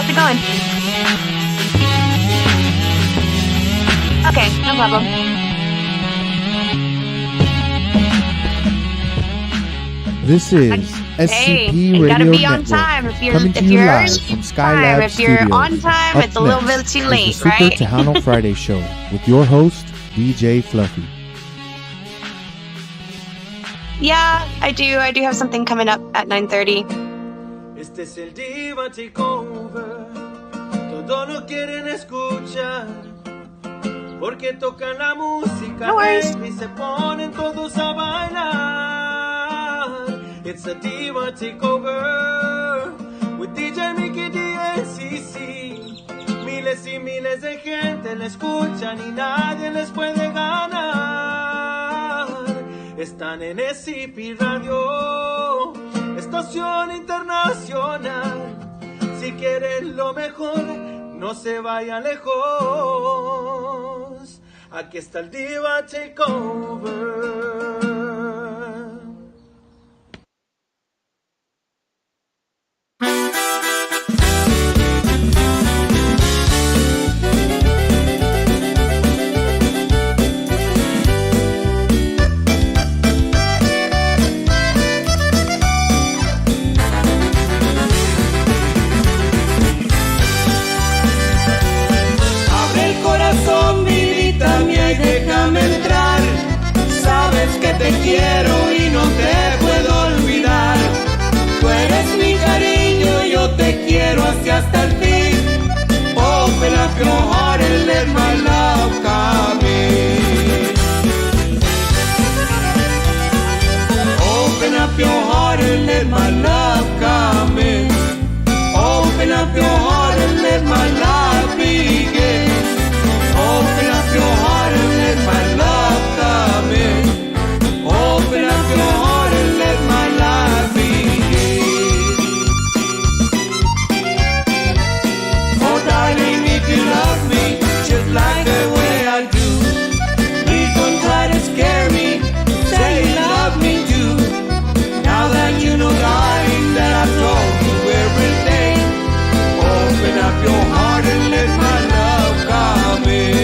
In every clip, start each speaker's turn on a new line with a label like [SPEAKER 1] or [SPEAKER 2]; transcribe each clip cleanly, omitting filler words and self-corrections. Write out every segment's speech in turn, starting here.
[SPEAKER 1] How's it going? Okay, no problem.
[SPEAKER 2] This is SCP
[SPEAKER 1] you
[SPEAKER 2] Radio
[SPEAKER 1] gotta be on
[SPEAKER 2] Network,
[SPEAKER 1] time. If you're
[SPEAKER 2] coming to you live from Skylab
[SPEAKER 1] if you're
[SPEAKER 2] Studios.
[SPEAKER 1] on time,
[SPEAKER 2] Up
[SPEAKER 1] it's a little bit
[SPEAKER 2] next
[SPEAKER 1] too
[SPEAKER 2] is
[SPEAKER 1] late,
[SPEAKER 2] the Super
[SPEAKER 1] right?
[SPEAKER 2] Tejano Friday Show with your host, DJ Fluffy.
[SPEAKER 1] Yeah, I do. I do have something coming up at 9:30.
[SPEAKER 3] Este es el Diva Takeover. Todos lo quieren escuchar. Porque tocan la música
[SPEAKER 1] No worries.
[SPEAKER 3] y se ponen todos a bailar. It's a Diva Takeover with DJ Mickey DNCC. Miles y miles de gente la escuchan y nadie les puede ganar. Están en SCP Radio, estación internacional. Si quieren lo mejor, no se vayan lejos. Aquí está el Diva Takeover. Déjame entrar, sabes que te quiero y no te puedo olvidar. Tú eres mi cariño, yo te quiero hasta el fin. Open up your heart and let my love come in. Open up your heart and let my love come in. Open up your heart and let my life begin. Open up your heart and let my love come in. Open up your heart and let my life begin. Oh darling, if you love me just like the way I do, please don't try to scare me, say you love me too. Now that you know, darling, that I've told you everything, open up your heart and let my love come in.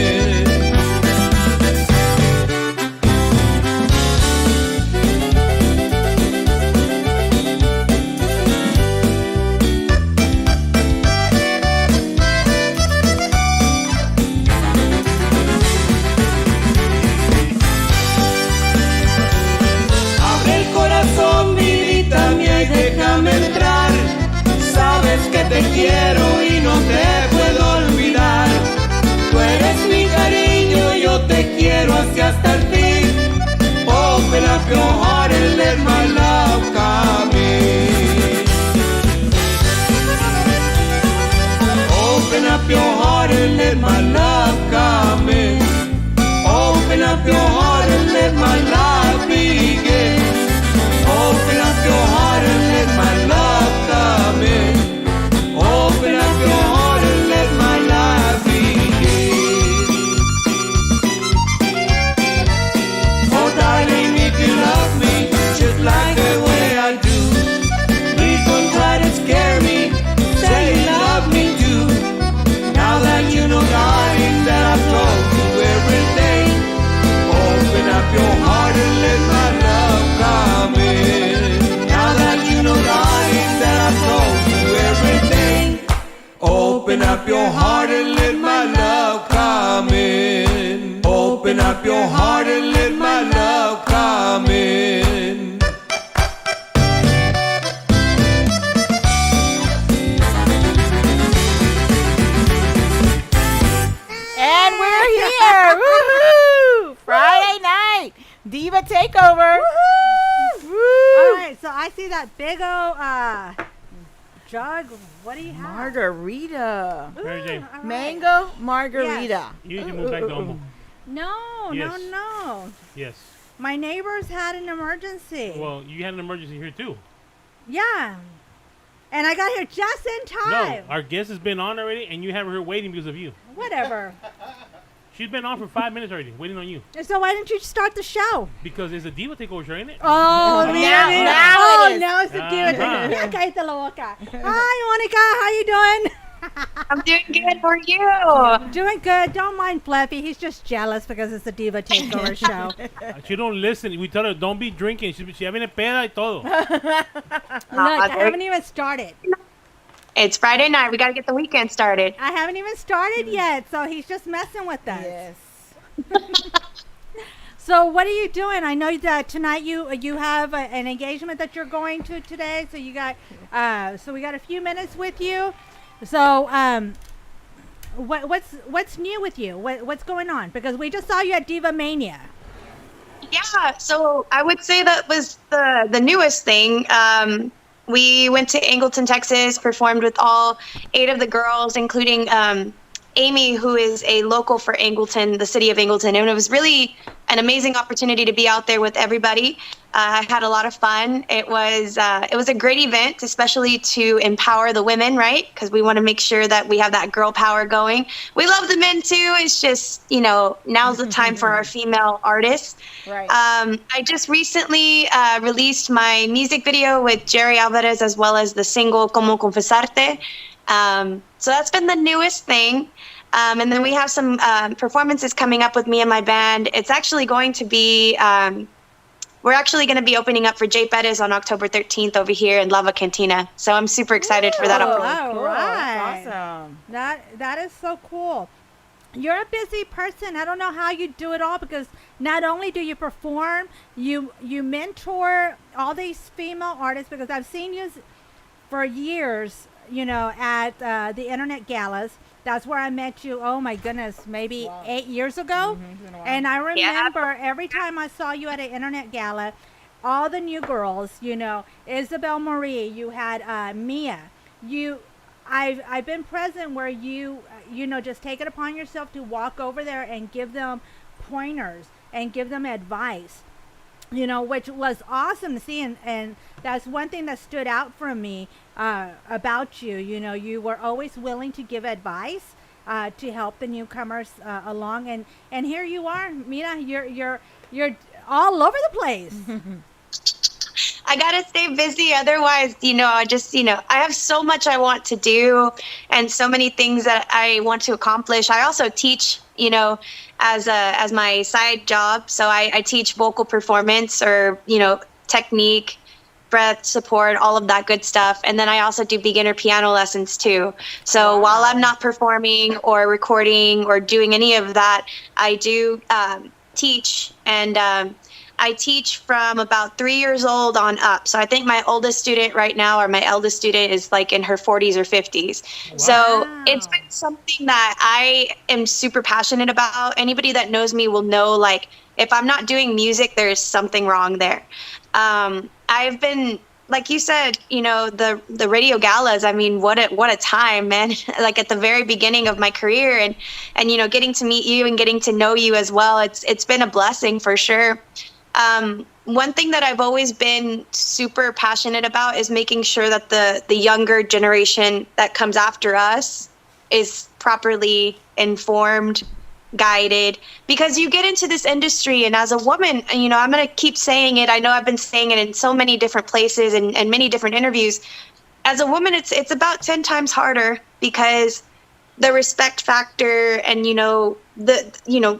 [SPEAKER 3] Abre el corazón, vidita mía, y déjame entrar. Sabes que te quiero y no te puedo olvidar. Tú eres mi cariño, yo te quiero hasta el fin. Open up your heart and let my love come in. Open up your heart and let my love come in. Open up your heart and let my life begin. Open up your heart and let my love come in. Open up your heart and let my life begin. Oh darling, if you love me just like the way I do, please don't try to scare me, say you love me too. Now that you know, darling, that I've told you everything, open up your heart and let my love come in. Now that you know, darling, that I've told you everything, open up your heart and let my love come in. Open up your heart and let my love come in.
[SPEAKER 4] And we're here! Woohoo! Friday night! Diva Takeover!
[SPEAKER 5] Woohoo!
[SPEAKER 4] Woo!
[SPEAKER 5] All right, so I see that big old jug. What do you have?
[SPEAKER 4] Margarita.
[SPEAKER 5] Ooh,
[SPEAKER 6] Mary Jane.
[SPEAKER 5] all right.
[SPEAKER 4] Mango margarita.
[SPEAKER 5] Yes.
[SPEAKER 6] You need to move back the almost.
[SPEAKER 5] No,
[SPEAKER 6] Yes.
[SPEAKER 5] no.
[SPEAKER 6] Yes.
[SPEAKER 5] My neighbors had an emergency.
[SPEAKER 6] Well, you had an emergency here too.
[SPEAKER 5] Yeah. And I got here just in time.
[SPEAKER 6] No, our guest has been on already, and you have her waiting because of you.
[SPEAKER 5] Whatever.
[SPEAKER 6] She's been on for 5 minutes already, waiting on you.
[SPEAKER 5] So why didn't you start the show?
[SPEAKER 6] Because it's a Diva Takeover show, ain't it?
[SPEAKER 5] Oh,
[SPEAKER 4] Now-
[SPEAKER 5] mira,
[SPEAKER 4] now
[SPEAKER 5] oh,
[SPEAKER 4] it is.
[SPEAKER 5] now it's the
[SPEAKER 6] Uh-huh.
[SPEAKER 5] deal. Ya cállate la boca. Hi, Monica. How you doing?
[SPEAKER 1] I'm doing good. How are you?
[SPEAKER 5] Doing good. Don't mind Fluffy. He's just jealous because it's the Diva Takeover show.
[SPEAKER 6] She don't listen. We tell her don't be drinking. She viene peda y todo.
[SPEAKER 5] Look, I haven't even started.
[SPEAKER 1] It's Friday night. We got to get the weekend started.
[SPEAKER 5] I haven't even started yet, so he's just messing with us.
[SPEAKER 4] Yes.
[SPEAKER 5] So what are you doing? I know that tonight you have an engagement that you're going to today. So you got so we got a few minutes with you. So what's new with you? What's going on? Because we just saw you at Diva Mania.
[SPEAKER 1] Yeah, so I would say that was the newest thing. We went to Angleton, Texas, performed with all 8 of the girls, including Amy, who is a local for Angleton, the city of Angleton. And it was really an amazing opportunity to be out there with everybody. I had a lot of fun. It was a great event, especially to empower the women, right? Because we want to make sure that we have that girl power going. We love the men too. It's just, now's the time for our female artists.
[SPEAKER 4] Right.
[SPEAKER 1] I just recently released my music video with Jerry Alvarez, as well as the single Como Confesarte. So that's been the newest thing. And then we have some performances coming up with me and my band. It's actually going to be, we're actually going to be opening up for Jay Perez on October 13th over here in Lava Cantina. So I'm super excited for that.
[SPEAKER 5] All
[SPEAKER 4] Cool.
[SPEAKER 5] right.
[SPEAKER 4] That's awesome.
[SPEAKER 5] That is so cool. You're a busy person. I don't know how you do it all, because not only do you perform, you mentor all these female artists, because I've seen you for years, at the internet galas. That's where I met you. Oh my goodness, maybe 8 years ago.
[SPEAKER 4] It's been a while.
[SPEAKER 5] And I remember every time I saw you at an internet gala, all the new girls, Isabel Marie, you had Mia. I've been present where you just take it upon yourself to walk over there and give them pointers and give them advice, which was awesome to see. And that's one thing that stood out for me about you. You were always willing to give advice to help the newcomers along. And here you are, Mina. You're all over the place.
[SPEAKER 1] I gotta stay busy, otherwise, I have so much I want to do and so many things that I want to accomplish. I also teach, as my side job. So I teach vocal performance, or technique, breath support, all of that good stuff. And then I also do beginner piano lessons too. So while I'm not performing or recording or doing any of that, I do teach. And I teach from about 3 years old on up. So I think my oldest student right now, or my eldest student, is like in her 40s or 50s. Wow. So it's been something that I am super passionate about. Anybody that knows me will know, like, if I'm not doing music, there's something wrong there. I've been, like you said, the radio galas. I mean, what a time, man! Like at the very beginning of my career, and getting to meet you and getting to know you as well. It's been a blessing for sure. One thing that I've always been super passionate about is making sure that the younger generation that comes after us is properly informed, guided, because you get into this industry, and as a woman, I'm going to keep saying it. I know I've been saying it in so many different places and many different interviews. As a woman, it's about 10 times harder, because the respect factor and,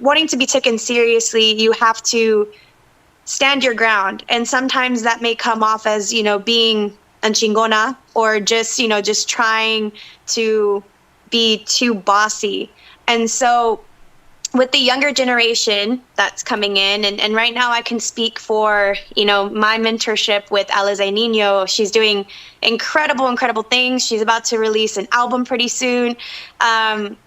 [SPEAKER 1] wanting to be taken seriously, you have to stand your ground. And sometimes that may come off as, being a chingona, or just trying to be too bossy. And so with the younger generation that's coming in, and right now I can speak for, my mentorship with Alize Nino. She's doing incredible things. She's about to release an album pretty soon. The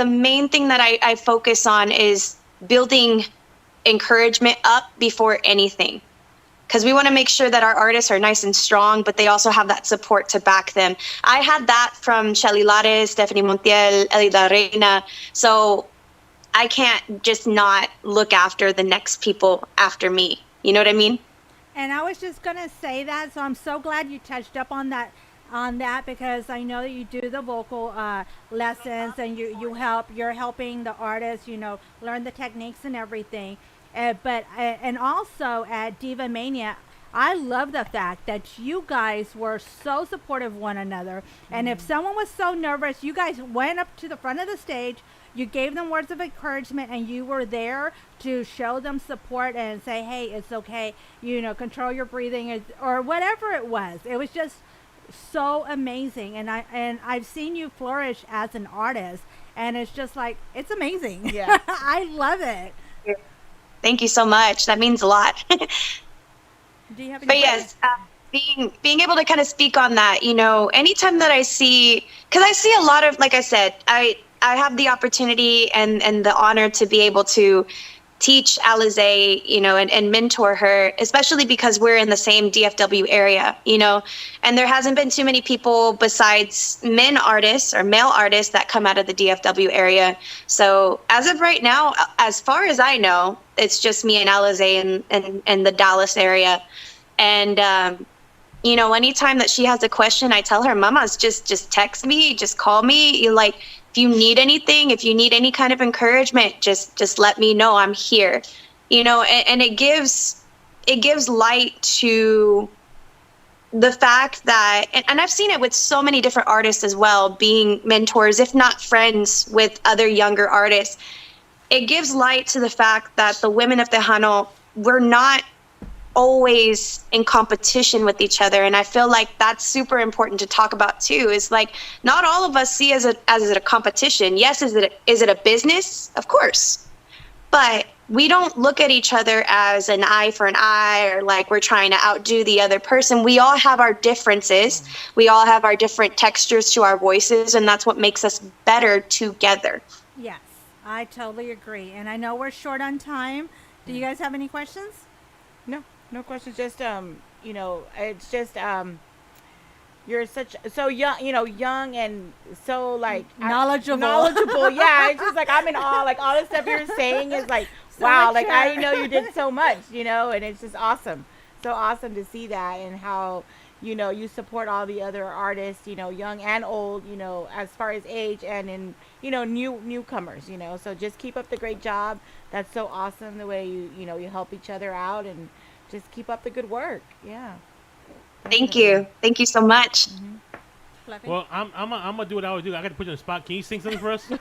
[SPEAKER 1] main thing that I focus on is building encouragement up before anything, because we want to make sure that our artists are nice and strong, but they also have that support to back them. I had that from Shelly Lares, Stephanie Montiel, Elida Reina. So I can't just not look after the next people after me. You know what I mean?
[SPEAKER 5] And I was just going to say that. So I'm so glad you touched up on that, because I know that you do the vocal lessons, and you're helping the artists, learn the techniques and everything. But also at Diva Mania, I love the fact that you guys were so supportive of one another. And if someone was so nervous, you guys went up to the front of the stage, you gave them words of encouragement, and you were there to show them support and say, hey, it's okay, control your breathing, or whatever it was. It was just so amazing. And I've seen you flourish as an artist, and it's just like, it's amazing.
[SPEAKER 4] Yeah.
[SPEAKER 5] I love it.
[SPEAKER 1] Thank you so much. That means a lot.
[SPEAKER 5] Do you have any
[SPEAKER 1] But yes, being able to kind of speak on that, anytime that I see, because I see a lot of, like I said, I have the opportunity and the honor to be able to teach Alize, and mentor her, especially because we're in the same DFW area, and there hasn't been too many people besides men artists or male artists that come out of the DFW area. So as of right now, as far as I know, it's just me and Alize in the Dallas area. And, anytime that she has a question, I tell her, Mama's just text me, just call me. If you need anything, if you need any kind of encouragement, just let me know. I'm here, and it gives light to the fact that, and I've seen it with so many different artists as well, being mentors, if not friends with other younger artists. It gives light to the fact that the women of Tejano, we're not always in competition with each other. And I feel like that's super important to talk about too, is like, not all of us see as it a competition. Yes, is it a business? Of course. But we don't look at each other as an eye for an eye, or like we're trying to outdo the other person. We all have our differences. We all have our different textures to our voices, and that's what makes us better together.
[SPEAKER 5] Yes, I totally agree. And I know we're short on time. Do you guys have any questions?
[SPEAKER 4] No questions. Just it's just you're so young, young and so like knowledgeable. Yeah, it's just like I'm in awe. Like all the stuff you're saying is like,
[SPEAKER 5] So
[SPEAKER 4] wow.
[SPEAKER 5] mature.
[SPEAKER 4] Like I didn't know you did so much, and it's just awesome. So awesome to see that, and how you support all the other artists, young and old, as far as age, and in newcomers, So just keep up the great job. That's so awesome the way you help each other out, and just keep up the good work. Yeah.
[SPEAKER 1] Thank you. Thank you so much.
[SPEAKER 5] Fluffy?
[SPEAKER 6] Well, I'm gonna do what I would do. I got to put you on the spot. Can you sing something for us?
[SPEAKER 1] You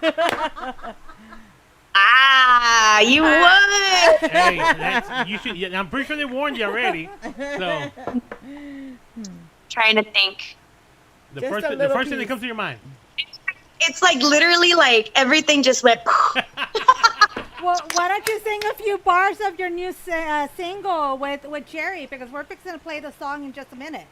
[SPEAKER 1] would.
[SPEAKER 6] Hey, you should. Yeah, I'm pretty sure they warned you already. So
[SPEAKER 1] Trying to think.
[SPEAKER 6] the
[SPEAKER 4] Just
[SPEAKER 6] first
[SPEAKER 4] a
[SPEAKER 6] the
[SPEAKER 4] little
[SPEAKER 6] first thing that
[SPEAKER 4] piece.
[SPEAKER 6] comes to your mind.
[SPEAKER 1] It's like literally like everything just went.
[SPEAKER 5] Well, why don't you sing a few bars of your new single with Jerry, because we're fixing to play the song in just a minute.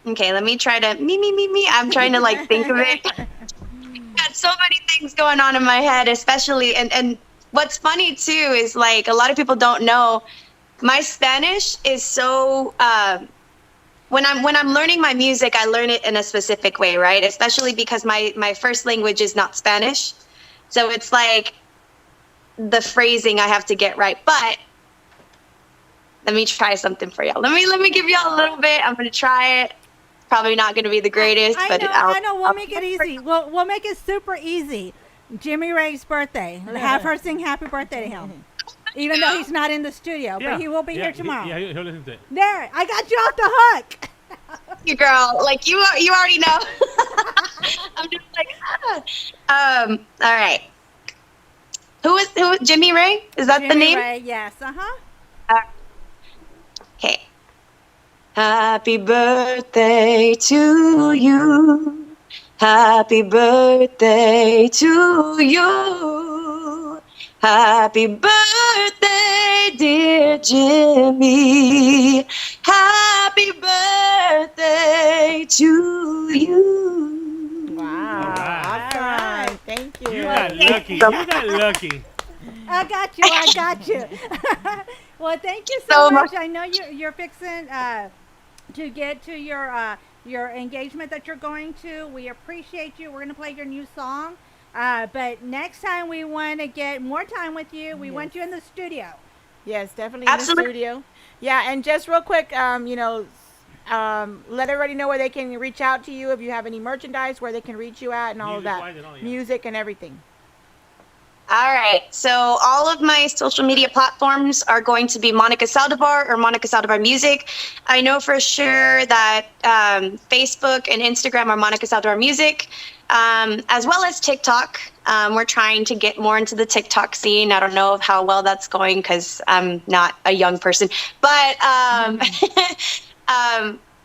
[SPEAKER 1] Okay, let me try to me. I'm trying to like think of it. Got so many things going on in my head, especially and what's funny too is like a lot of people don't know my Spanish is so when I'm learning my music, I learn it in a specific way, right? Especially because my first language is not Spanish. So it's like the phrasing I have to get right. But let me try something for y'all. Let me give y'all a little bit. I'm gonna try it. Probably not gonna be the greatest, but
[SPEAKER 5] I know. We'll make it easy. We'll make it super easy. Jimmy Ray's birthday. Have her sing happy birthday to him. Even though he's not in the studio, but he will be here tomorrow.
[SPEAKER 6] He'll listen to it.
[SPEAKER 5] There, I got you off the hook.
[SPEAKER 1] You girl, like you already know. I'm just like, all right. Who is Jimmy Ray? Is that the
[SPEAKER 5] Jimmy
[SPEAKER 1] name?
[SPEAKER 5] Ray, yes.
[SPEAKER 1] Okay. Happy birthday to you. Happy birthday to you. Happy birthday, dear Jimmy. Happy birthday to you.
[SPEAKER 4] Wow.
[SPEAKER 6] Alright.
[SPEAKER 4] Awesome. Thank you.
[SPEAKER 6] You got lucky. You got lucky.
[SPEAKER 5] I got you. Well, thank you so
[SPEAKER 1] So
[SPEAKER 5] much.
[SPEAKER 1] much.
[SPEAKER 5] I know you're fixing to get to your engagement that you're going to. We appreciate you. We're going to play your new song. But next time we want to get more time with you. We want you in the studio.
[SPEAKER 4] Yes, definitely
[SPEAKER 1] Absolutely.
[SPEAKER 4] in the studio. Yeah, and just real quick, let everybody know where they can reach out to you if you have any merchandise, where they can reach you at, and all of that, music and everything.
[SPEAKER 1] All right. So all of my social media platforms are going to be Monica Saldivar or Monica Saldivar Music. I know for sure that Facebook and Instagram are Monica Saldivar Music, as well as TikTok. We're trying to get more into the TikTok scene. I don't know how well that's going because I'm not a young person, but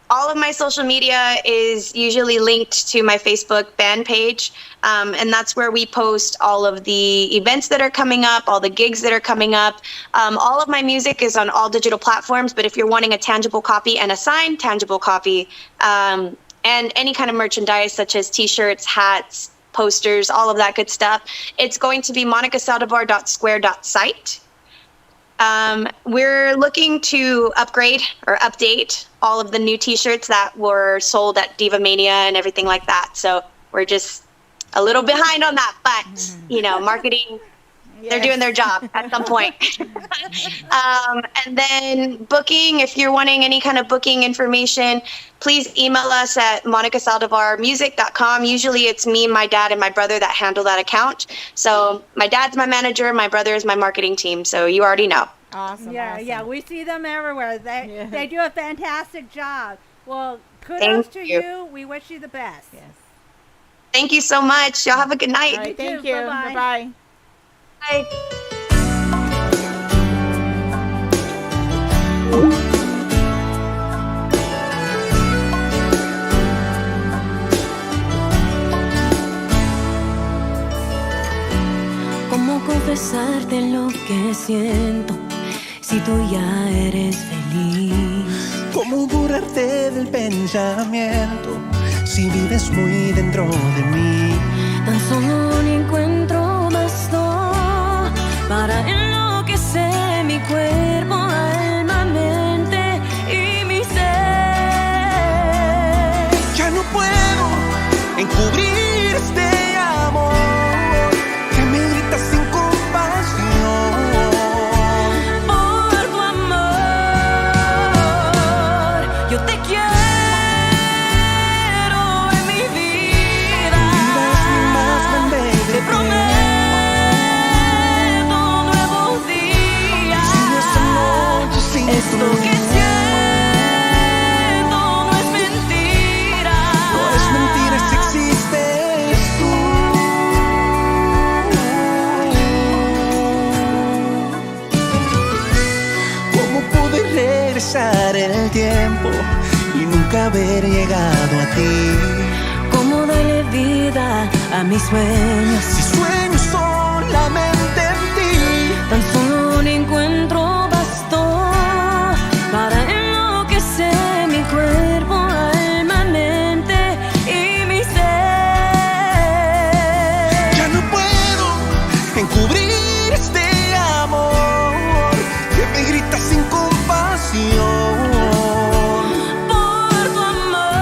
[SPEAKER 1] all of my social media is usually linked to my Facebook fan page. And that's where we post all of the events that are coming up, all the gigs that are coming up. All of my music is on all digital platforms, but if you're wanting a tangible copy and a signed tangible copy, and any kind of merchandise such as t-shirts, hats, posters, all of that good stuff, it's going to be monicasaldivar.square.site. We're looking to upgrade or update all of the new t-shirts that were sold at Diva Mania and everything like that. So we're just a little behind on that, but marketing, they're doing their job at some point. And then booking, if you're wanting any kind of booking information, please email us at monicasaldivarmusic.com. Usually it's me, my dad, and my brother that handle that account. So my dad's my manager, my brother is my marketing team. So you already know.
[SPEAKER 4] Awesome.
[SPEAKER 5] Yeah, we see them everywhere. They do a fantastic job. Well, kudos
[SPEAKER 1] Thank
[SPEAKER 5] to
[SPEAKER 1] you.
[SPEAKER 5] you. We wish you the best.
[SPEAKER 4] Yes.
[SPEAKER 1] Thank you so much. Y'all have a good night.
[SPEAKER 4] All right,
[SPEAKER 5] You
[SPEAKER 4] thank
[SPEAKER 5] too.
[SPEAKER 4] you.
[SPEAKER 5] Bye-bye.
[SPEAKER 4] Bye-bye.
[SPEAKER 1] Bye.
[SPEAKER 7] ¿Cómo confesarte lo que siento si tú ya eres feliz?
[SPEAKER 3] ¿Cómo borrarte del pensamiento si vives muy dentro de mí?
[SPEAKER 7] Tan solo un encuentro bastó para enloquecer mi cuerpo, alma, mente y mi ser.
[SPEAKER 3] Ya no puedo encubrir este amor que me grita sin compasión.
[SPEAKER 7] Por tu amor, yo te quiero en mi vida.
[SPEAKER 3] Es mi más grande
[SPEAKER 7] Te
[SPEAKER 3] deseo.
[SPEAKER 7] prometo nuevos días.
[SPEAKER 3] Si esta noche sin
[SPEAKER 7] Esto
[SPEAKER 3] tú
[SPEAKER 7] que siento no es mentira.
[SPEAKER 3] no es mentira, si existes tú. ¿Cómo pude regresar el tiempo y nunca haber llegado a ti?
[SPEAKER 7] ¿Cómo darle vida a mis sueños?
[SPEAKER 3] Si sueño solamente en ti.
[SPEAKER 7] Tan solo un encuentro bastó para enloquecer mi cuerpo, alma, mente y mi ser.
[SPEAKER 3] Ya no puedo encubrir este amor que me grita sin compasión.
[SPEAKER 7] Por tu amor,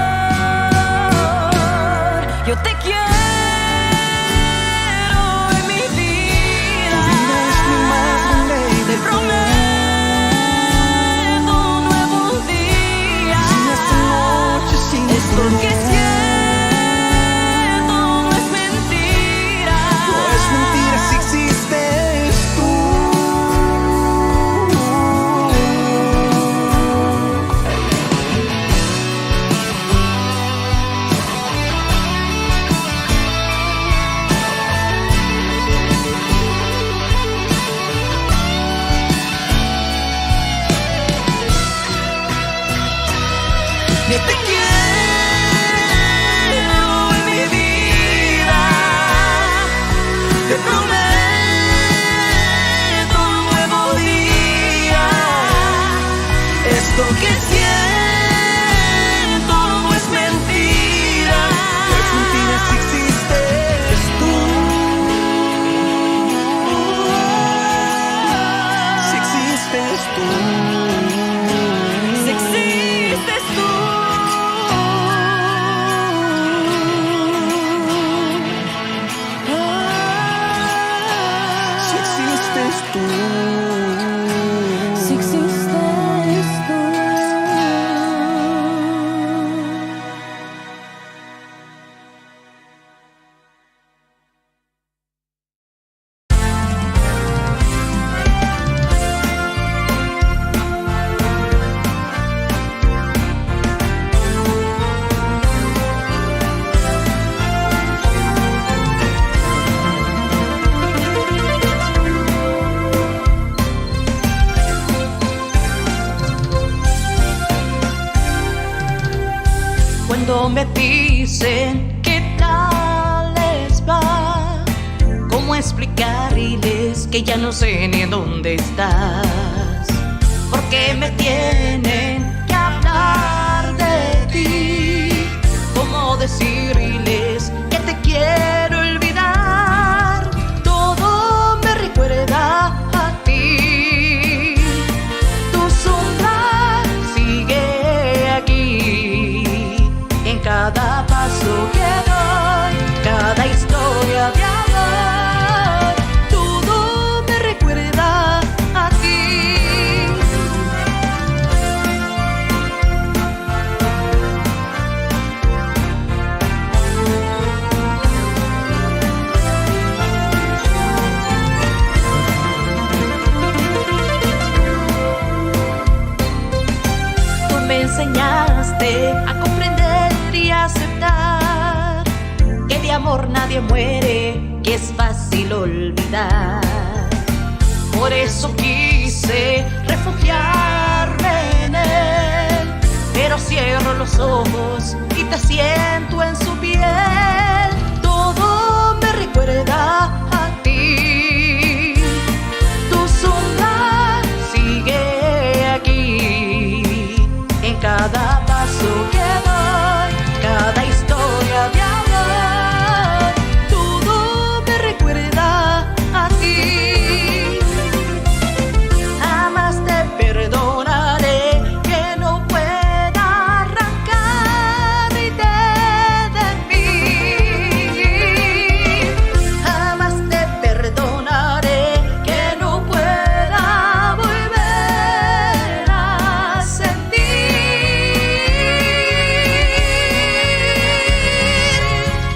[SPEAKER 7] yo te quiero
[SPEAKER 8] no me dicen qué tal les va. ¿Cómo explicarles que ya no sé ni en dónde estás? Porque me tienen que hablar de ti. ¿Cómo decirles que te quiero olvidar? Todo me recuerda a ti. Tu sombra sigue aquí en cada paso que doy, cada historia de amor. Todo me recuerda a ti. Tú me enseñaste a comprender y aceptar que de amor nadie muere, que es fácil olvidar. Por eso quise refugiarme en él, pero cierro los ojos y te siento en su piel. Todo me recuerda a ti. Tu sombra sigue aquí en cada paso que doy, cada historia de amor. Todo me recuerda a ti. Jamás te perdonaré que no pueda arrancarte de mí. Jamás te perdonaré que no pueda volver a sentir.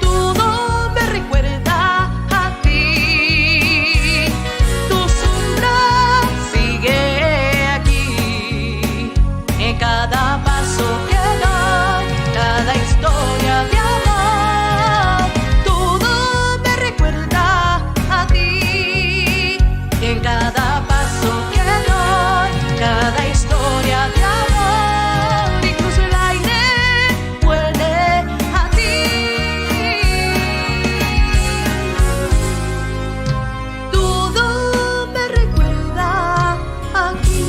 [SPEAKER 8] Todo me recuerda a ti. Tu sombra sigue aquí en cada paso que doy, cada historia de amor. Todo me recuerda a ti en cada paso que doy, cada historia de amor. Incluso el aire huele a ti. Todo me recuerda a ti.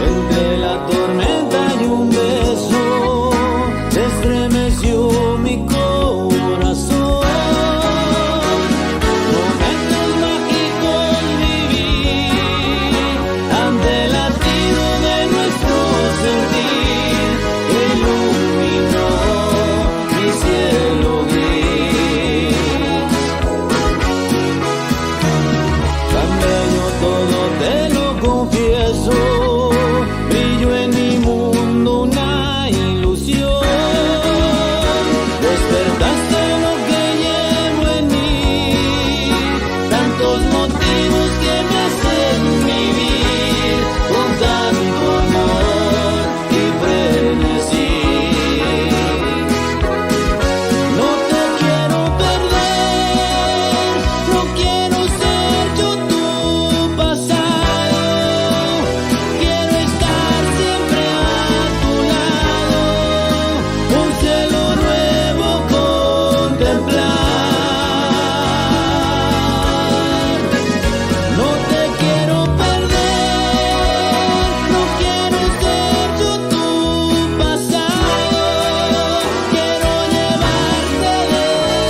[SPEAKER 3] Entre la tormenta y un beso se estremeció mi corazón. Momentos mágicos viví ante el latido de nuestro sentir que iluminó mi cielo gris. Tan bello todo, te lo confieso. Brillo en mi mundo una ilusión. Despertaste lo que llevo en mí, tantos motivos que me hacen vivir con tanto amor y frenesí. No te quiero perder, no quiero ser yo tu pasado. Quiero estar siempre a tu lado, un cielo nuevo contemplar. No te quiero perder, no quiero ser yo tu pasado. Quiero llevarte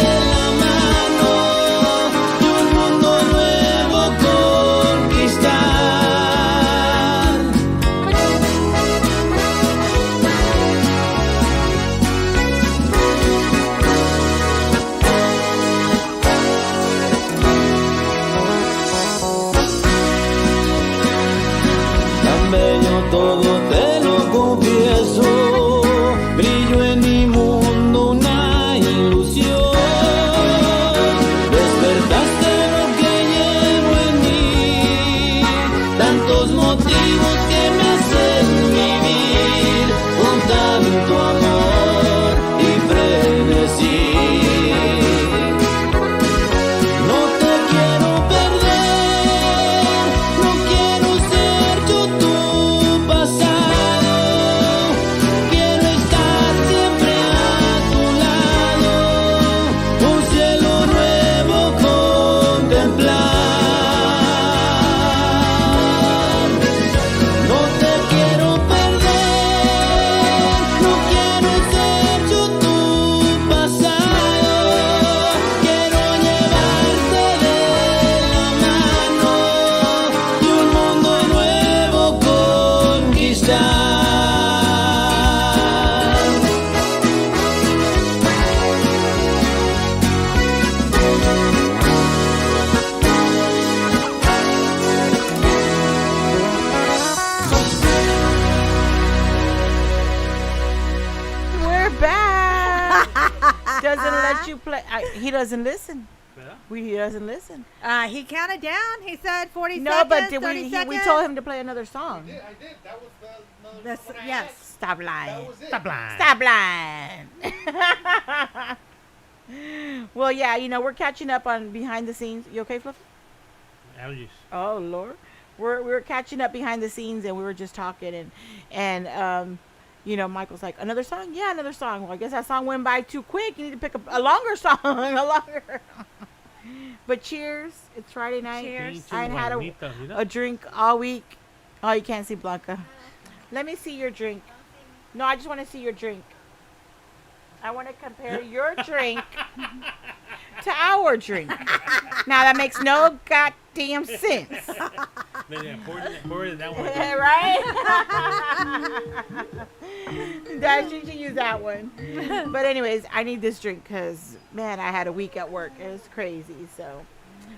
[SPEAKER 3] de la mano y un mundo nuevo conquistar. Tan bello todo, te lo confieso. Brillo en mi mundo una ilusión. Despertaste lo que llevo en mí, tantos motivos que me hacen vivir con tanto amor
[SPEAKER 4] He doesn't listen.
[SPEAKER 6] Yeah.
[SPEAKER 4] He doesn't listen.
[SPEAKER 5] He counted down. He said 40
[SPEAKER 4] No,
[SPEAKER 5] seconds.
[SPEAKER 4] but
[SPEAKER 5] 30
[SPEAKER 4] we
[SPEAKER 5] seconds.
[SPEAKER 4] told him to play another song.
[SPEAKER 9] I did. That was the
[SPEAKER 5] This, yes.
[SPEAKER 4] Stop lying.
[SPEAKER 9] That was it.
[SPEAKER 6] Stop lying.
[SPEAKER 4] Stop lying. Well, yeah, we're catching up on behind the scenes. You okay, Fluffy?
[SPEAKER 6] Allergies.
[SPEAKER 4] Oh Lord, we're catching up behind the scenes, and we were just talking, and Michael's like, another song? Yeah, another song. Well, I guess that song went by too quick. You need to pick a longer song, a longer. But cheers! It's Friday night.
[SPEAKER 5] Cheers.
[SPEAKER 4] I ain't had
[SPEAKER 6] Juanita, mira.
[SPEAKER 4] a drink all week. Oh, you can't see Blanca. Let me see your drink. No, I just want to see your drink. I want to compare your drink to our drink. Now that makes no goddamn sense.
[SPEAKER 6] Yeah, pour it that one.
[SPEAKER 4] Right? That you should use that one. But anyways, I need this drink because, man, I had a week at work. It was crazy. So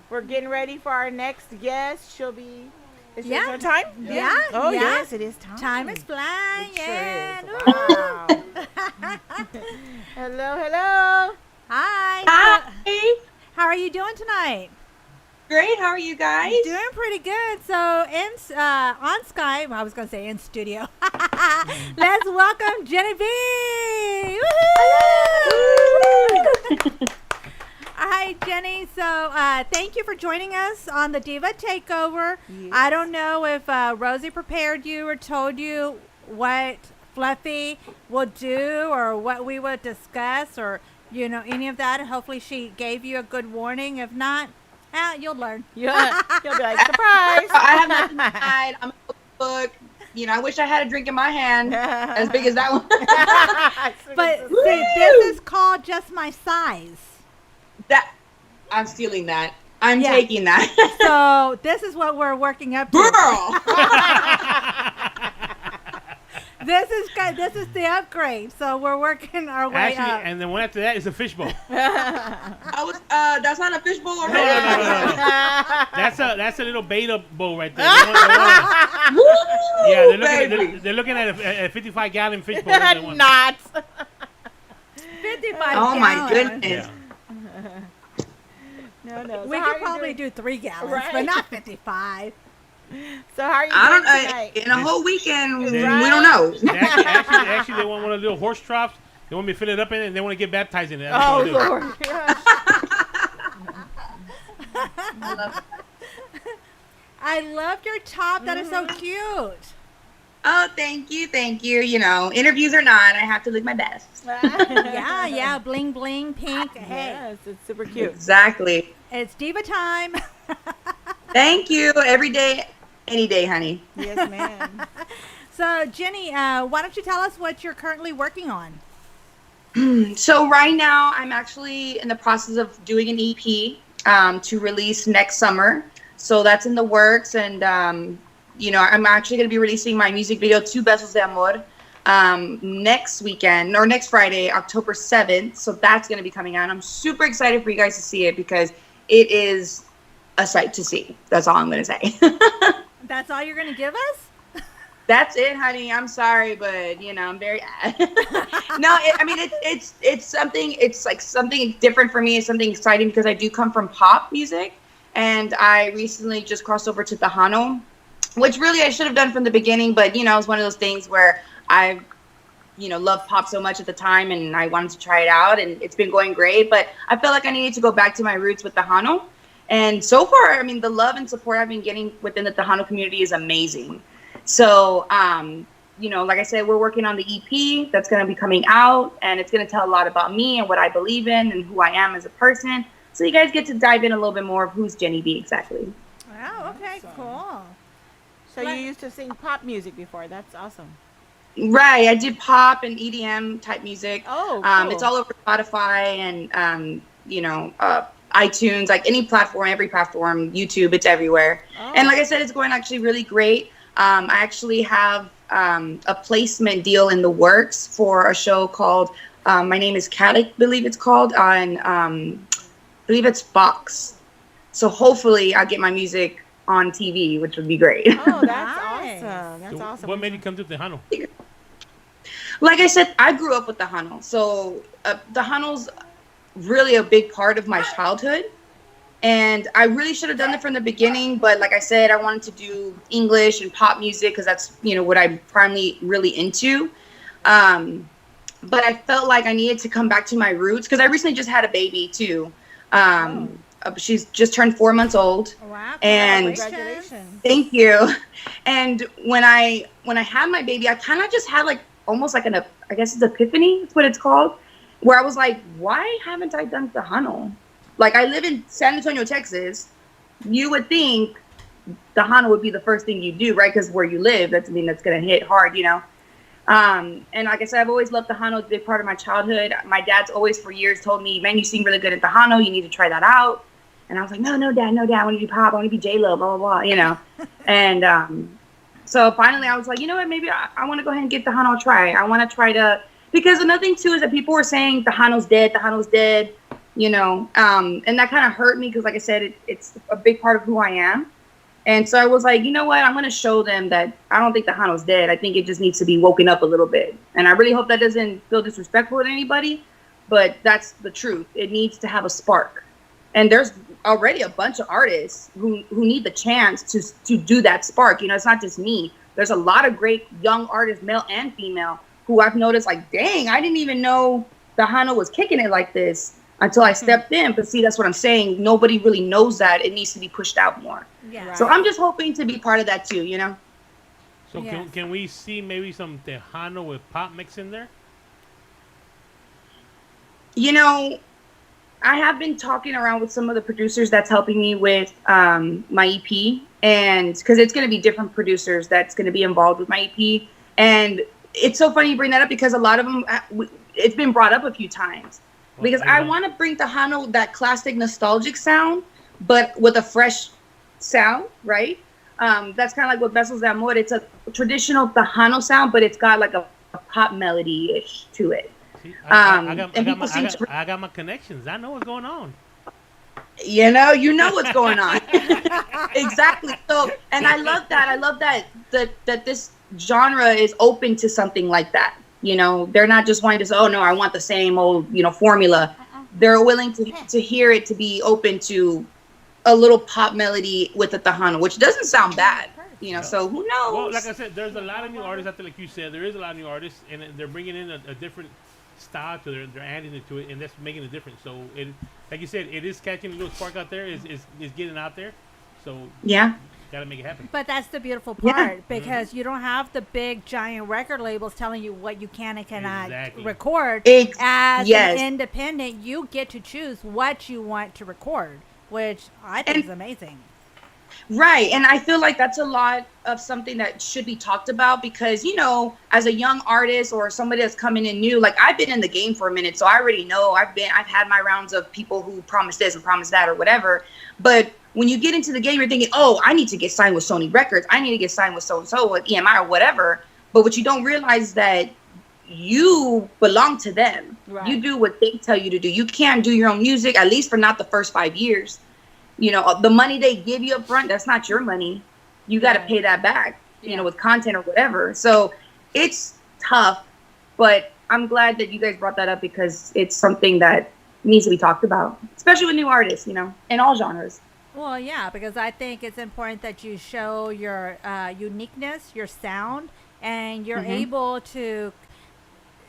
[SPEAKER 4] we're getting ready for our next guest. She'll be... Is
[SPEAKER 5] Yeah.
[SPEAKER 4] it time?
[SPEAKER 5] Yeah.
[SPEAKER 4] Oh,
[SPEAKER 5] yeah.
[SPEAKER 4] yes, it is time.
[SPEAKER 5] Time is flying.
[SPEAKER 4] It sure is.
[SPEAKER 5] Woo.
[SPEAKER 4] Wow. Hello.
[SPEAKER 5] Hi.
[SPEAKER 10] Hi.
[SPEAKER 5] How are you doing tonight?
[SPEAKER 10] Great. How are you guys?
[SPEAKER 5] Doing pretty good. So on Skype, I was going to say in studio. Let's welcome Jenny B. Woo-hoo! Hi, Jenny. So thank you for joining us on the Diva Takeover.
[SPEAKER 4] Yes.
[SPEAKER 5] I don't know if Rosie prepared you or told you what Fluffy will do or what we would discuss or, any of that. Hopefully she gave you a good warning. If not, you'll learn.
[SPEAKER 4] Yeah. You'll be like, surprise.
[SPEAKER 10] I have nothing to hide. I'm a book. I wish I had a drink in my hand as big as that one.
[SPEAKER 5] But see, this is called Just My Size.
[SPEAKER 10] I'm stealing that. I'm
[SPEAKER 5] Yeah.
[SPEAKER 10] taking that.
[SPEAKER 5] So this is what we're working up to.
[SPEAKER 10] Girl.
[SPEAKER 5] This is the upgrade. So we're working our way
[SPEAKER 6] Actually,
[SPEAKER 5] up.
[SPEAKER 6] and the one after that is a fishbowl.
[SPEAKER 10] That's not a fishbowl or
[SPEAKER 6] No. That's a little beta bowl right there. Yeah, they're looking at a 55-gallon fishbowl.
[SPEAKER 4] Not.
[SPEAKER 5] 55
[SPEAKER 10] Oh my
[SPEAKER 5] gallons.
[SPEAKER 10] goodness.
[SPEAKER 6] Yeah.
[SPEAKER 4] No.
[SPEAKER 5] We could probably do 3 gallons,
[SPEAKER 4] Right?
[SPEAKER 5] but not 55.
[SPEAKER 4] So how are you
[SPEAKER 10] I
[SPEAKER 4] doing
[SPEAKER 10] don't
[SPEAKER 4] tonight?
[SPEAKER 10] In a whole weekend, we
[SPEAKER 6] Right.
[SPEAKER 10] don't know.
[SPEAKER 6] Actually, they want one of the little horse troughs. They want me to fill it up in it, and they want to get baptized in it. That's
[SPEAKER 4] Oh,
[SPEAKER 6] what I do.
[SPEAKER 4] Lord.
[SPEAKER 5] I love your top. That is so cute.
[SPEAKER 10] Oh, thank you. Interviews or not, I have to look my best.
[SPEAKER 5] Yeah. Bling, bling, pink. Hey,
[SPEAKER 4] Yes, it's super cute.
[SPEAKER 10] Exactly.
[SPEAKER 5] it's diva time.
[SPEAKER 10] Thank you. Every day, any day, honey.
[SPEAKER 4] Yes, ma'am.
[SPEAKER 5] So, Jenny, why don't you tell us what you're currently working on?
[SPEAKER 10] So right now, I'm actually in the process of doing an EP to release next summer. So that's in the works, and I'm actually going to be releasing my music video, Two Besos de Amor, next weekend, or next Friday, October 7th. So that's going to be coming out. I'm super excited for you guys to see it because it is a sight to see. That's all I'm going to say.
[SPEAKER 5] That's all you're going to give us?
[SPEAKER 10] That's it, honey. I'm sorry, but I'm very. No, it's something. It's like something different for me. It's something exciting because I do come from pop music, and I recently just crossed over to Tejano, which really I should have done from the beginning. But it was one of those things where I, loved pop so much at the time, and I wanted to try it out, and it's been going great. But I felt like I needed to go back to my roots with Tejano, and so far, the love and support I've been getting within the Tejano community is amazing. So, like I said, we're working on the EP that's going to be coming out, and it's going to tell a lot about me and what I believe in and who I am as a person. So you guys get to dive in a little bit more of who's Jenny B exactly.
[SPEAKER 5] Wow, okay, cool.
[SPEAKER 4] So you used to sing pop music before. That's awesome.
[SPEAKER 10] Right. I did pop and EDM type music.
[SPEAKER 4] Oh, cool.
[SPEAKER 10] It's all over Spotify and, iTunes, like any platform, every platform, YouTube, it's everywhere.
[SPEAKER 4] Oh.
[SPEAKER 10] And like I said, it's going actually really great. I actually have a placement deal in the works for a show called My Name is Cat, I believe it's called, on I believe it's Fox. So hopefully I'll get my music on TV, which would be great.
[SPEAKER 4] Oh, that's
[SPEAKER 5] Nice.
[SPEAKER 4] awesome. That's
[SPEAKER 6] So
[SPEAKER 4] awesome.
[SPEAKER 6] what made you come to Tejano?
[SPEAKER 10] Like I said, I grew up with Tejano. So Tejano's really a big part of my childhood. And I really should have done it from the beginning, but like I said, I wanted to do English and pop music because that's, what I'm primarily really into. Um, but I felt like I needed to come back to my roots because I recently just had a baby too. She's just turned 4 months old.
[SPEAKER 5] Wow,
[SPEAKER 10] And
[SPEAKER 5] congratulations.
[SPEAKER 10] thank you. And when I had my baby, I kind of just had like almost like I guess it's epiphany. That's what it's called. Where I was like, why haven't I done Tejano? Like I live in San Antonio, Texas. You would think Tejano would be the first thing you do, right? Because where you live, that's gonna hit hard, And like I said, I've always loved Tejano. It's a big part of my childhood. My dad's always for years told me, man, you sing really good at Tejano. You need to try that out. And I was like, no, dad. I want to do pop. I want to be J-Lo, blah, blah, blah, And so finally I was like, you know what? Maybe I want to go ahead and get Tejano a try. I want to try to, because another thing too is that people were saying Tejano's dead, and that kind of hurt me because like I said, it's a big part of who I am. And so I was like, you know what? I'm going to show them that I don't think Tejano's dead. I think it just needs to be woken up a little bit. And I really hope that doesn't feel disrespectful to anybody, but that's the truth. It needs to have a spark. And there's already a bunch of artists who need the chance to do that spark. It's not just me. There's a lot of great young artists, male and female, who I've noticed like, dang, I didn't even know Tejano was kicking it like this until I stepped in. But see, that's what I'm saying. Nobody really knows that. It needs to be pushed out more.
[SPEAKER 5] Yeah.
[SPEAKER 10] Right. So I'm just hoping to be part of that too,
[SPEAKER 6] So can we see maybe some Tejano with pop mix in there?
[SPEAKER 10] I have been talking around with some of the producers that's helping me with my EP, and because it's going to be different producers that's going to be involved with my EP. And it's so funny you bring that up because a lot of them, it's been brought up a few times. Because I want to bring Tejano that classic nostalgic sound, but with a fresh sound, right? That's kind of like with Besos de Amor. It's a traditional Tejano sound, but it's got like a pop melody-ish to it.
[SPEAKER 6] See, I got my connections. I know what's going on.
[SPEAKER 10] You know what's going on. Exactly. So, and I love that. I love that this genre is open to something like that. They're not just wanting to say, oh no, I want the same old, formula. They're willing to hear it, to be open to a little pop melody with the Tejano, which doesn't sound bad. So who knows?
[SPEAKER 6] Well, like I said, there's a lot of new artists out there, like you said. There is a lot of new artists, and they're bringing in a different style to it. They're adding it to it, and that's making a difference. So, like you said, it is catching a little spark out there. Is getting out there. So
[SPEAKER 10] yeah.
[SPEAKER 6] Gotta make it happen.
[SPEAKER 5] But that's the beautiful part because you don't have the big giant record labels telling you what you can and cannot record. As an independent, you get to choose what you want to record, which I think is amazing.
[SPEAKER 10] Right. And I feel like that's a lot of something that should be talked about because, as a young artist or somebody that's coming in new, like I've been in the game for a minute. So I already know I've had my rounds of people who promise this and promise that or whatever. But when you get into the game, you're thinking, oh, I need to get signed with Sony Records. I need to get signed with so-and-so, with EMI or whatever. But what you don't realize is that you belong to them. Right. You do what they tell you to do. You can't do your own music, at least for not the first 5 years. The money they give you up front, that's not your money. You got to pay that back, with content or whatever. So it's tough, but I'm glad that you guys brought that up because it's something that needs to be talked about, especially with new artists, in all genres.
[SPEAKER 5] Well, yeah, because I think it's important that you show your uniqueness, your sound, and you're able to,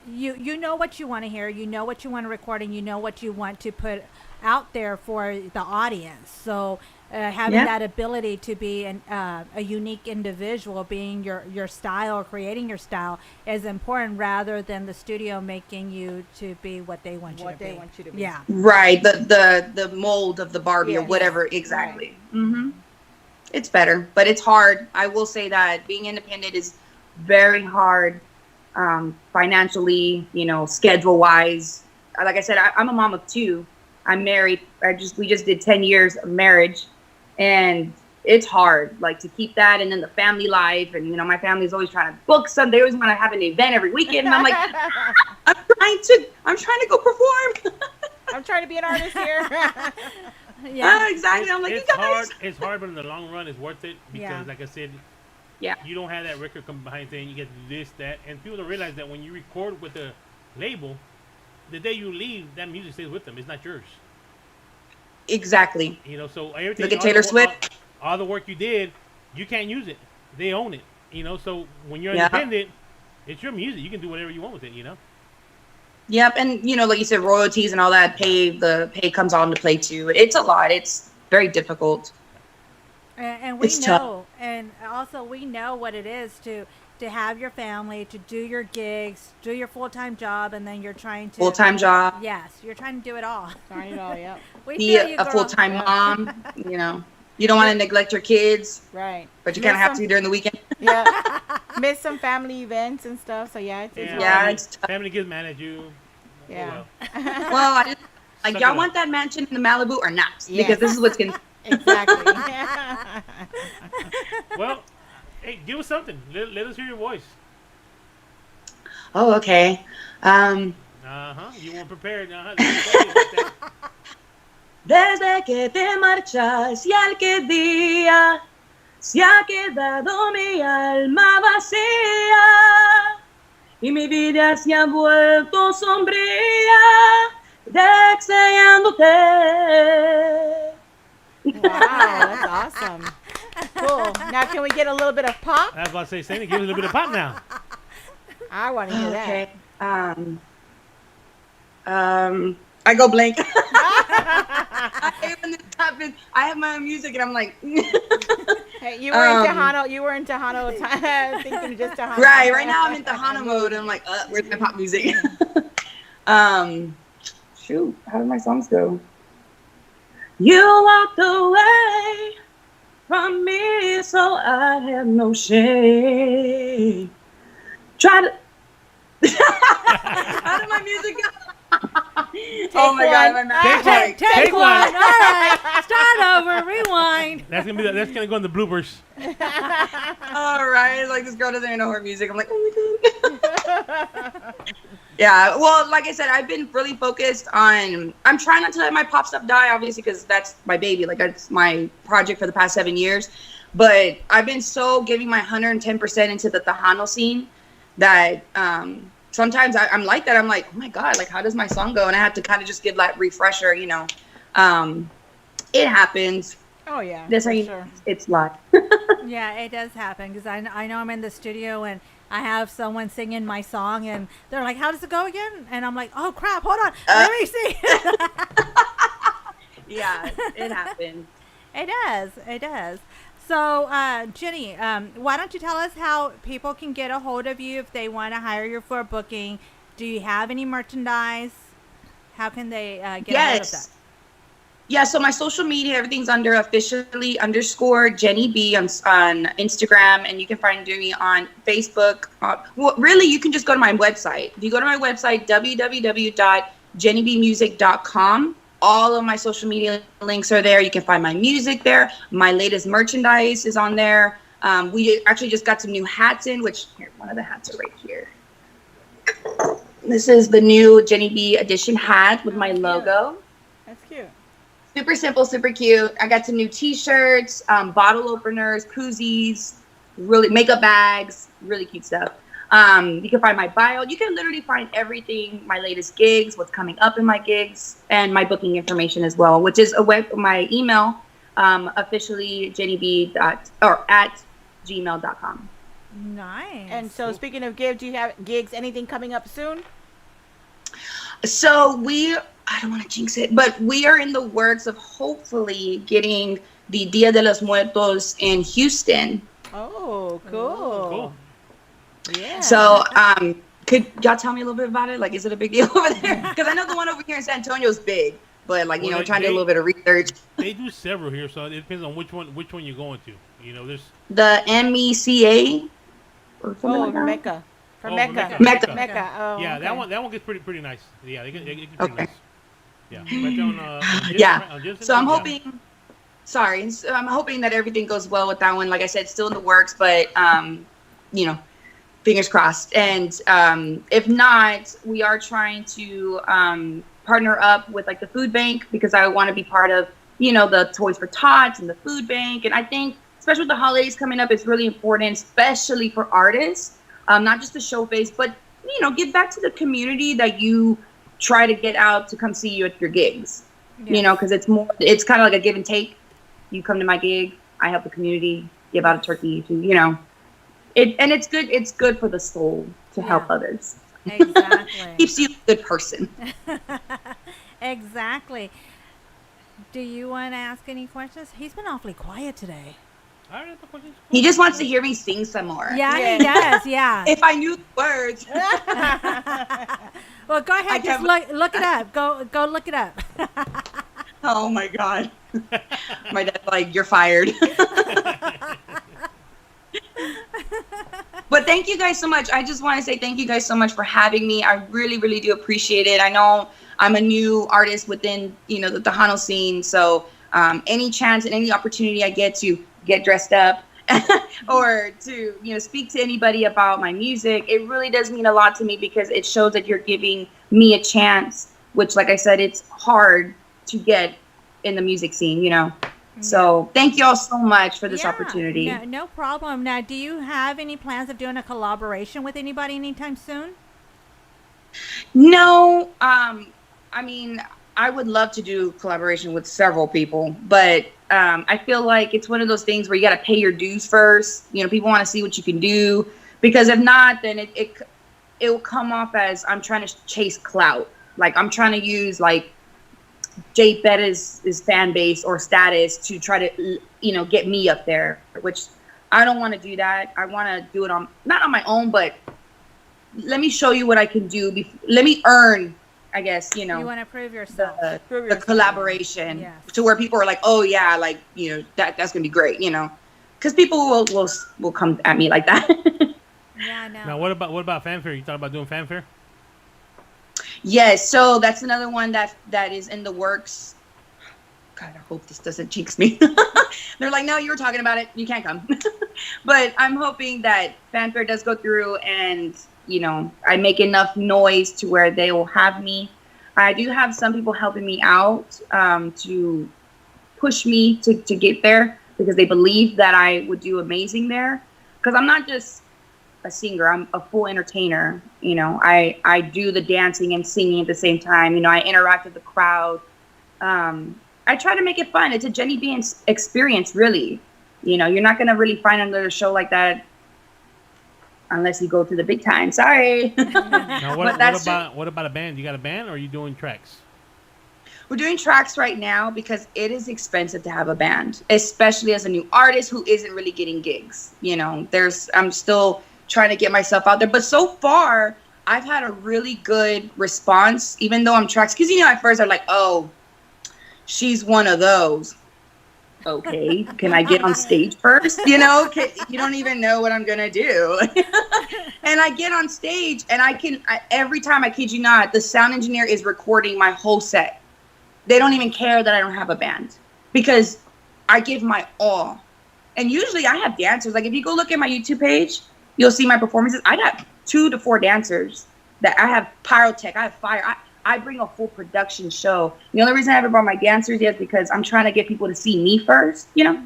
[SPEAKER 5] you know what you want to hear, you know what you want to record, and you know what you want to put out there for the audience. So having that ability to be a unique individual, being your style or creating your style is important rather than the studio making you to be what they want you to be. Yeah.
[SPEAKER 10] Right. The mold of the Barbie or whatever. Exactly. Right. Mm-hmm. It's better, but it's hard. I will say that being independent is very hard financially, schedule wise. Like I said, I'm a mom of 2. I'm married. We just did 10 years of marriage, and it's hard, like to keep that, and then the family life, and my family's always trying to book something. They always want to have an event every weekend, and I'm like, I'm trying to go perform.
[SPEAKER 4] I'm trying to be an artist here.
[SPEAKER 10] Exactly. I'm like,
[SPEAKER 6] it's
[SPEAKER 10] you guys.
[SPEAKER 6] hard. It's hard, but in the long run, it's worth it because, like I said, you don't have that record come behind saying you get this, that, and people don't realize that when you record with a label. the day you leave, that music stays with them. It's not yours.
[SPEAKER 10] Exactly.
[SPEAKER 6] You know, so everything.
[SPEAKER 10] Look at Taylor Swift.
[SPEAKER 6] All the work you did, you can't use it. They own it. You know, so when you're
[SPEAKER 10] Yeah.
[SPEAKER 6] independent, it's your music. You can do whatever you want with it. You know.
[SPEAKER 10] Yep, and like you said, royalties and all that pay comes on to play too. It's a lot. It's very difficult.
[SPEAKER 5] And we
[SPEAKER 10] It's tough.
[SPEAKER 5] know, and also we know what it is to have your family, to do your gigs, do your full-time job, and then you're trying to
[SPEAKER 10] Full-time job,
[SPEAKER 5] Yes, you're trying to do it all.
[SPEAKER 4] Darn it all, yep.
[SPEAKER 5] We
[SPEAKER 10] be
[SPEAKER 5] feel you,
[SPEAKER 10] a
[SPEAKER 5] girl.
[SPEAKER 10] full-time mom. You don't want to neglect your kids,
[SPEAKER 4] Right.
[SPEAKER 10] but you kind of have to during the weekend.
[SPEAKER 4] Yeah. Miss some family events and stuff. So yeah, it's
[SPEAKER 10] Yeah,
[SPEAKER 6] family,
[SPEAKER 10] it's tough.
[SPEAKER 6] family gets mad at you.
[SPEAKER 4] yeah.
[SPEAKER 6] Oh, well.
[SPEAKER 10] Well, I just,
[SPEAKER 6] Suck
[SPEAKER 10] y'all
[SPEAKER 6] it up.
[SPEAKER 10] want that mansion in the Malibu or not?
[SPEAKER 4] Yes.
[SPEAKER 10] Because this is what's going to...
[SPEAKER 4] Exactly.
[SPEAKER 6] Well, hey, give us something. Let us hear your voice.
[SPEAKER 10] Oh, okay.
[SPEAKER 6] You weren't prepared.
[SPEAKER 10] Desde que te marchas y aquel día se ha quedado mi alma vacía y mi vida se ha vuelto sombría deseándote.
[SPEAKER 4] Wow, that's awesome. Cool. Now can we get a little bit of pop?
[SPEAKER 6] I was about to say, Sandy, give us a little bit of pop now.
[SPEAKER 4] I want to hear
[SPEAKER 10] Okay. I go blank. I hate when this happens. I have my own music and I'm like,
[SPEAKER 4] that. Hey, you were in Tejano. You were in Tejano thinking just Tejano.
[SPEAKER 10] right now I'm in Tejano mode. And I'm like, where's my pop music? Shoot, how did my songs go? You walked away from me, so I have no shame. Try to. How did my music go? Oh my God, my mouth.
[SPEAKER 5] Take one. All right, start over, rewind.
[SPEAKER 6] That's gonna go in the bloopers.
[SPEAKER 10] All right, like this girl doesn't even know her music. I'm like, oh my God. Yeah, well, like I said, I've been really focused on. I'm trying not to let my pop stuff die, obviously, because that's my baby. Like that's my project for the past 7 years. But I've been so giving my 110% into the Tejano scene that sometimes I'm like that. I'm like, oh my God, like how does my song go? And I have to kind of just give that refresher, It happens.
[SPEAKER 4] Oh yeah.
[SPEAKER 10] That's how
[SPEAKER 4] for
[SPEAKER 10] you
[SPEAKER 4] sure.
[SPEAKER 10] it's live.
[SPEAKER 5] Yeah, it does happen because I know I'm in the studio and I have someone singing my song and they're like, "How does it go again?" And I'm like, "Oh crap, hold on, let me see."
[SPEAKER 10] Yeah, it happens.
[SPEAKER 5] It does. It does. So, Jenny, why don't you tell us how people can get a hold of you if they want to hire you for a booking? Do you have any merchandise? How can they get a hold of that?
[SPEAKER 10] Yeah, so my social media, everything's under officially _ Jenny B on Instagram, and you can find me on Facebook. Well, really, you can just go to my website. If you go to my website, www.jennybmusic.com, all of my social media links are there. You can find my music there. My latest merchandise is on there. We actually just got some new hats in, which, here, one of the hats are right here. This is the new Jenny B edition hat with my logo.
[SPEAKER 4] That's cute.
[SPEAKER 10] Super simple, super cute. I got some new T-shirts, bottle openers, koozies, really makeup bags, really cute stuff. You can find my bio. You can literally find everything, my latest gigs, what's coming up in my gigs, and my booking information as well, which is my email, officially jennyb@gmail.com.
[SPEAKER 5] Nice.
[SPEAKER 4] And so, speaking of gigs, do you have gigs? Anything coming up soon?
[SPEAKER 10] So I don't want to jinx it, but we are in the works of hopefully getting the Dia de los Muertos in Houston.
[SPEAKER 4] Oh, cool. Yeah.
[SPEAKER 10] So, could y'all tell me a little bit about it? Like, is it a big deal over there? Because I know the one over here in San Antonio is big, but like,
[SPEAKER 6] Well,
[SPEAKER 10] trying to do a little bit of research.
[SPEAKER 6] They do several here, so it depends on which one you're going to. There's
[SPEAKER 10] The MECA or something like that.
[SPEAKER 4] Mecca. For
[SPEAKER 6] Oh,
[SPEAKER 4] Mecca.
[SPEAKER 10] Mecca.
[SPEAKER 4] Mecca. Oh,
[SPEAKER 6] yeah,
[SPEAKER 4] okay.
[SPEAKER 6] that one gets pretty nice. Yeah, they get pretty
[SPEAKER 10] Okay.
[SPEAKER 6] nice. Yeah, right there on,
[SPEAKER 10] Yeah.
[SPEAKER 6] Jensen,
[SPEAKER 10] So I'm
[SPEAKER 6] yeah.
[SPEAKER 10] hoping. Sorry, so I'm hoping that everything goes well with that one. Like I said, still in the works, but fingers crossed. And if not, we are trying to partner up with like the food bank, because I want to be part of the Toys for Tots and the food bank. And I think, especially with the holidays coming up, it's really important, especially for artists, not just to show face, but give back to the community that you try to get out to come see you at your gigs.
[SPEAKER 5] Yeah.
[SPEAKER 10] You know, because it's kind of like a give and take. You come to my gig, I help the community, give out a turkey to, you know, and it's good. It's good for the soul to help others.
[SPEAKER 5] Exactly.
[SPEAKER 10] Keeps you a good person.
[SPEAKER 5] Exactly. Do you want to ask any questions? He's been awfully quiet today.
[SPEAKER 6] All right, the question's cool.
[SPEAKER 10] He just wants to hear me sing some more.
[SPEAKER 5] Yeah, he does. Yeah.
[SPEAKER 10] If I knew the words.
[SPEAKER 5] Well, go ahead. Just look it up. Go look it up.
[SPEAKER 10] Oh my God. My dad's like, you're fired. But thank you guys so much. I just want to say thank you guys so much for having me. I really, really do appreciate it. I know I'm a new artist within, you know, the Tejano scene. So any chance and any opportunity I get to get dressed up or to, you know, speak to anybody about my music, it really does mean a lot to me because it shows that you're giving me a chance, which, like I said, it's hard to get in the music scene, you know. So thank you all so much for this opportunity.
[SPEAKER 5] No problem. Now, do you have any plans of doing a collaboration with anybody anytime soon?
[SPEAKER 10] No, I mean, I would love to do collaboration with several people, but I feel like it's one of those things where you got to pay your dues first. You know, people want to see what you can do, because if not, then it will come off as I'm trying to chase clout. Like I'm trying to use like Jay Betta's fan base or status to try to, you know, get me up there, which I don't want to do that. I want to do it not on my own, but let me show you what I can do. Let me earn, I guess, you know.
[SPEAKER 5] You want to prove yourself.
[SPEAKER 10] The collaboration to where people are like, oh yeah, like, you know, that's gonna be great, you know, because people will come at me like that.
[SPEAKER 5] Yeah, I know.
[SPEAKER 6] Now, what about fanfare? You thought about doing fanfare?
[SPEAKER 10] Yes, so that's another one that is in the works. God, I hope this doesn't jinx me. They're like, no, you were talking about it. You can't come. But I'm hoping that fanfare does go through and, you know, I make enough noise to where they will have me. I do have some people helping me out to push me to get there because they believe that I would do amazing there. Because I'm not just a singer, I'm a full entertainer. You know, I do the dancing and singing at the same time. You know, I interact with the crowd. I try to make it fun. It's a Jenny Bean experience, really. You know, you're not going to really find another show like that unless you go to the big time. Sorry.
[SPEAKER 6] Now, what about a band? You got a band, or are you doing tracks?
[SPEAKER 10] We're doing tracks right now because it is expensive to have a band, especially as a new artist who isn't really getting gigs. You know, I'm still trying to get myself out there. But so far, I've had a really good response, even though I'm tracks. Because, you know, at first they're like, oh, she's one of those. Okay, can I get on stage first? You know, you don't even know what I'm going to do. And I get on stage and every time, I kid you not, the sound engineer is recording my whole set. They don't even care that I don't have a band because I give my all. And usually I have dancers. Like if you go look at my YouTube page, you'll see my performances. I got 2 to 4 dancers that I have pyrotech. I have fire. I bring a full production show. The only reason I haven't brought my dancers yet is because I'm trying to get people to see me first, you know.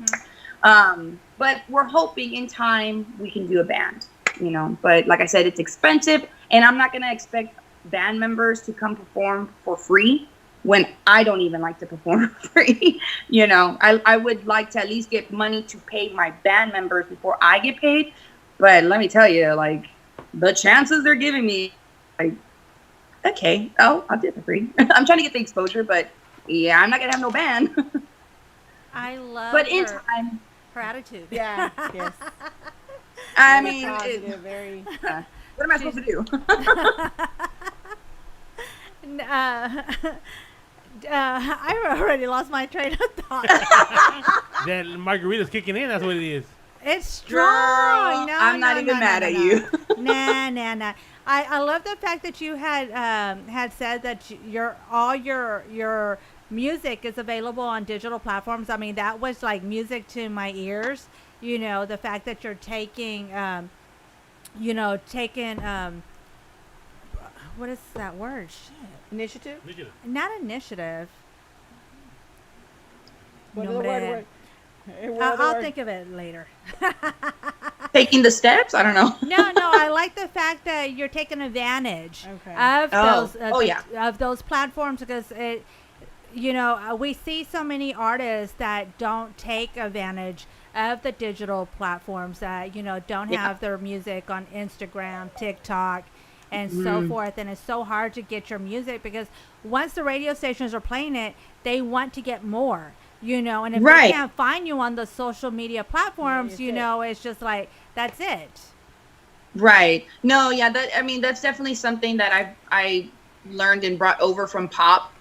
[SPEAKER 10] But we're hoping in time we can do a band, you know. But like I said, it's expensive, and I'm not going to expect band members to come perform for free when I don't even like to perform for free. You know, I would like to at least get money to pay my band members before I get paid. But let me tell you, like, the chances they're giving me, like, okay, I'll do it for free. I'm trying to get the exposure, but yeah, I'm not gonna have no band.
[SPEAKER 5] I love
[SPEAKER 10] but in time,
[SPEAKER 5] her attitude.
[SPEAKER 4] Yeah, yes.
[SPEAKER 10] I mean,
[SPEAKER 4] Positive, very.
[SPEAKER 10] what am I supposed to do?
[SPEAKER 5] I already lost my train of thought.
[SPEAKER 6] Then margarita's kicking in. That's what it is.
[SPEAKER 5] It's strong. No,
[SPEAKER 10] I'm not even mad at you.
[SPEAKER 5] Nah. I love the fact that you had said that all your music is available on digital platforms. I mean, that was like music to my ears. You know, the fact that you're taking what is that word? Shit.
[SPEAKER 4] Initiative?
[SPEAKER 5] Not initiative.
[SPEAKER 4] What
[SPEAKER 5] No,
[SPEAKER 4] other word? What other
[SPEAKER 5] I'll
[SPEAKER 4] word?
[SPEAKER 5] think of it later.
[SPEAKER 10] Taking the steps? I don't know.
[SPEAKER 5] No, I like the fact that you're taking advantage
[SPEAKER 4] Okay.
[SPEAKER 5] of those
[SPEAKER 10] yeah.
[SPEAKER 5] of those platforms, because it, we see so many artists that don't take advantage of the digital platforms, that don't
[SPEAKER 10] Yeah.
[SPEAKER 5] have their music on Instagram, TikTok, and so
[SPEAKER 10] Mm-hmm.
[SPEAKER 5] forth. And it's so hard to get your music, because once the radio stations are playing it, they want to get more. And if
[SPEAKER 10] Right.
[SPEAKER 5] they can't find you on the social media platforms,
[SPEAKER 4] Yeah,
[SPEAKER 5] it's just like, that's it.
[SPEAKER 10] Right. No, yeah, that's definitely something that I learned and brought over from pop.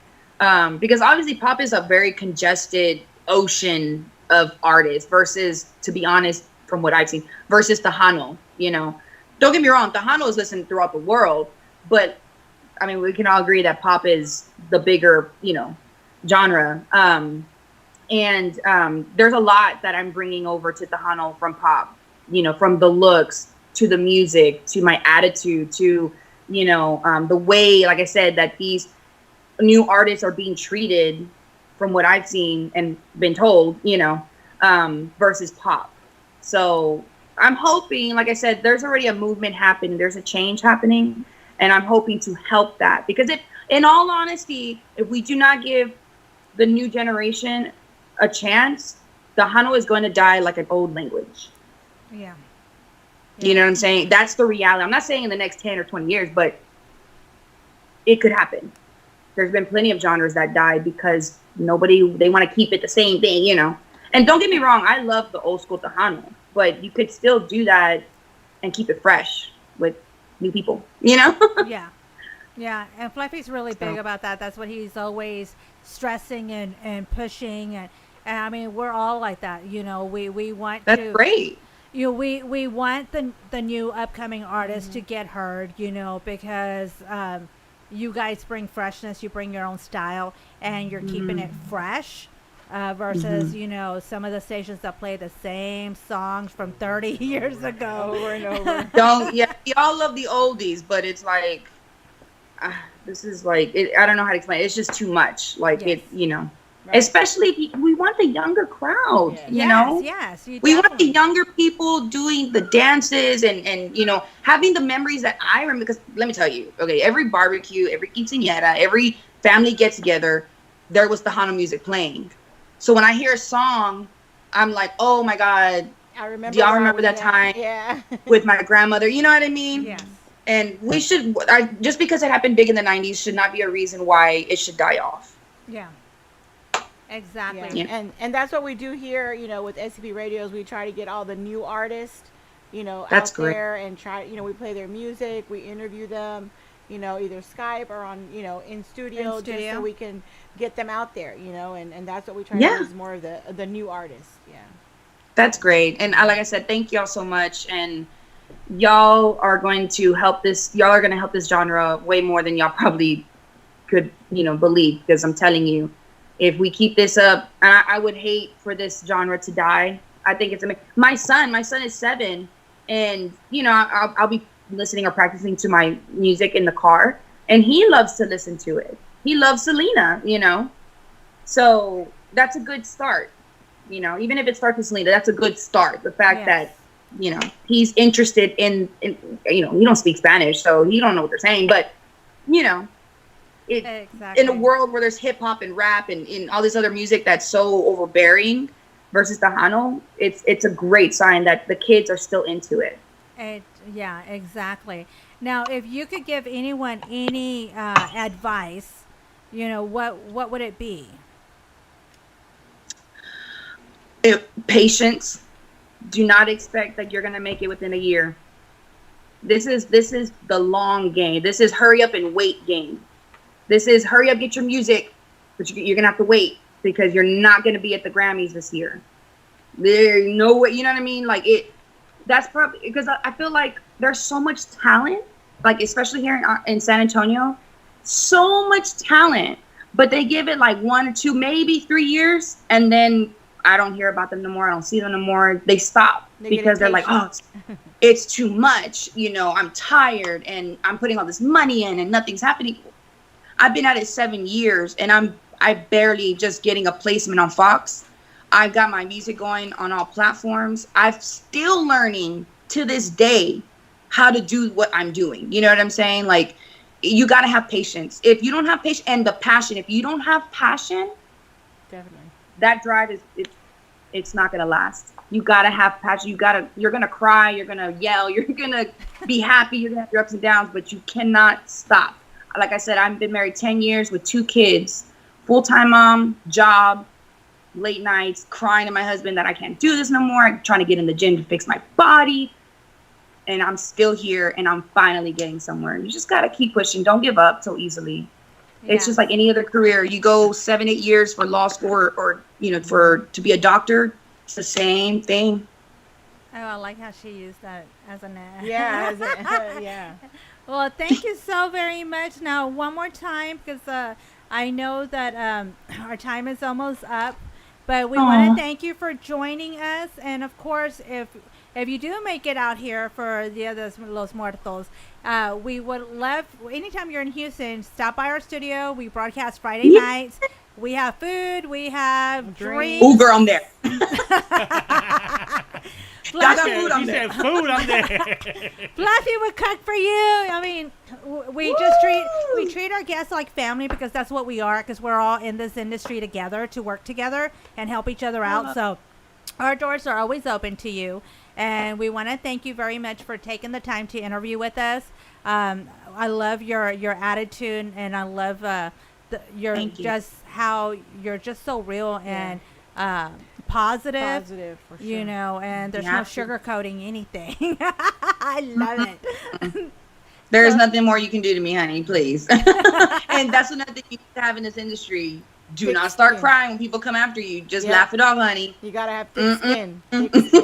[SPEAKER 10] Because obviously pop is a very congested ocean of artists versus, to be honest, from what I've seen, versus Tejano, Don't get me wrong, Tejano is listened throughout the world, but I mean, we can all agree that pop is the bigger, genre. There's a lot that I'm bringing over to Tejano from pop, from the looks to the music to my attitude to, the way, like I said, that these new artists are being treated from what I've seen and been told, versus pop. So I'm hoping, like I said, there's already a movement happening. There's a change happening. And I'm hoping to help that, because in all honesty, if we do not give the new generation a chance, the Hano is going to die like an old language.
[SPEAKER 5] Yeah.
[SPEAKER 10] You know what I'm saying? That's the reality. I'm not saying in the next 10 or 20 years, but it could happen. There's been plenty of genres that died because they want to keep it the same thing, And don't get me wrong, I love the old school Tejano, but you could still do that and keep it fresh with new people,
[SPEAKER 5] Yeah. Yeah. And Fluffy's really big about that. That's what he's always stressing and pushing. And I mean, we're all like that. We want
[SPEAKER 10] That's
[SPEAKER 5] to.
[SPEAKER 10] great.
[SPEAKER 5] We want the new upcoming artists to get heard, because you guys bring freshness, you bring your own style, and you're keeping it fresh. Versus, some of the stations that play the same songs from 30 years ago.
[SPEAKER 4] Over and over.
[SPEAKER 10] We all love the oldies, but it's like, this is like, I don't know how to explain it. It's just too much. Like,
[SPEAKER 5] Yes.
[SPEAKER 4] Right.
[SPEAKER 10] Especially if we want the younger crowd,
[SPEAKER 4] Yes.
[SPEAKER 5] Yes.
[SPEAKER 10] We want the younger people doing the dances and having the memories that I remember. Because let me tell you, okay, every barbecue, every quinceañera, every family get together, there was the Hana music playing. So when I hear a song, I'm like, oh my God,
[SPEAKER 4] I remember.
[SPEAKER 10] do y'all remember that time
[SPEAKER 4] Yeah.
[SPEAKER 10] with my grandmother? You know what I mean?
[SPEAKER 5] Yes.
[SPEAKER 10] And we should, just because it happened big in the 90s should not be a reason why it should die off.
[SPEAKER 5] Yeah. Exactly.
[SPEAKER 4] Yeah. And that's what we do here, with SCP Radios. We try to get all the new artists,
[SPEAKER 10] That's
[SPEAKER 4] out
[SPEAKER 10] great.
[SPEAKER 4] there and try, we play their music, we interview them, either Skype or on, in studio, just so we can get them out there, and that's what we try to do, is more of the new artists. Yeah.
[SPEAKER 10] That's great. And like I said, thank y'all so much. And y'all are going to help this genre way more than y'all probably could, believe, because I'm telling you, if we keep this up, I would hate for this genre to die. I think it's amazing. My son is 7, and I'll be listening or practicing to my music in the car, and he loves to listen to it. He loves Selena, so that's a good start. Even if it starts with Selena, that's a good start. The fact that he's interested in he don't speak Spanish, so he don't know what they're saying, but
[SPEAKER 5] Exactly.
[SPEAKER 10] in a world where there's hip hop and rap and all this other music that's so overbearing versus the Hano, it's a great sign that the kids are still into it.
[SPEAKER 5] Yeah, exactly. Now, if you could give anyone any advice, what would it be?
[SPEAKER 10] Patience. Do not expect that you're gonna make it within a year. This is the long game. This is hurry up and wait game. This is hurry up, get your music, but you're going to have to wait because you're not going to be at the Grammys this year. There's no way, you know what I mean? Like that's probably because I feel like there's so much talent, like especially here in San Antonio, so much talent, but they give it like 1 or 2, maybe 3 years. And then I don't hear about them no more. I don't see them no more. They stop because they're like, oh, it's too much. I'm tired and I'm putting all this money in and nothing's happening. I've been at it 7 years and I barely just getting a placement on Fox. I've got my music going on all platforms. I'm still learning to this day how to do what I'm doing. You know what I'm saying? Like, you got to have patience. If you don't have patience and the passion, if you don't have passion,
[SPEAKER 4] Definitely.
[SPEAKER 10] that drive it's not going to last. You got to have passion. You're going to cry. You're going to yell. You're going to be happy. You're going to have your ups and downs, but you cannot stop. Like I said, I've been married 10 years with 2 kids, full-time mom, job, late nights, crying to my husband that I can't do this no more. I'm trying to get in the gym to fix my body. And I'm still here, and I'm finally getting somewhere. You just got to keep pushing. Don't give up so easily.
[SPEAKER 5] Yeah.
[SPEAKER 10] It's just like any other career. You go 7, 8 years for law school or to be a doctor. It's the same thing.
[SPEAKER 5] Oh, I like how she used that as an
[SPEAKER 4] Yeah. Yeah.
[SPEAKER 5] Well, thank you so very much. Now, one more time, because I know that our time is almost up, but we want to thank you for joining us. And of course, if you do make it out here for Dia de los Muertos, we would love, anytime you're in Houston, stop by our studio. We broadcast Friday nights. We have food. We have drinks.
[SPEAKER 10] Oh, girl, I'm there.
[SPEAKER 5] Fluffy,
[SPEAKER 10] food on
[SPEAKER 6] He
[SPEAKER 10] there.
[SPEAKER 6] said food on there.
[SPEAKER 5] Fluffy would cook for you. I mean, we treat our guests like family, because that's what we are, because we're all in this industry together to work together and help each other out. So our doors are always open to you. And we want to thank you very much for taking the time to interview with us. I love your attitude, and I love
[SPEAKER 10] Thank you.
[SPEAKER 5] just how you're just so real and positive.
[SPEAKER 4] Positive, for sure.
[SPEAKER 5] You know, and there's no
[SPEAKER 10] have to.
[SPEAKER 5] sugarcoating anything. I love it.
[SPEAKER 10] There's nothing more you can do to me, honey, please. And that's another thing you have in this industry. Do
[SPEAKER 4] Thick
[SPEAKER 10] not start
[SPEAKER 4] skin.
[SPEAKER 10] crying when people come after you. Just
[SPEAKER 4] Yeah.
[SPEAKER 10] laugh it off, honey.
[SPEAKER 4] You gotta have thick skin. Thick skin.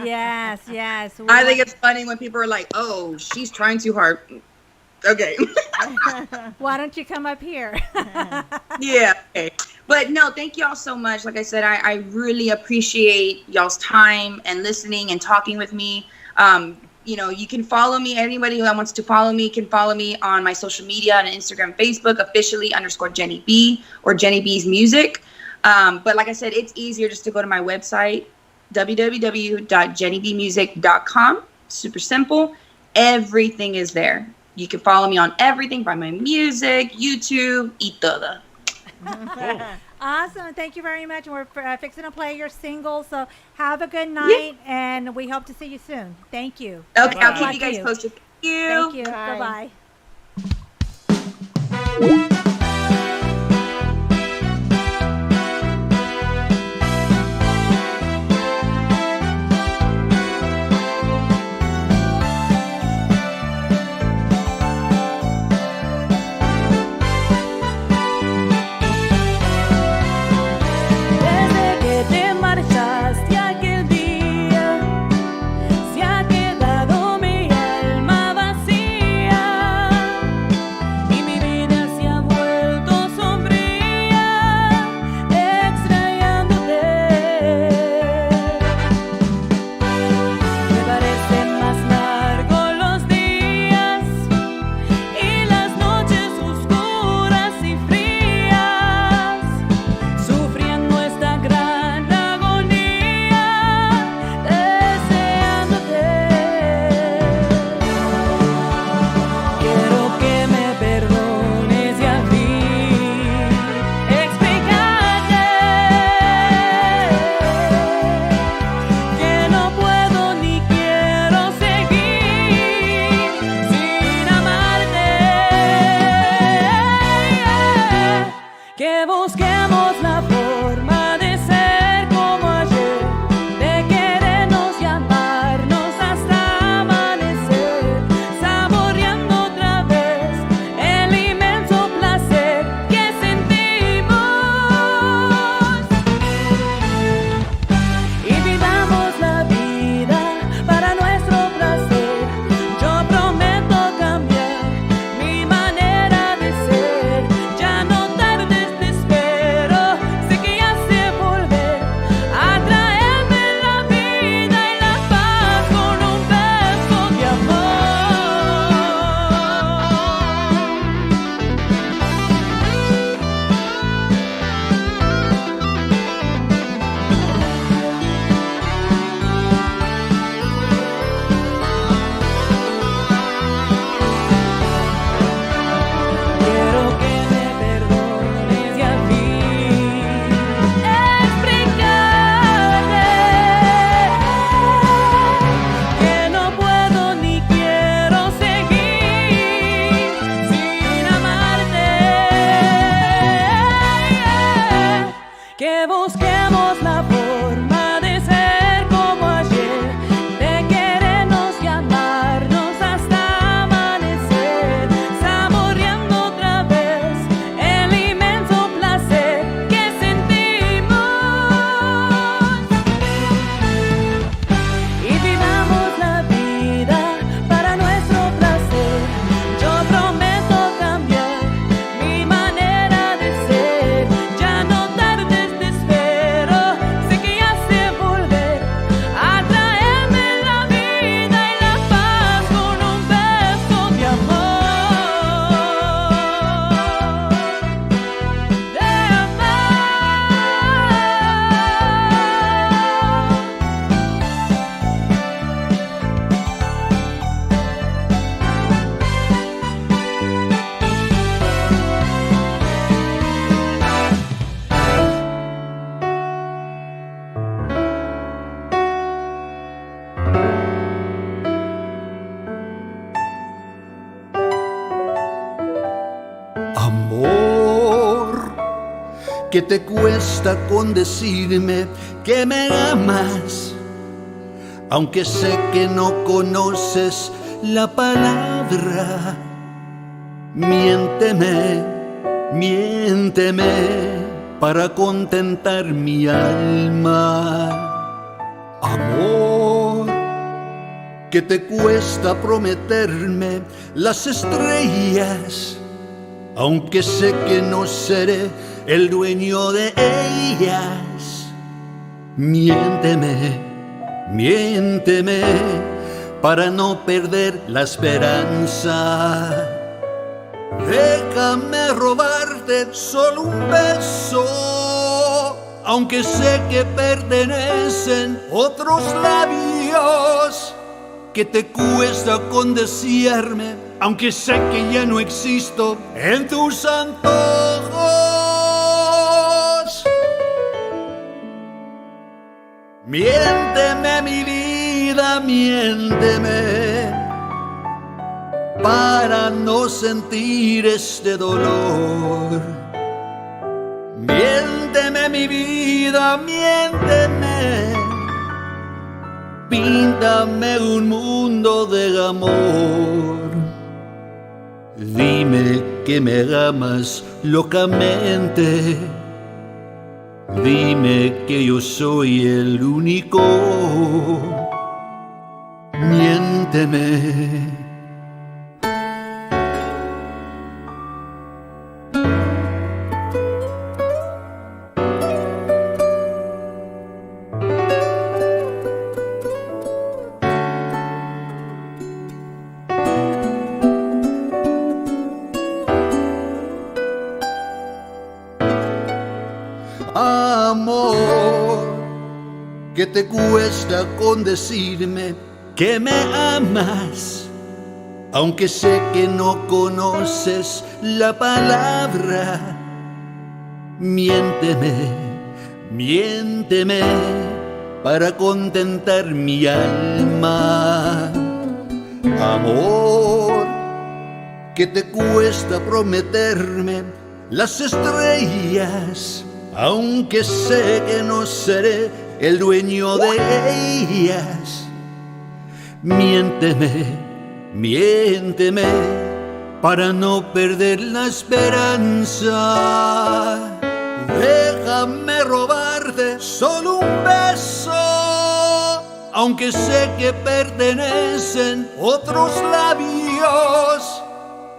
[SPEAKER 5] Yes, yes.
[SPEAKER 10] I think it's funny when people are like, "Oh, she's trying too hard." Okay.
[SPEAKER 5] Why don't you come up here?
[SPEAKER 10] Yeah. Okay. But no, thank y'all so much. Like I said, I really appreciate y'all's time and listening and talking with me. You can follow me. Anybody who wants to follow me can follow me on my social media, on Instagram, Facebook, officially _Jenny B or Jenny B's Music. But like I said, it's easier just to go to my website, www.jennybmusic.com. Super simple. Everything is there. You can follow me on everything, by my music, YouTube, y todo.
[SPEAKER 5] Awesome. Thank you very much. We're fixing to play your single. So have a good night, and we hope to see you soon. Thank you.
[SPEAKER 10] Okay, I'll
[SPEAKER 5] Bye.
[SPEAKER 10] keep you guys posted. Thank you.
[SPEAKER 5] Thank you.
[SPEAKER 4] Bye.
[SPEAKER 5] Bye-bye.
[SPEAKER 7] Mi vida se ha vuelto
[SPEAKER 3] ¿Qué te cuesta con decirme que me amas? Aunque sé que no conoces la palabra. Miénteme, miénteme para contentar mi alma. Amor, ¿qué te cuesta prometerme las estrellas? Aunque sé que no seré el dueño de ellas. Miénteme, miénteme para no perder la esperanza. Déjame robarte solo un beso, aunque sé que pertenecen otros labios. ¿Qué te cuesta con desearme, aunque sé que ya no existo en tus antojos? Miénteme mi vida, miénteme para no sentir este dolor. Miénteme mi vida, miénteme. Píntame un mundo de amor. Dime que me amas locamente. Dime que yo soy el único. Miénteme. Amor, ¿qué te cuesta con decirme que me amas? Aunque sé que no conoces la palabra. Miénteme, miénteme para contentar mi alma. Amor, ¿qué te cuesta prometerme las estrellas? Aunque sé que no seré el dueño de ellas. Miénteme, miénteme para no perder la esperanza. Déjame robarte solo un beso, aunque sé que pertenecen otros labios.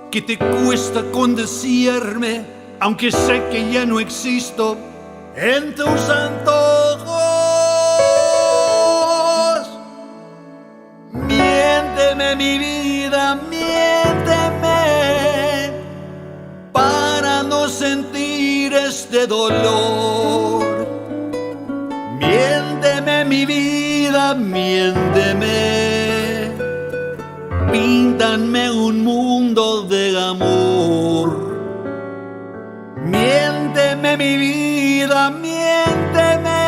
[SPEAKER 3] ¿Qué te cuesta con desearme, aunque sé que ya no existo en tus antojos? Miénteme mi vida, miénteme para no sentir este dolor. Miénteme mi vida, miénteme. Píntame un mundo de amor. Miénteme mi vida, miénteme.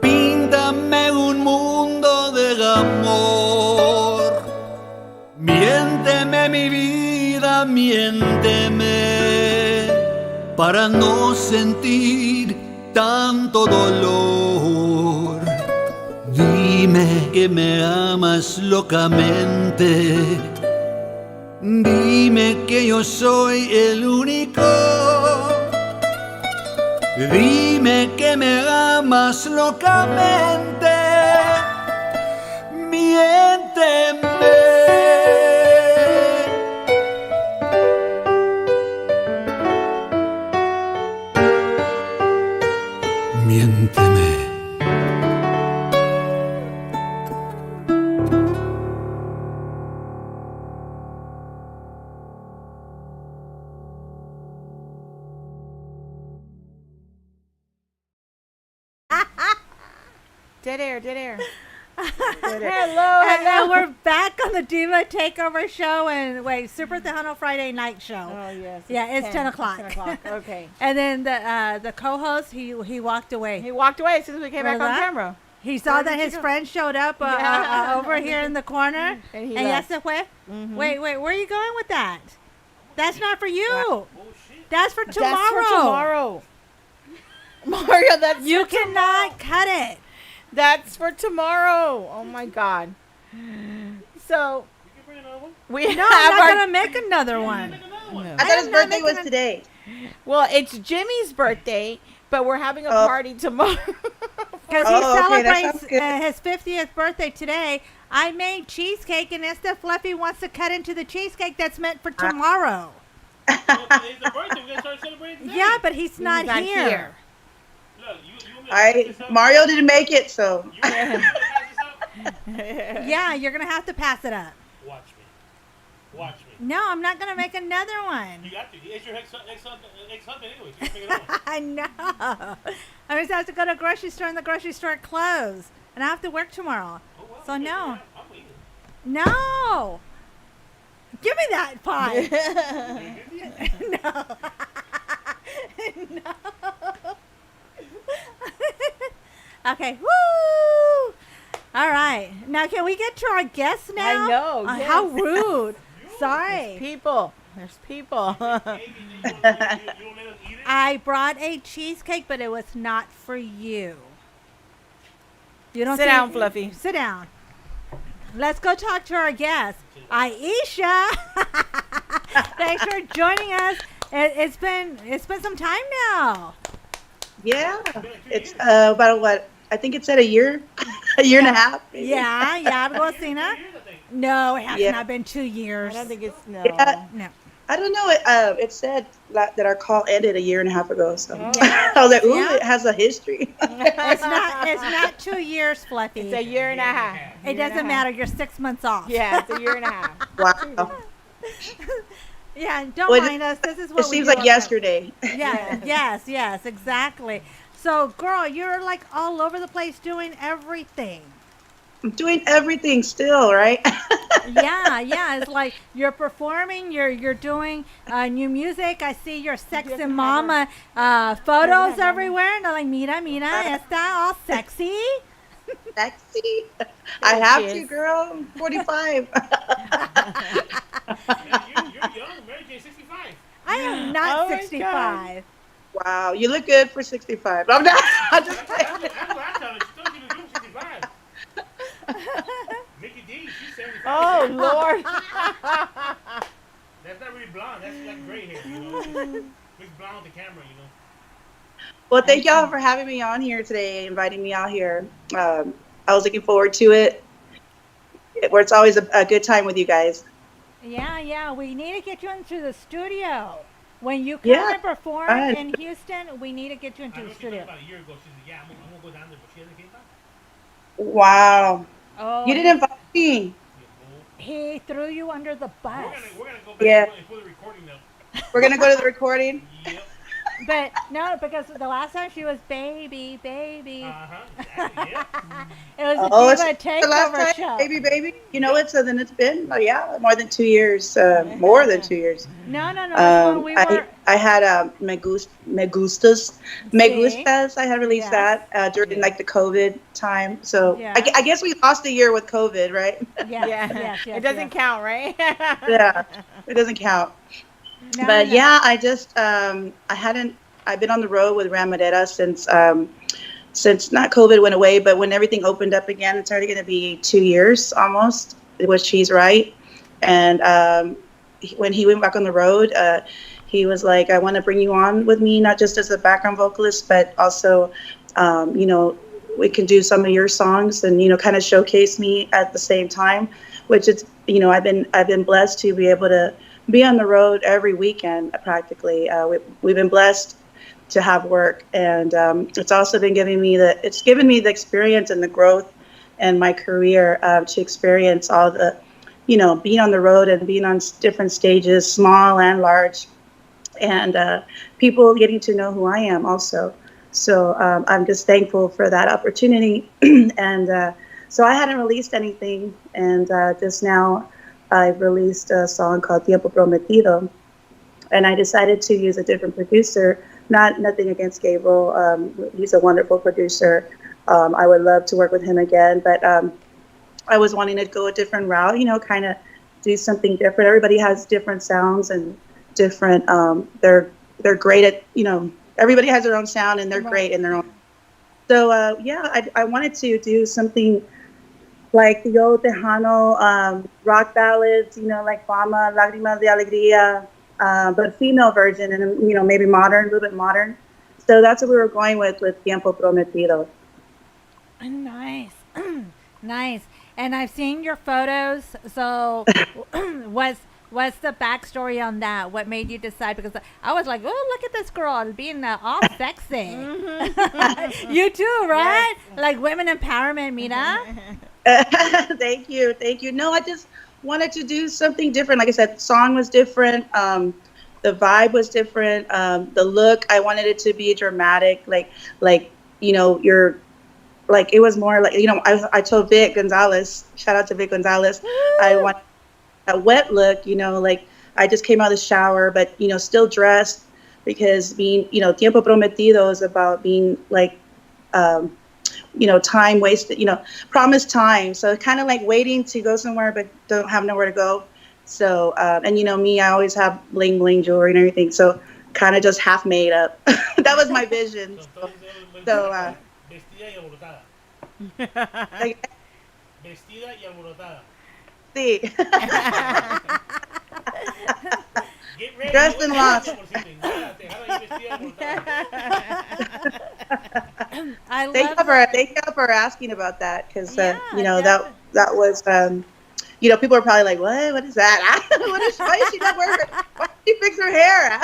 [SPEAKER 3] Píntame un mundo de amor. Miénteme mi vida, miénteme para no sentir tanto dolor. Dime que me amas locamente. Dime que yo soy el único. Dime que me amas locamente. Miénteme. Miénteme.
[SPEAKER 4] Dead air, dead air.
[SPEAKER 5] And we're back on the Diva Takeover show and Super Tejano Friday night show.
[SPEAKER 4] Oh yes.
[SPEAKER 5] Yeah, it's 10 o'clock.
[SPEAKER 4] 10 o'clock. Okay.
[SPEAKER 5] And then the co-host he walked away.
[SPEAKER 4] He walked away as soon as we came back on camera.
[SPEAKER 5] He saw that his friend showed up over here in the corner.
[SPEAKER 4] And he
[SPEAKER 5] ya
[SPEAKER 4] left.
[SPEAKER 5] se fue. Wait, where are you going with that? That's not for you.
[SPEAKER 6] Oh shit.
[SPEAKER 5] That's for tomorrow.
[SPEAKER 4] That's for tomorrow. Mario, that's
[SPEAKER 5] You
[SPEAKER 4] for tomorrow.
[SPEAKER 5] cannot cut it.
[SPEAKER 4] That's for tomorrow. Oh my God. So
[SPEAKER 6] You can bring another one.
[SPEAKER 4] we
[SPEAKER 5] No,
[SPEAKER 4] have
[SPEAKER 5] I'm not
[SPEAKER 4] our.
[SPEAKER 5] gonna make another one.
[SPEAKER 6] Make another one.
[SPEAKER 4] No.
[SPEAKER 10] I thought his
[SPEAKER 5] am not
[SPEAKER 10] birthday was
[SPEAKER 5] making a-
[SPEAKER 10] today.
[SPEAKER 4] Well, it's Jimmy's birthday, but we're having a
[SPEAKER 10] Oh.
[SPEAKER 4] party tomorrow.
[SPEAKER 5] Because he
[SPEAKER 10] Oh, okay, that
[SPEAKER 5] celebrates
[SPEAKER 10] sounds good.
[SPEAKER 5] his 50th birthday today. I made cheesecake, and instead Fluffy wants to cut into the cheesecake that's meant for tomorrow.
[SPEAKER 6] Well, today's the birthday. We're gonna start celebrating today.
[SPEAKER 5] Yeah, but he's not,
[SPEAKER 4] not
[SPEAKER 5] here.
[SPEAKER 4] here.
[SPEAKER 6] Look, you want me to pass
[SPEAKER 10] I
[SPEAKER 6] this up?
[SPEAKER 10] Mario didn't make it, so
[SPEAKER 6] You want me to pass this up?
[SPEAKER 5] Yeah, you're gonna have to pass it up.
[SPEAKER 6] Watch me. Watch me.
[SPEAKER 5] No, I'm not gonna make another
[SPEAKER 6] You
[SPEAKER 5] one.
[SPEAKER 6] got to. It's your ex-husband anyway. So you can pick it up.
[SPEAKER 5] I know. I just have to go to the grocery store, and the grocery store closed, and I have to work tomorrow.
[SPEAKER 6] Oh, well,
[SPEAKER 5] So no.
[SPEAKER 6] I'm waiting.
[SPEAKER 5] No. Give me that pie. No. No. Okay. Woo! All right. Now, can we get to our guests now?
[SPEAKER 4] I know,
[SPEAKER 5] How
[SPEAKER 4] yes.
[SPEAKER 5] rude. Sorry.
[SPEAKER 4] People. There's people.
[SPEAKER 6] Hey, you don't let us eat it?
[SPEAKER 5] I brought a cheesecake, but it was not for you. You don't
[SPEAKER 4] Sit
[SPEAKER 5] see-
[SPEAKER 4] down, Fluffy.
[SPEAKER 5] Sit down. Let's go talk to our guest, Aisha. Thanks for joining us. It's been some time now.
[SPEAKER 10] yeah. It's about what? I think it's at a year, a year and a half. Maybe.
[SPEAKER 5] Yeah, algo así, ¿no?
[SPEAKER 6] Years, I think.
[SPEAKER 5] No, it has
[SPEAKER 10] Yeah.
[SPEAKER 5] not been 2
[SPEAKER 4] I
[SPEAKER 5] years.
[SPEAKER 4] don't think it's no.
[SPEAKER 10] Yeah.
[SPEAKER 5] No.
[SPEAKER 10] I don't know. It said that our call ended a year and a half ago. So
[SPEAKER 5] Yeah.
[SPEAKER 10] I was like, ooh,
[SPEAKER 5] Yeah.
[SPEAKER 10] it has a history.
[SPEAKER 5] It's not 2 years, Fluffy.
[SPEAKER 4] It's a year and a half.
[SPEAKER 5] It doesn't matter. You're 6 months off.
[SPEAKER 4] Yeah, it's a year and a half.
[SPEAKER 10] Wow.
[SPEAKER 5] Yeah, don't
[SPEAKER 10] Well,
[SPEAKER 5] mind us. This is what
[SPEAKER 10] It
[SPEAKER 5] we
[SPEAKER 10] seems
[SPEAKER 5] do
[SPEAKER 10] like
[SPEAKER 5] on
[SPEAKER 10] yesterday.
[SPEAKER 5] the- Yeah, yes, exactly. So, girl, you're like all over the place doing everything.
[SPEAKER 10] I'm doing everything still, right?
[SPEAKER 5] Yeah. It's like you're performing, you're doing new music. I see your sexy
[SPEAKER 4] Doesn't have
[SPEAKER 5] mama photos everywhere. And I'm like, mira, está all sexy.
[SPEAKER 10] Sexy. I have
[SPEAKER 4] she
[SPEAKER 10] to,
[SPEAKER 4] is.
[SPEAKER 10] girl. I'm 45.
[SPEAKER 6] You're young. Mary Jane, 65.
[SPEAKER 5] I am not
[SPEAKER 4] Oh my
[SPEAKER 5] 65.
[SPEAKER 10] Wow, you look good for 65. I'm not. I'm just
[SPEAKER 6] That's what I tell her. She told you to do 65. Mickey D, she's 75.
[SPEAKER 4] Oh Lord.
[SPEAKER 6] That's not really blonde. That's like gray hair, you know. Mixed blonde with the camera, you know.
[SPEAKER 10] Well, thank y'all for having me on here today, inviting me out here. I was looking forward to it. Where it's always a good time with you guys.
[SPEAKER 5] Yeah. We need to get you into the studio. When you come
[SPEAKER 10] Yeah,
[SPEAKER 5] and perform
[SPEAKER 10] fine.
[SPEAKER 5] in Houston, we need to get you
[SPEAKER 6] I
[SPEAKER 5] into
[SPEAKER 6] know
[SPEAKER 5] the
[SPEAKER 6] she told me
[SPEAKER 5] studio.
[SPEAKER 6] about a year ago. She said, yeah, I'm gonna go down there, but she hasn't came back.
[SPEAKER 10] Wow,
[SPEAKER 5] Oh,
[SPEAKER 10] you didn't invite me.
[SPEAKER 6] Yeah, well,
[SPEAKER 5] he threw you under the bus.
[SPEAKER 6] we're gonna go back
[SPEAKER 10] Yeah.
[SPEAKER 6] and put the recording now.
[SPEAKER 10] We're gonna go to the recording.
[SPEAKER 6] Yep.
[SPEAKER 5] But no, because the last time she was baby.
[SPEAKER 6] Uh-huh. Exactly, yeah.
[SPEAKER 5] It was a
[SPEAKER 10] Oh, it's
[SPEAKER 5] diva
[SPEAKER 10] the last
[SPEAKER 5] takeover
[SPEAKER 10] time,
[SPEAKER 5] show.
[SPEAKER 10] baby. You know it. So then it's been more than 2 years. More than 2 years.
[SPEAKER 5] No. That's when we were.
[SPEAKER 10] I had Me Gustas. I had released
[SPEAKER 5] Yes.
[SPEAKER 10] that during like the COVID time. So
[SPEAKER 5] Yeah.
[SPEAKER 10] I guess we lost a year with COVID, right?
[SPEAKER 5] Yes,
[SPEAKER 4] It doesn't count, right?
[SPEAKER 10] Yeah, it doesn't count.
[SPEAKER 5] No,
[SPEAKER 10] But
[SPEAKER 5] no.
[SPEAKER 10] yeah, I just I've been on the road with Ramadera since not COVID went away, but when everything opened up again, it's already going to be 2 years almost, which he's right. And when he went back on the road, he was like, I want to bring you on with me, not just as a background vocalist, but also, we can do some of your songs and, kind of showcase me at the same time, which is, I've been blessed to be able to be on the road every weekend practically. We've been blessed to have work, and it's also been given me the experience and the growth in my career to experience all the, being on the road and being on different stages, small and large, and people getting to know who I am also. So I'm just thankful for that opportunity. And so I hadn't released anything, and just now I've released a song called Tiempo Prometido, and I decided to use a different producer. Nothing against Gabriel. He's a wonderful producer. I would love to work with him again, but I was wanting to go a different route, kind of do something different. Everybody has different sounds and different. They're great at, everybody has their own sound and they're great in their own. So yeah, I wanted to do something like the old Tejano rock ballads, like Fama, Lágrimas de Alegría, but female version, and maybe modern, a little bit modern. So that's what we were going with Tiempo Prometido.
[SPEAKER 5] Nice. Nice. And I've seen your photos. So, what's the backstory on that? What made you decide? Because I was like, oh, look at this girl being all sexy. You too, right?
[SPEAKER 4] Yes.
[SPEAKER 5] Like women empowerment, Mira.
[SPEAKER 10] Thank you, thank you. No, I just wanted to do something different. Like I said, the song was different. The vibe was different. The look, I wanted it to be dramatic. Like you're like, it was more like, I told Vic Gonzalez, shout out to Vic Gonzalez, I want a wet look, like I just came out of the shower, but, still dressed, because being, Tiempo Prometido is about being like, time wasted, promised time. So kind of like waiting to go somewhere, but don't have nowhere to go. So, and me, I always have bling bling jewelry and everything. So kind of just half made up. That was my vision. So,
[SPEAKER 6] Vestida y alborotada.
[SPEAKER 10] like,
[SPEAKER 6] Vestida y alborotada.
[SPEAKER 10] see,
[SPEAKER 6] Get ready.
[SPEAKER 10] dressed in lost.
[SPEAKER 5] I love
[SPEAKER 10] Thank you for asking about that, because
[SPEAKER 5] Yeah,
[SPEAKER 10] that was people are probably like, what is that? Why is she not wearing? Why did she fix her hair?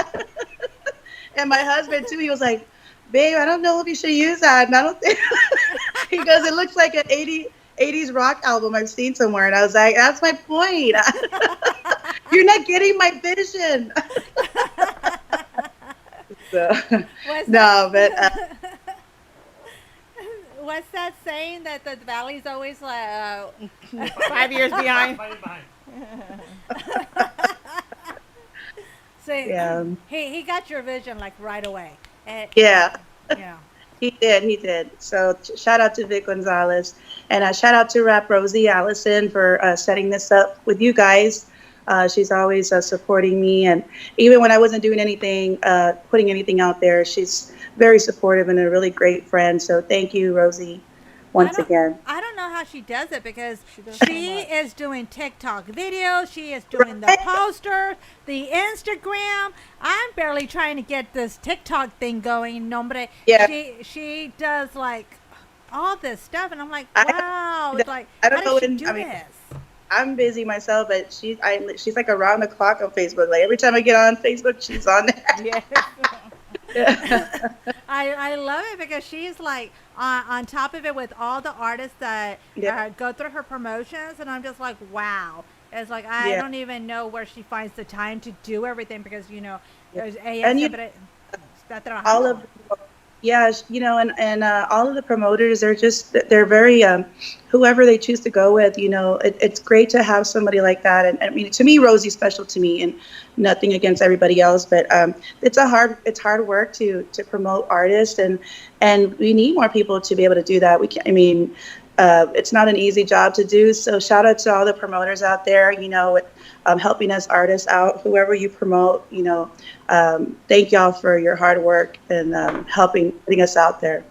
[SPEAKER 10] And my husband too, he was like, babe, I don't know if you should use that. And I don't think he goes, it looks like an 80s rock album I've seen somewhere. And I was like, that's my point. You're not getting my vision. So, no, but
[SPEAKER 5] what's that saying that the valley's always like
[SPEAKER 4] 5 years behind.
[SPEAKER 5] so
[SPEAKER 10] yeah.
[SPEAKER 5] he got your vision like right away.
[SPEAKER 10] Yeah.
[SPEAKER 5] Yeah.
[SPEAKER 10] He did. So shout out to Vic Gonzalez, and shout out to Rap Rosie Allison for setting this up with you guys. She's always supporting me, and even when I wasn't doing anything, putting anything out there, she's very supportive and a really great friend. So thank you, Rosie, once again.
[SPEAKER 5] I don't know how she does it, because
[SPEAKER 4] does
[SPEAKER 5] she
[SPEAKER 4] so much.
[SPEAKER 5] is doing TikTok videos, she is doing the posters, the Instagram. I'm barely trying to get this TikTok thing going. Nombre.
[SPEAKER 10] Yeah.
[SPEAKER 5] She does like all this stuff, and I'm like,
[SPEAKER 10] I-
[SPEAKER 5] wow. It's like,
[SPEAKER 10] I don't
[SPEAKER 5] how
[SPEAKER 10] know
[SPEAKER 5] does she
[SPEAKER 10] when-
[SPEAKER 5] do
[SPEAKER 10] I mean,
[SPEAKER 5] this?
[SPEAKER 10] I'm busy myself, but she's like around the clock on Facebook. Like every time I get on Facebook, she's on there.
[SPEAKER 4] Yes.
[SPEAKER 5] I love it, because she's like on top of it with all the artists that
[SPEAKER 10] Yeah.
[SPEAKER 5] go through her promotions, and I'm just like, wow. It's like I
[SPEAKER 10] Yeah.
[SPEAKER 5] don't even know where she finds the time to do everything, because there's
[SPEAKER 10] And
[SPEAKER 5] está trabajando.
[SPEAKER 10] all of and all of the promoters, they're very whoever they choose to go with, it's great to have somebody like that. And I mean, to me, Rosie's special to me, and nothing against everybody else, but it's hard work to promote artists, and we need more people to be able to do that. It's not an easy job to do. So shout out to all the promoters out there, helping us artists out, whoever you promote, thank y'all for your hard work and putting us out there.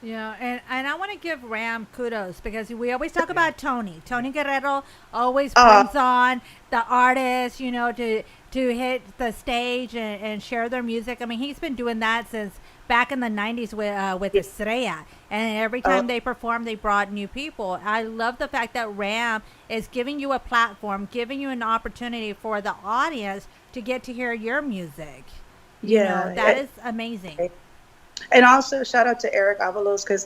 [SPEAKER 5] Yeah, and I want to give Ram kudos, because we always talk about Tony. Tony Guerrero always brings on the artists, to hit the stage and share their music. I mean, he's been doing that since back in the 90s with Estrella. And every time they performed, they brought new people. I love the fact that Ram is giving you a platform, giving you an opportunity for the audience to get to hear your music. That is amazing.
[SPEAKER 10] And also shout out to Eric Avalos, because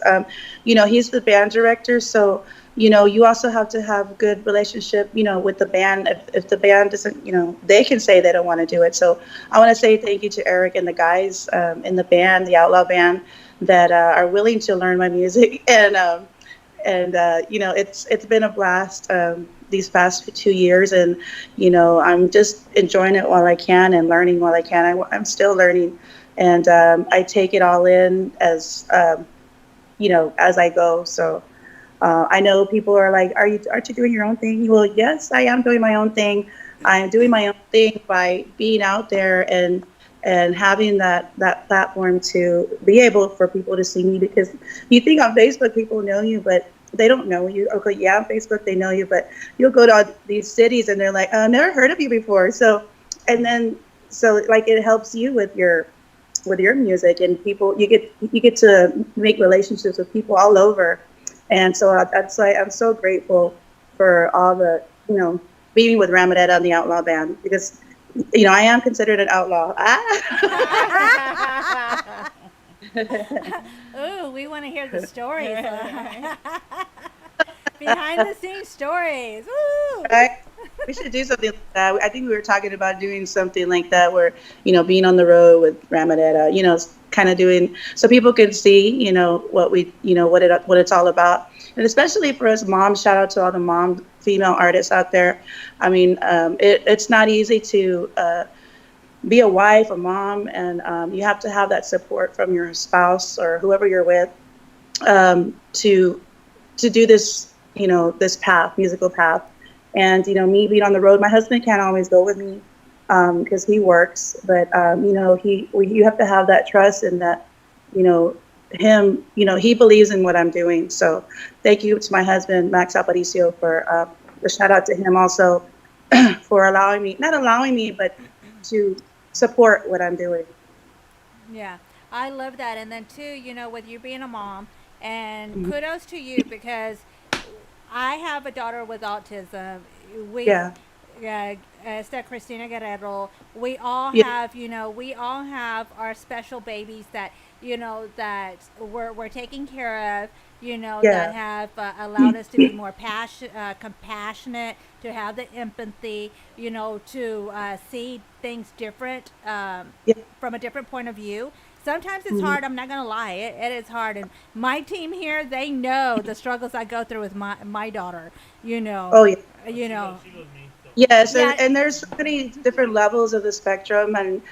[SPEAKER 10] he's the band director, so you also have to have good relationship with the band. If the band doesn't, they can say they don't want to do it. So I want to say thank you to Eric and the guys in the band, the Outlaw Band, that are willing to learn my music, and it's been a blast these past 2 years, and I'm just enjoying it while I can and learning while I can. I'm still learning. And I take it all in as I go. So I know people are like, aren't you doing your own thing? Well, yes, I am doing my own thing.
[SPEAKER 11] I'm doing my own thing by being out there and having that platform to be able for people to see me, because you think on Facebook people know you, but they don't know you. Okay, yeah, on Facebook they know you, but you'll go to all these cities and they're like, oh, never heard of you before. So, and then so like it helps you with your music, and people you get to make relationships with people all over, and so that's why I'm so grateful for all the being with Ramadetta and the Outlaw Band, because I am considered an outlaw.
[SPEAKER 5] Ooh, we want to hear the stories. Behind the scenes stories. Woo!
[SPEAKER 11] Right? We should do something like that. I think we were talking about doing something like that, where being on the road with Ramadetta, kind of doing so people can see, what we, what it's all about, and especially for us moms. Shout out to all the mom female artists out there. I mean, it's not easy to be a wife, a mom, and you have to have that support from your spouse or whoever you're with, to do this, this path, musical path. And, me being on the road, my husband can't always go with me because he works, but, you have to have that trust, and that, him, he believes in what I'm doing. So thank you to my husband, Max Aparicio, for a shout out to him also for not allowing me, but to support what I'm doing.
[SPEAKER 5] Yeah, I love that. And then too, with you being a mom, and kudos to you, because I have a daughter with autism.
[SPEAKER 11] Yeah.
[SPEAKER 5] Esta Cristina Guerrero. We all
[SPEAKER 11] Yeah.
[SPEAKER 5] have, we all have our special babies that, that we're taking care of,
[SPEAKER 11] Yeah.
[SPEAKER 5] that have allowed us to be more compassionate, to have the empathy, to see things different,
[SPEAKER 11] Yeah.
[SPEAKER 5] from a different point of view. Sometimes it's hard. I'm not gonna lie. It is hard, and my team here, they know the struggles I go through with my daughter.
[SPEAKER 11] Oh yeah.
[SPEAKER 5] You know.
[SPEAKER 6] She loves me. So.
[SPEAKER 11] Yes,
[SPEAKER 5] Yeah.
[SPEAKER 11] and there's so many different levels of the spectrum, and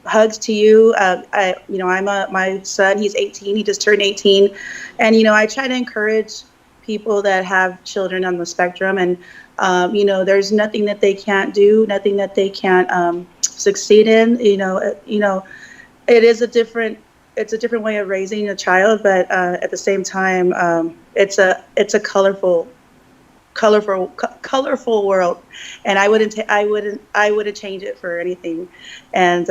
[SPEAKER 11] hugs to you. My son, he's 18, he just turned 18, and I try to encourage people that have children on the spectrum, and there's nothing that they can't do, nothing that they can't succeed in. It's a different way of raising a child, but at the same time, it's a colorful world, and I wouldn't change it for anything. And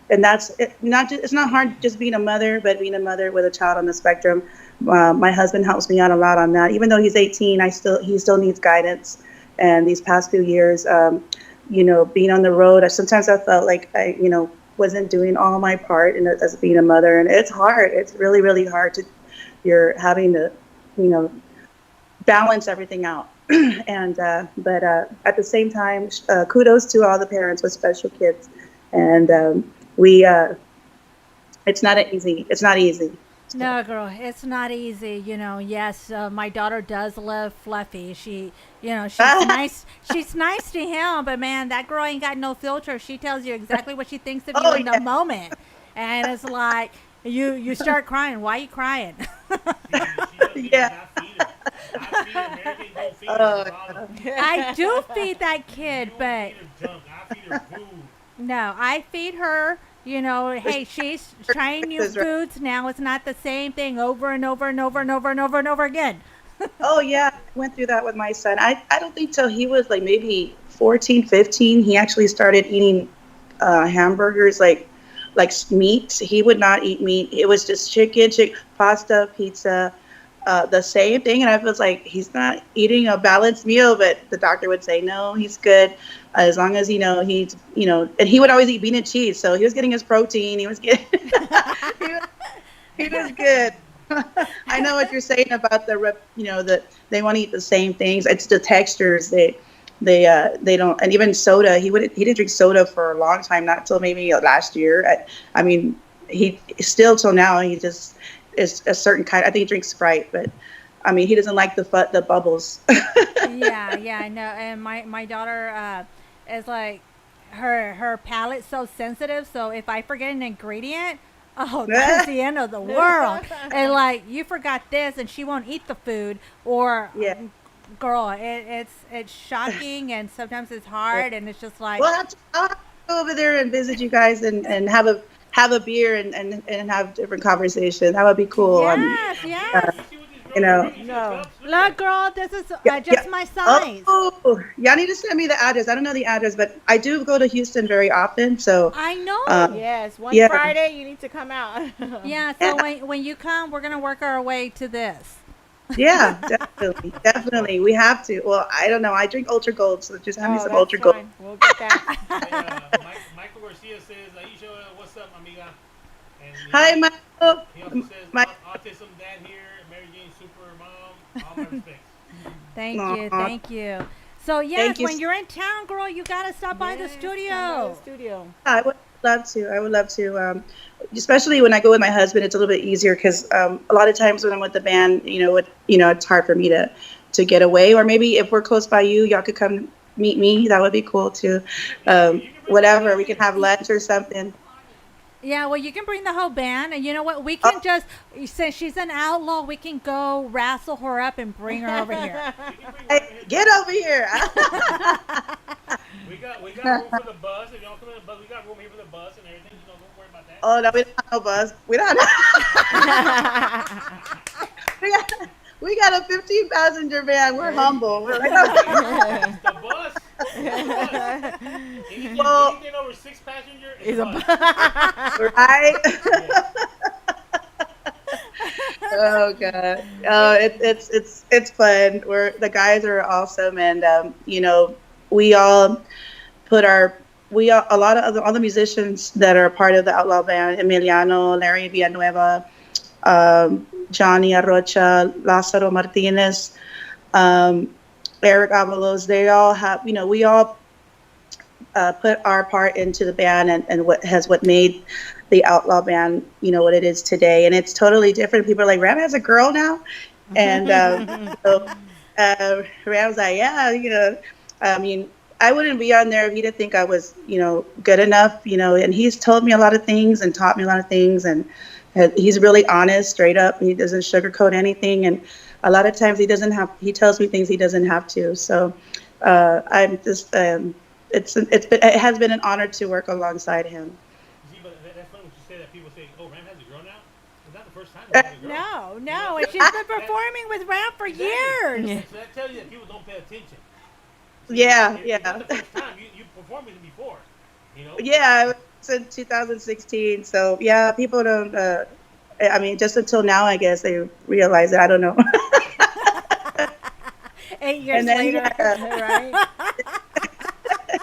[SPEAKER 11] and that's it, not just, it's not hard just being a mother, but being a mother with a child on the spectrum. My husband helps me out a lot on that. Even though he's 18, he still needs guidance. And these past few years, being on the road, sometimes I felt like I wasn't doing all my part as being a mother, and it's hard. It's really, really hard you're having to balance everything out. And but at the same time, kudos to all the parents with special kids. And it's not easy.
[SPEAKER 5] No, girl, it's not easy. Yes, my daughter does love Fluffy. She's nice. She's nice to him, but man, that girl ain't got no filter. She tells you exactly what she thinks of you in the moment, and it's like you start crying. Why are you crying?
[SPEAKER 11] Yeah.
[SPEAKER 5] I do feed that kid, but no, I feed her. Hey, she's trying new foods now. It's not the same thing over and over and over and over and over and over again.
[SPEAKER 11] Oh yeah, I went through that with my son. I don't think till he was like maybe 14, 15, he actually started eating hamburgers, like meat. He would not eat meat. It was just chicken, pasta, pizza, the same thing. And I was like, he's not eating a balanced meal, but the doctor would say, no, he's good. As long as, he's, and he would always eat bean and cheese. So he was getting his protein. He was getting, he was good. I know what you're saying about that they want to eat the same things. It's the textures. They don't, and even soda. He didn't drink soda for a long time, not till maybe last year. I mean, he still till now, he just is a certain kind. I think he drinks Sprite, but I mean, he doesn't like the bubbles.
[SPEAKER 5] Yeah, I know. And my daughter is like, her palate's so sensitive. So if I forget an ingredient, oh, that's the end of the world. And like, you forgot this, and she won't eat the food, or
[SPEAKER 11] Yeah.
[SPEAKER 5] girl, it's shocking, and sometimes it's hard, and it's just like,
[SPEAKER 11] Well, I'll have to go over there and visit you guys and have a beer and have different conversations. That would be cool.
[SPEAKER 5] yes, yes.
[SPEAKER 11] You know.
[SPEAKER 4] No.
[SPEAKER 5] Look, girl, this is
[SPEAKER 11] Yeah,
[SPEAKER 5] just
[SPEAKER 11] yeah.
[SPEAKER 5] my size.
[SPEAKER 11] Oh, y'all need to send me the address. I don't know the address, but I do go to Houston very often. So
[SPEAKER 5] I know.
[SPEAKER 4] Yes, one
[SPEAKER 11] Yeah.
[SPEAKER 4] Friday you need to come out.
[SPEAKER 5] Yeah, so when you come, we're gonna work our way to this.
[SPEAKER 11] yeah, definitely, we have to. Well, I don't know. I drink Ultra Gold, so just have me some Ultra Gold.
[SPEAKER 4] fine. We'll get that.
[SPEAKER 6] Michael Garcia says, Aisha, what's up, amiga? And,
[SPEAKER 11] Hi, Michael.
[SPEAKER 6] He also says,
[SPEAKER 11] Mike.
[SPEAKER 6] autism dad here, Mary Jane super mom, all my respects.
[SPEAKER 5] Thank you,
[SPEAKER 11] Aw.
[SPEAKER 5] thank you. So yes,
[SPEAKER 11] Thank you.
[SPEAKER 5] when you're in town, girl, you gotta stop by the
[SPEAKER 4] Yes, come by
[SPEAKER 5] studio.
[SPEAKER 4] the studio.
[SPEAKER 11] I would love to. I would love to. Especially when I go with my husband, it's a little bit easier because a lot of times when I'm with the band, it's hard for me to get away. Or maybe if we're close by you, y'all could come meet me. That would be cool too. Whatever, we could have lunch or something.
[SPEAKER 5] Yeah, well, you can bring the whole band, and you know what? We can just, since she's an outlaw, we can go wrestle her up and bring her over here.
[SPEAKER 11] Hey, get over here.
[SPEAKER 6] We got room for the bus. If y'all come in the bus, we got room here for the bus and everything. Don't worry about that.
[SPEAKER 11] Oh no, we don't have no bus. We don't have we got a 15 passenger van. We're humble. We're like,
[SPEAKER 6] The bus.
[SPEAKER 11] Well-
[SPEAKER 6] Anything over 6 passenger
[SPEAKER 4] Is
[SPEAKER 6] is
[SPEAKER 4] a
[SPEAKER 6] a bus.
[SPEAKER 11] right? Oh god. It's fun. The guys are awesome, and we all put a lot of all the musicians that are part of the Outlaw Band, Emiliano, Larry Villanueva, Johnny Arrocha, Lázaro Martinez, Eric Avalos, they all have, we all put our part into the band and what made the Outlaw Band, what it is today. And it's totally different. People are like, Ram has a girl now? And Ram's like, yeah, I mean, I wouldn't be on there if he didn't think I was, good enough, and he's told me a lot of things and taught me a lot of things, and he's really honest, straight up. He doesn't sugarcoat anything, and a lot of times he tells me things he doesn't have to. So I'm just, it has been an honor to work alongside him.
[SPEAKER 6] See, but that's funny when you say that. People say, "Oh, Ram has a girl now." It's not the first time Ram has a girl.
[SPEAKER 5] No, and she's been performing with Ram for years.
[SPEAKER 6] So that tells you that people don't pay attention.
[SPEAKER 11] Yeah,
[SPEAKER 6] It's
[SPEAKER 11] yeah.
[SPEAKER 6] not the first time you performed with him before.
[SPEAKER 11] Yeah, it's in 2016. So yeah, people don't. I mean, just until now, I guess they realize it. I don't know.
[SPEAKER 5] 8 years
[SPEAKER 11] And then,
[SPEAKER 5] later,
[SPEAKER 11] yeah.
[SPEAKER 5] right?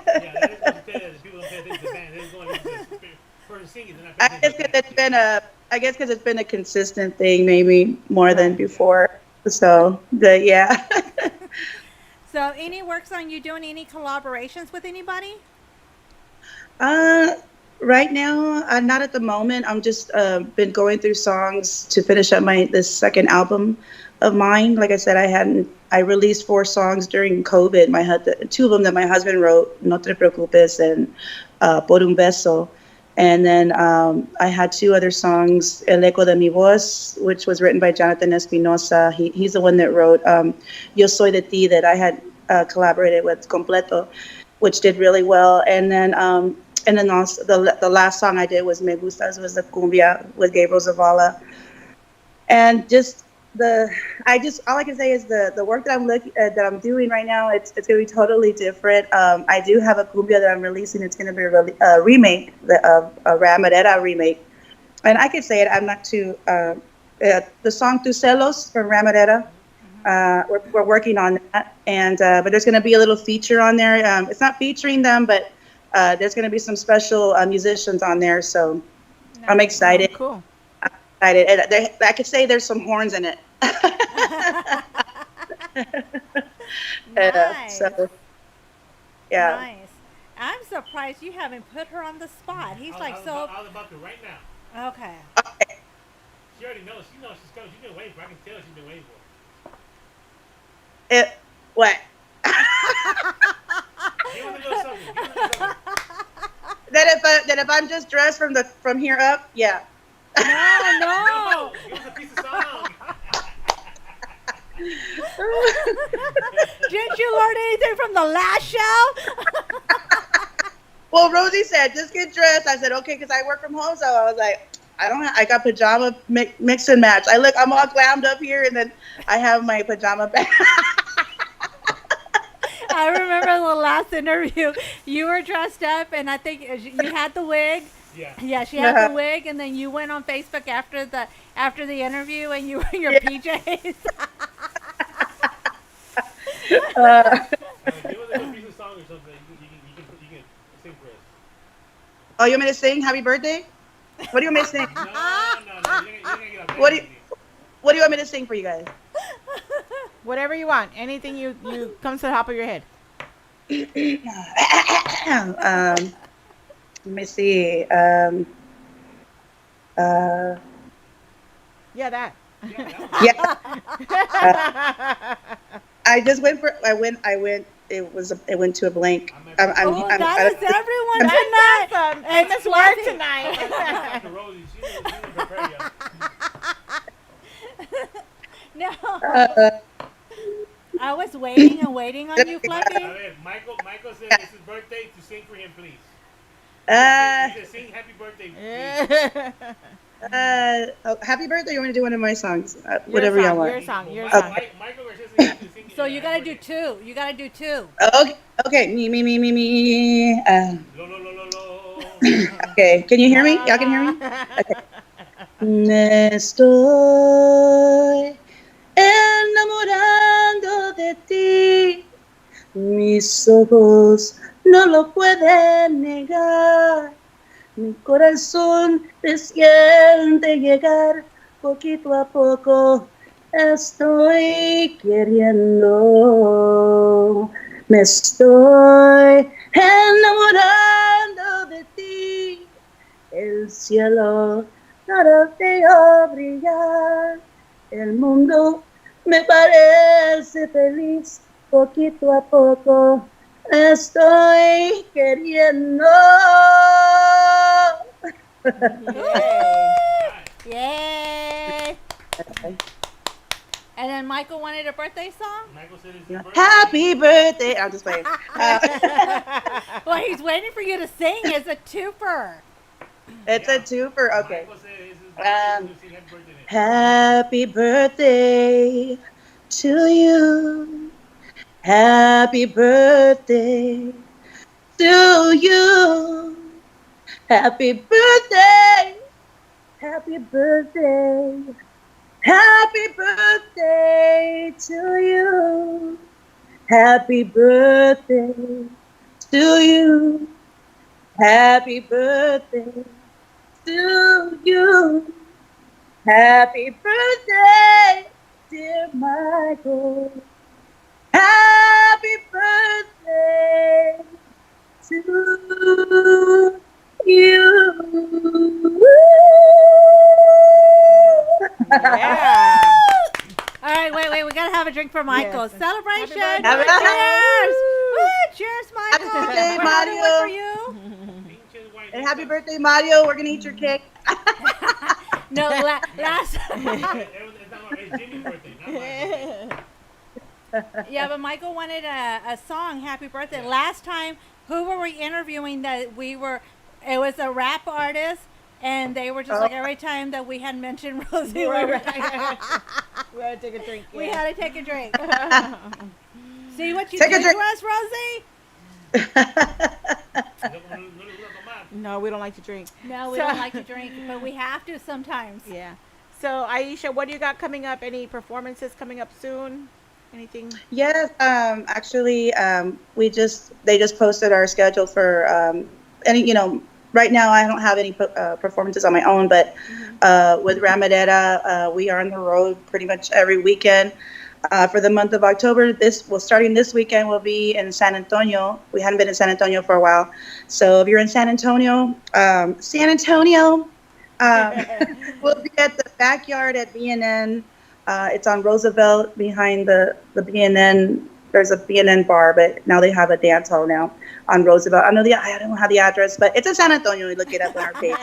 [SPEAKER 6] Yeah, that is what you say that people don't pay attention to the band. They're just going to the person singing. They're not
[SPEAKER 11] I
[SPEAKER 6] paying
[SPEAKER 11] guess
[SPEAKER 6] attention.
[SPEAKER 11] because it's been a consistent thing, maybe more than before. So yeah.
[SPEAKER 5] So, any works on you doing any collaborations with anybody?
[SPEAKER 11] Right now, not at the moment. I'm just been going through songs to finish up this second album of mine. Like I said, I released 4 songs during COVID. 2 of them that my husband wrote, No Te Preocupes and Por un Beso. And then I had 2 other songs, El Eco de Mi Voz, which was written by Jonathan Espinosa. He's the one that wrote Yo Soy de Ti, that I had collaborated with Completo, which did really well. And then also the last song I did was Me Gustas, was the cumbia with Gabriel Zavala. And just all I can say is the work that I'm doing right now, it's going to be totally different. I do have a cumbia that I'm releasing. It's going to be a remake, a Ramadera remake. And I can say it, I'm not too, the song Tu Celos from Ramadera, we're working on that. And, but there's going to be a little feature on there. It's not featuring them, but there's going to be some special musicians on there. So I'm excited.
[SPEAKER 4] Oh, cool.
[SPEAKER 11] And I could say there's some horns in it.
[SPEAKER 5] Nice.
[SPEAKER 11] So, yeah.
[SPEAKER 5] Nice. I'm surprised you haven't put her on the spot. He's
[SPEAKER 6] I was about to right now.
[SPEAKER 5] Okay.
[SPEAKER 6] She already knows. She knows she's coming. She's been waiting for it. I can tell she's been waiting for
[SPEAKER 11] What?
[SPEAKER 6] it. Give her a little something. Give her a little something.
[SPEAKER 11] That if I'm just dressed from here up, yeah.
[SPEAKER 5] No.
[SPEAKER 6] Give us a piece of song.
[SPEAKER 5] you learn anything from the last show?
[SPEAKER 11] Well, Rosie said, just get dressed. I said, okay, because I work from home. So I was like, I got pajama mix and match. I'm all glammed up here, and then I have my pajama bag.
[SPEAKER 5] I remember the last interview. You were dressed up, and I think you had the wig.
[SPEAKER 6] Yeah.
[SPEAKER 5] Yeah, she had the wig, and then you went on Facebook after the interview, and you were in your PJs.
[SPEAKER 6] Give us a piece of song or something. You can sing for us.
[SPEAKER 11] Oh, you want me to sing Happy Birthday? What do you want me to sing?
[SPEAKER 6] No. You're gonna get a
[SPEAKER 11] What do you want me to sing for you guys?
[SPEAKER 4] Whatever you want. Anything you comes to the top of your head.
[SPEAKER 11] Let me see.
[SPEAKER 4] Yeah, that.
[SPEAKER 11] Yeah. I just went for. I went. It went to a blank.
[SPEAKER 5] That is everyone tonight.
[SPEAKER 4] Awesome. And Miss Word tonight.
[SPEAKER 6] Dr. Rosie, she didn't prepare you.
[SPEAKER 5] No. I was waiting and waiting on you, Fluffy.
[SPEAKER 6] Michael said it's his birthday to sing for him, please. He said, sing happy birthday, please.
[SPEAKER 11] Happy birthday! You want me to do one of my songs? Whatever
[SPEAKER 4] song,
[SPEAKER 11] y'all want.
[SPEAKER 4] Your song.
[SPEAKER 11] Okay.
[SPEAKER 6] Michael says to sing.
[SPEAKER 5] So you gotta do two. You gotta do two.
[SPEAKER 11] Okay. Me.
[SPEAKER 6] Lo, lo, lo, lo, lo.
[SPEAKER 11] Okay. Can you hear me? Y'all can hear me? Okay. Me estoy enamorando de ti. Mis ojos no lo pueden negar. Mi corazón te siente llegar poquito a poco. Estoy queriendo, me estoy enamorando de ti. El cielo no te veo brillar. El mundo me parece feliz poquito a poco. Estoy queriendo.
[SPEAKER 5] Yay! And then Michael wanted a birthday song?
[SPEAKER 6] Michael said it's his birthday.
[SPEAKER 11] Happy birthday. I'm just playing.
[SPEAKER 5] Well, he's waiting for you to sing. It's a twofer.
[SPEAKER 11] It's a twofer. Okay.
[SPEAKER 6] Michael said it's his birthday to sing
[SPEAKER 11] Happy
[SPEAKER 6] happy birthday.
[SPEAKER 11] birthday to you. Happy birthday to you. Happy birthday. Happy birthday. Happy birthday to you. Happy birthday to you. Happy birthday to you. Happy birthday, dear Michael. Happy birthday to you.
[SPEAKER 4] Yeah.
[SPEAKER 5] All right, wait. We gotta have a drink for Michael.
[SPEAKER 4] Yes.
[SPEAKER 5] Celebration.
[SPEAKER 11] Happy birthday.
[SPEAKER 5] Cheers. Woo, cheers, Michael.
[SPEAKER 11] Happy birthday,
[SPEAKER 5] We're having
[SPEAKER 11] Mario.
[SPEAKER 5] one for you.
[SPEAKER 11] And happy birthday, Mario. We're going to eat your cake.
[SPEAKER 5] No, last.
[SPEAKER 6] It's Jimmy's birthday, not mine.
[SPEAKER 5] Yeah, but Michael wanted a song, Happy Birthday. Last time, who were we interviewing that it was a rap artist, and they were just like every time that we had mentioned Rosie,
[SPEAKER 4] We had to take a drink.
[SPEAKER 5] we had to take a drink. See what you
[SPEAKER 11] Take a
[SPEAKER 5] did
[SPEAKER 11] drink.
[SPEAKER 5] to us, Rosie?
[SPEAKER 4] No, we don't like to drink.
[SPEAKER 5] No, we
[SPEAKER 4] So-
[SPEAKER 5] don't like to drink, but we have to sometimes.
[SPEAKER 4] Yeah. So, Aisha, what do you got coming up? Any performances coming up soon? Anything?
[SPEAKER 11] Yes, actually, they just posted our schedule for right now I don't have any performances on my own, but with Ramadera, we are on the road pretty much every weekend. For the month of October, starting this weekend, we'll be in San Antonio. We hadn't been in San Antonio for a while. So if you're in San Antonio, we'll be at the backyard at B&N. It's on Roosevelt behind the B&N. There's a B&N bar, but now they have a dance hall now on Roosevelt. I don't know how the address, but it's in San Antonio. You look it up on our page.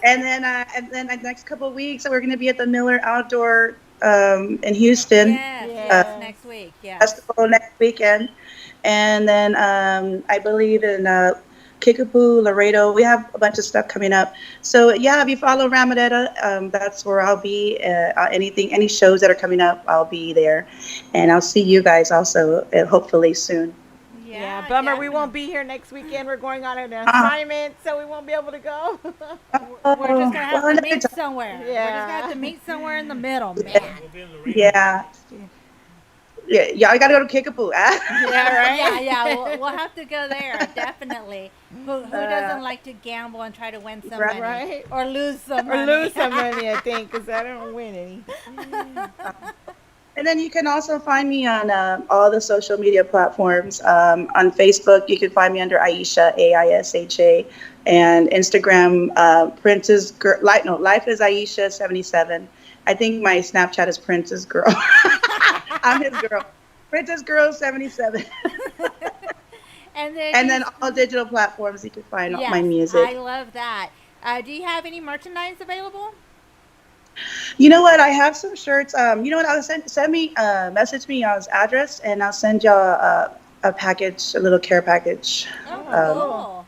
[SPEAKER 11] And then the next couple of weeks, we're going to be at the Miller Outdoor in Houston.
[SPEAKER 5] Yes,
[SPEAKER 4] Yeah.
[SPEAKER 5] next week. Yes.
[SPEAKER 11] Festival next weekend, and then I believe in Kickapoo, Laredo. We have a bunch of stuff coming up. So yeah, if you follow Ramadetta, that's where I'll be. Any shows that are coming up, I'll be there, and I'll see you guys also, hopefully soon.
[SPEAKER 4] Yeah, bummer we won't be here next weekend. We're going on an assignment, so we won't be able to go.
[SPEAKER 5] We're just gonna have
[SPEAKER 11] Well,
[SPEAKER 5] to
[SPEAKER 11] another
[SPEAKER 5] meet
[SPEAKER 11] time.
[SPEAKER 5] somewhere. We're just
[SPEAKER 4] Yeah.
[SPEAKER 5] gonna have to meet somewhere in the middle, man.
[SPEAKER 6] We'll be in Laredo.
[SPEAKER 11] Yeah. Yeah, y'all gotta go to Kickapoo.
[SPEAKER 4] Yeah, right.
[SPEAKER 5] Yeah, we'll have to go there, definitely. Who doesn't like to gamble and try to win some money?
[SPEAKER 4] Right.
[SPEAKER 5] Or lose some
[SPEAKER 4] Or
[SPEAKER 5] money?
[SPEAKER 4] lose some money, I think, because I don't win any.
[SPEAKER 11] And then you can also find me on all the social media platforms. On Facebook, you can find me under Aisha, Aisha, and Instagram, Princess Girl. Life is Aisha 77. I think my Snapchat is Princess Girl. I'm his girl, Princess Girl 77.
[SPEAKER 5] And then,
[SPEAKER 11] And then all digital platforms, you can find
[SPEAKER 5] yes,
[SPEAKER 11] my music.
[SPEAKER 5] I love that. Do you have any merchandise available?
[SPEAKER 11] You know what? I have some shirts. You know what? I'll message me y'all's address, and I'll send y'all a package, a little care package.
[SPEAKER 5] Oh,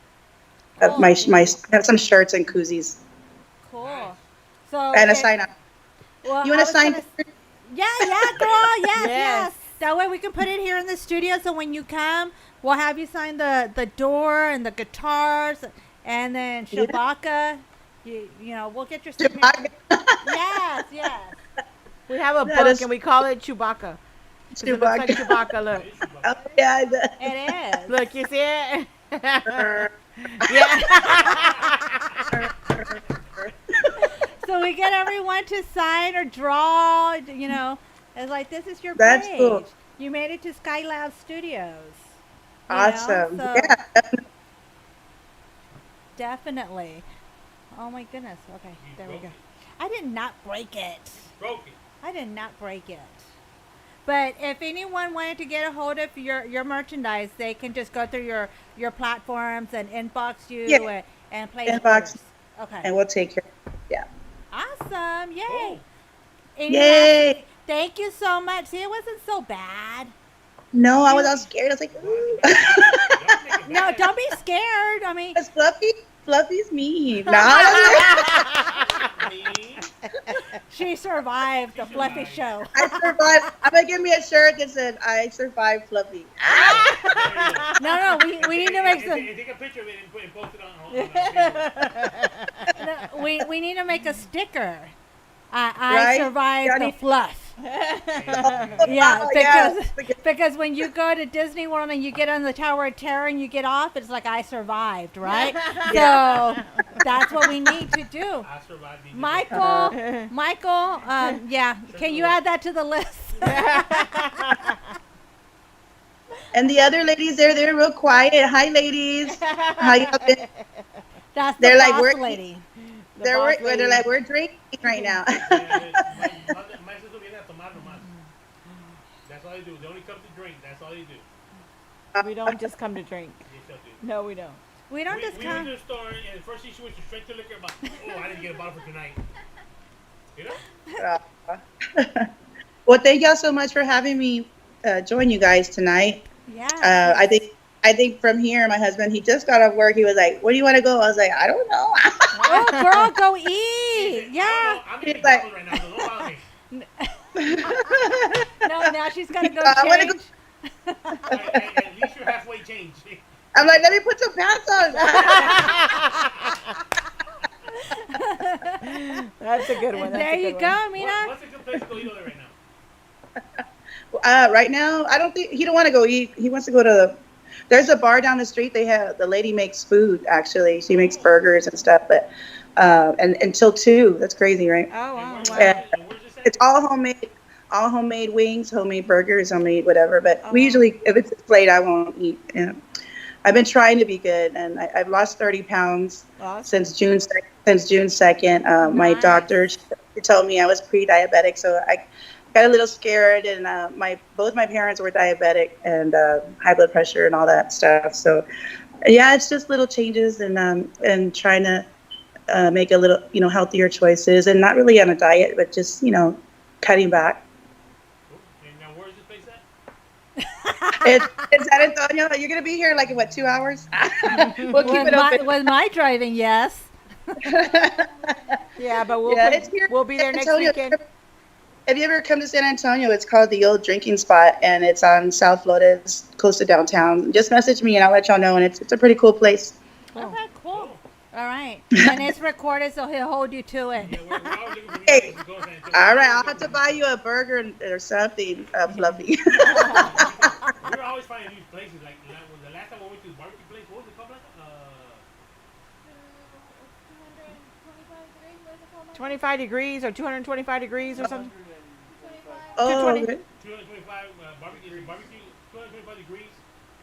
[SPEAKER 11] Of my I have some shirts and koozies
[SPEAKER 5] cool. So
[SPEAKER 11] and a sign up.
[SPEAKER 5] Well,
[SPEAKER 11] You want to sign?
[SPEAKER 5] Yeah, girl. Yes,
[SPEAKER 4] Yes.
[SPEAKER 5] yes. That way we can put it here in the studio. So when you come, we'll have you sign the door and the guitars, and then Shabaka. You know, we'll get your signature. Yes.
[SPEAKER 4] We have a
[SPEAKER 11] That
[SPEAKER 4] book,
[SPEAKER 11] is-
[SPEAKER 4] and we call it Chewbacca. 'Cause it looks like Chewbacca, look.
[SPEAKER 11] Oh, yeah.
[SPEAKER 5] It is.
[SPEAKER 4] Look, you see it?
[SPEAKER 5] So we get everyone to sign or draw. You know, it's like this is your
[SPEAKER 11] That's
[SPEAKER 5] page.
[SPEAKER 11] cool.
[SPEAKER 5] You made it to Skylab Studios. You know,
[SPEAKER 11] Awesome.
[SPEAKER 5] so-
[SPEAKER 11] Yeah.
[SPEAKER 5] Definitely. Oh my goodness. Okay, there we go. I did not break it.
[SPEAKER 6] Broke it.
[SPEAKER 5] I did not break it. But if anyone wanted to get a hold of your merchandise, they can just go through your platforms and inbox you
[SPEAKER 11] Yeah.
[SPEAKER 5] and place
[SPEAKER 11] Inbox.
[SPEAKER 5] orders. Okay.
[SPEAKER 11] And we'll take care. Yeah.
[SPEAKER 5] Awesome. Yay.
[SPEAKER 6] Cool.
[SPEAKER 5] Any
[SPEAKER 11] Yay.
[SPEAKER 5] last- Thank you so much. See, it wasn't so bad.
[SPEAKER 11] No, I was all scared. I was like, ooh.
[SPEAKER 5] No, don't be scared. I mean,
[SPEAKER 11] It's Fluffy. Fluffy's mean. No,
[SPEAKER 5] she survived the Fluffy show.
[SPEAKER 11] I survived. I'm gonna give me a shirt that said "I survived Fluffy."
[SPEAKER 5] No, we need to make some.
[SPEAKER 6] Take a picture of it and post it on
[SPEAKER 5] We need to make a sticker. I
[SPEAKER 11] Right?
[SPEAKER 5] survived
[SPEAKER 11] Gotta-
[SPEAKER 5] the fluff. Yeah, because when you go to Disney World and you get on the Tower of Terror and you get off, it's like I survived, right? So that's what we need to do.
[SPEAKER 6] I survived DJ.
[SPEAKER 5] Michael, yeah, can you add that to the list?
[SPEAKER 11] And the other ladies there, they're real quiet. Hi, ladies. How y'all been?
[SPEAKER 5] That's
[SPEAKER 11] They're
[SPEAKER 5] the
[SPEAKER 11] like,
[SPEAKER 5] boss
[SPEAKER 11] we're-
[SPEAKER 5] lady.
[SPEAKER 11] They're like, we're drinking right now.
[SPEAKER 6] My sister viene a tomar nomás. That's all they do. They only come to drink. That's all they do.
[SPEAKER 4] We don't just come to drink.
[SPEAKER 6] Yes, y'all do.
[SPEAKER 4] No, we don't.
[SPEAKER 5] We don't just
[SPEAKER 6] We went
[SPEAKER 5] come.
[SPEAKER 6] to the store, and the first thing she went to straight to liquor. About, oh, I didn't get a bottle for tonight. You know?
[SPEAKER 11] Well, thank y'all so much for having me join you guys tonight.
[SPEAKER 5] Yeah.
[SPEAKER 11] I think from here, my husband, he just got off work. He was like, "Where do you want to go?" I was like, "I don't know."
[SPEAKER 5] Oh, girl, go eat. Yeah.
[SPEAKER 6] I'm
[SPEAKER 11] He's
[SPEAKER 6] getting
[SPEAKER 11] like-
[SPEAKER 6] bottles right now, so don't bother me.
[SPEAKER 5] No, now she's got to go
[SPEAKER 11] I wanna
[SPEAKER 5] change.
[SPEAKER 6] At least you're halfway changed.
[SPEAKER 11] I'm like, "Let me put some pants on."
[SPEAKER 4] That's a good one. That's
[SPEAKER 5] There
[SPEAKER 4] a good
[SPEAKER 5] you
[SPEAKER 4] one.
[SPEAKER 5] go, Mina.
[SPEAKER 6] What's a good place to go eat over right now?
[SPEAKER 11] Right now, I don't think he don't want to go eat. He wants to go to. There's a bar down the street. The lady makes food. Actually, she makes burgers and stuff. But and until 2. That's crazy, right?
[SPEAKER 4] Oh, wow.
[SPEAKER 6] And
[SPEAKER 4] wow.
[SPEAKER 6] where's this at?
[SPEAKER 11] It's all homemade wings, homemade burgers, homemade whatever. But we
[SPEAKER 4] Oh.
[SPEAKER 11] usually, if it's late, I won't eat. Yeah. I've been trying to be good, and I've lost 30 pounds
[SPEAKER 4] Awesome.
[SPEAKER 11] since June 2nd. My
[SPEAKER 5] Nice.
[SPEAKER 11] doctor she told me I was pre-diabetic, so I got a little scared. And both my parents were diabetic and high blood pressure and all that stuff. So yeah, it's just little changes and trying to make a little healthier choices, and not really on a diet, but just cutting back.
[SPEAKER 6] And now, where is this place at?
[SPEAKER 11] It's San Antonio. You're gonna be here like in what, 2 hours? We'll keep it open.
[SPEAKER 5] With my driving, yes.
[SPEAKER 4] Yeah, but
[SPEAKER 11] Yeah, it's here.
[SPEAKER 4] we'll be there
[SPEAKER 11] in
[SPEAKER 4] next
[SPEAKER 11] Antonio.
[SPEAKER 4] weekend.
[SPEAKER 11] Have you ever come to San Antonio? It's called the Old Drinking Spot, and it's on South Florida. It's close to downtown. Just message me, and I'll let y'all know. And it's a pretty cool place.
[SPEAKER 5] Okay, cool. All right. And it's recorded, so he'll hold you to it.
[SPEAKER 6] Yeah, we're always looking for new
[SPEAKER 11] Hey,
[SPEAKER 6] places to go in San Antonio.
[SPEAKER 11] all right, I'll have to buy you a burger or something, Fluffy.
[SPEAKER 6] We're always finding new places. Like the last time we went to the barbecue place, what was it called?
[SPEAKER 4] 25 degrees or 225 degrees or something.
[SPEAKER 11] Oh,
[SPEAKER 4] 220.
[SPEAKER 11] okay.
[SPEAKER 6] 225 barbecue, 225 degrees.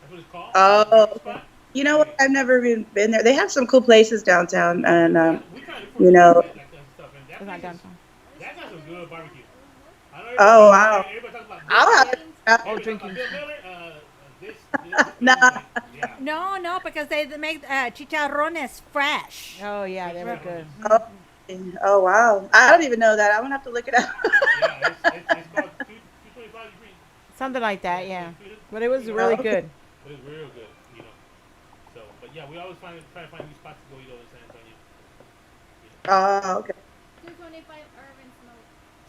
[SPEAKER 6] That's what it's called.
[SPEAKER 11] Oh,
[SPEAKER 6] Spot.
[SPEAKER 11] you know what? I've never even been there. They have some cool places downtown, and
[SPEAKER 6] We tried to look for
[SPEAKER 11] you know.
[SPEAKER 6] like that stuff, and
[SPEAKER 4] It's not downtown.
[SPEAKER 6] that got some good barbecue. I know
[SPEAKER 11] Oh, wow.
[SPEAKER 6] everybody talks about
[SPEAKER 11] I'll have
[SPEAKER 6] Bill
[SPEAKER 11] to.
[SPEAKER 4] Oh,
[SPEAKER 6] Miller,
[SPEAKER 4] drinking.
[SPEAKER 6] Bill Miller, this
[SPEAKER 11] Nah.
[SPEAKER 6] like, yeah.
[SPEAKER 5] No, because they make chicharrones fresh.
[SPEAKER 4] Oh yeah, they were good.
[SPEAKER 11] Oh, wow. I don't even know that. I'm gonna have to look it up.
[SPEAKER 6] Yeah, it's called 225 degrees.
[SPEAKER 4] Something like that, yeah. But it was really
[SPEAKER 11] okay.
[SPEAKER 4] good.
[SPEAKER 6] But it's real good, you know. So, but yeah, we always try to find new spots to go eat over in San Antonio.
[SPEAKER 11] Oh, okay.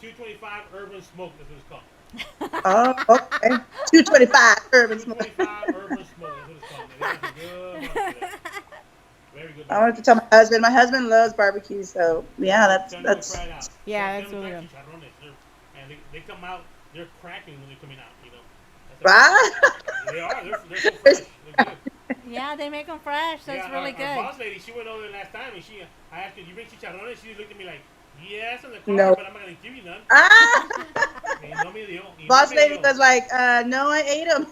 [SPEAKER 6] 225 Urban Smoke, that's what it's called.
[SPEAKER 11] Oh, okay. 225 urban smoke.
[SPEAKER 6] 225 Urban Smoke, that's what it's called. Man. They got some good barbecue there. Very good.
[SPEAKER 11] I wanted to tell my husband. My husband loves barbecue, so yeah, that's.
[SPEAKER 6] Try it out.
[SPEAKER 4] Yeah,
[SPEAKER 6] Tell
[SPEAKER 4] that's
[SPEAKER 6] them
[SPEAKER 4] really
[SPEAKER 6] about
[SPEAKER 4] good.
[SPEAKER 6] chicharrones. And they come out, they're cracking when they're coming out, you know.
[SPEAKER 11] Right?
[SPEAKER 6] They are, they're so fresh. They're good.
[SPEAKER 5] Yeah, they make them fresh, so
[SPEAKER 6] Yeah,
[SPEAKER 5] it's really
[SPEAKER 6] our
[SPEAKER 5] good.
[SPEAKER 6] boss lady, she went over there last time, and I asked her, "You bring chicharrones?" She looked at me like, "Yes, in the car,
[SPEAKER 11] No.
[SPEAKER 6] but I'm not gonna give you none."
[SPEAKER 11] Ah!
[SPEAKER 6] Y no me dio, y no
[SPEAKER 11] Boss
[SPEAKER 6] me
[SPEAKER 11] lady
[SPEAKER 6] dio.
[SPEAKER 11] was like, no, I ate them.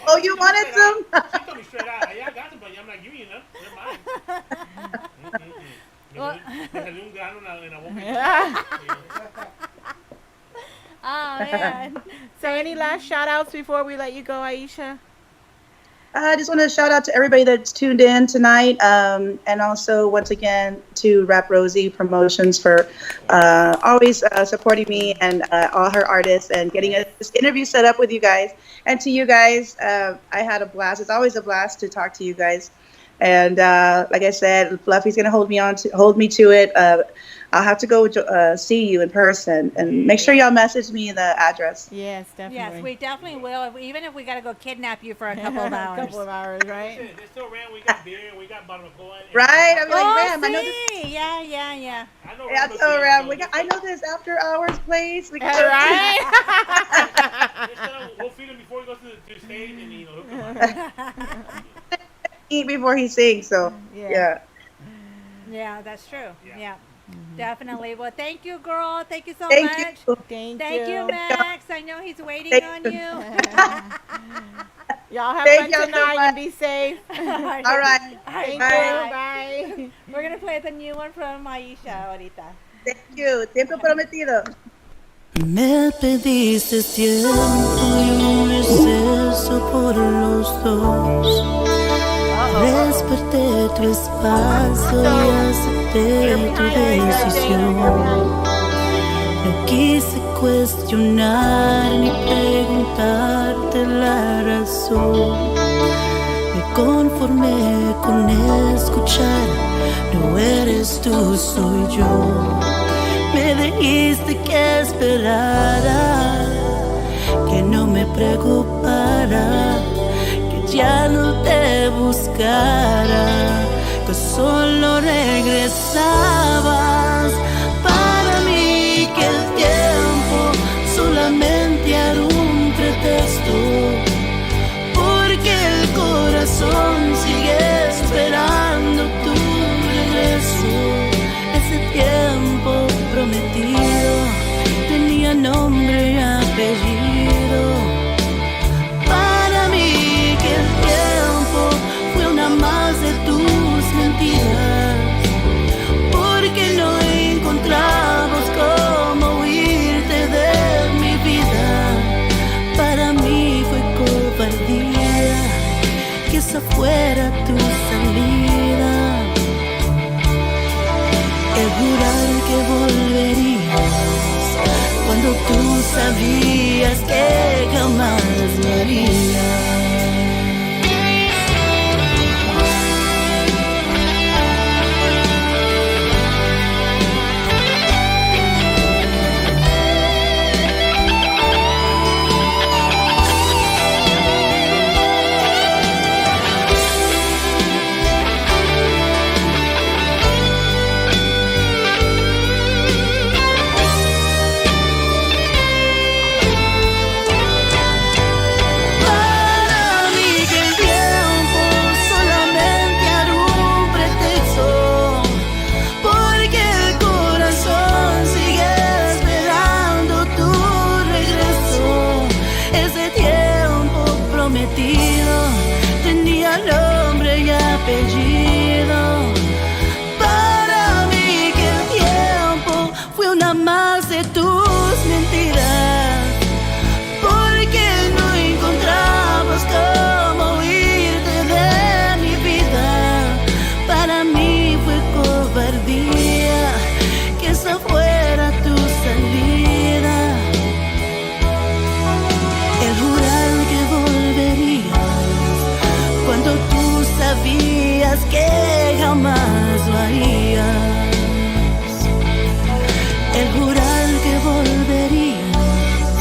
[SPEAKER 11] Oh, you wanted some?
[SPEAKER 6] She told me straight out, "Yeah, I got them, but I'm not giving you none. They're mine." Me salió un grano en la boca.
[SPEAKER 5] Oh man.
[SPEAKER 4] So any last shout outs before we let you go, Aisha?
[SPEAKER 11] I just want to shout out to everybody that's tuned in tonight, and also once again to Rap Rosie Promotions for always supporting me and all her artists and getting this interview set up with you guys. And to you guys, I had a blast. It's always a blast to talk to you guys. And like I said, Fluffy's gonna hold me to it. I'll have to go see you in person, and make sure y'all message me the address.
[SPEAKER 4] Yes, definitely.
[SPEAKER 5] Yes, we definitely will. Even if we gotta go kidnap you for a couple of hours.
[SPEAKER 4] A couple of hours, right?
[SPEAKER 6] They're still around. We got beer, we got barbacoa.
[SPEAKER 11] Right? I'm like,
[SPEAKER 5] Oh,
[SPEAKER 11] Ram, I know this.
[SPEAKER 5] see, yeah.
[SPEAKER 6] I know
[SPEAKER 11] Yeah,
[SPEAKER 6] Ram
[SPEAKER 11] so
[SPEAKER 6] will
[SPEAKER 11] Ram,
[SPEAKER 6] see it,
[SPEAKER 11] I know this after hours place. We can
[SPEAKER 4] All right.
[SPEAKER 6] We'll feed him before he goes to the stage, and he'll come out.
[SPEAKER 11] eat before he sings. So yeah.
[SPEAKER 5] Yeah, that's true.
[SPEAKER 6] Yeah.
[SPEAKER 5] Yeah. Definitely. Well, thank you, girl. Thank you so
[SPEAKER 11] Thank
[SPEAKER 5] much.
[SPEAKER 11] you.
[SPEAKER 4] Thank
[SPEAKER 5] you, Max. I know he's waiting
[SPEAKER 11] Thank
[SPEAKER 5] on
[SPEAKER 11] you.
[SPEAKER 5] you.
[SPEAKER 4] Y'all have
[SPEAKER 11] Thank
[SPEAKER 4] fun
[SPEAKER 11] y'all so
[SPEAKER 4] tonight
[SPEAKER 11] much.
[SPEAKER 4] and be safe.
[SPEAKER 5] All right.
[SPEAKER 11] All right.
[SPEAKER 4] Thank you.
[SPEAKER 11] Bye.
[SPEAKER 4] Bye.
[SPEAKER 5] We're going to play the new one from Aisha ahorita.
[SPEAKER 11] Thank you. Tiempo prometido.
[SPEAKER 7] Me pediste tiempo y un receso por los dos. Respeté tu espacio y acepté tu decisión. No quise cuestionar ni preguntarte la razón. Me conformé con escuchar, no eres tú, soy yo. Me dijiste que esperara, que no me preocupara, que ya no te buscara, que solo regresabas. Para mí que el tiempo solamente era un pretexto, porque el corazón sigue esperando tu regreso. Ese tiempo prometido tenía nombre y apellido. Para mí que el tiempo fue una más de tus mentiras, porque vestido tenía nombre y apellido. Para mí que el tiempo fue una más de tus mentiras, porque no encontramos cómo irte de mi vida. Para mí fue cobardía que esa fuera tu salida. El jurar que volverías cuando tú sabías que jamás lo harías. El jurar que volverías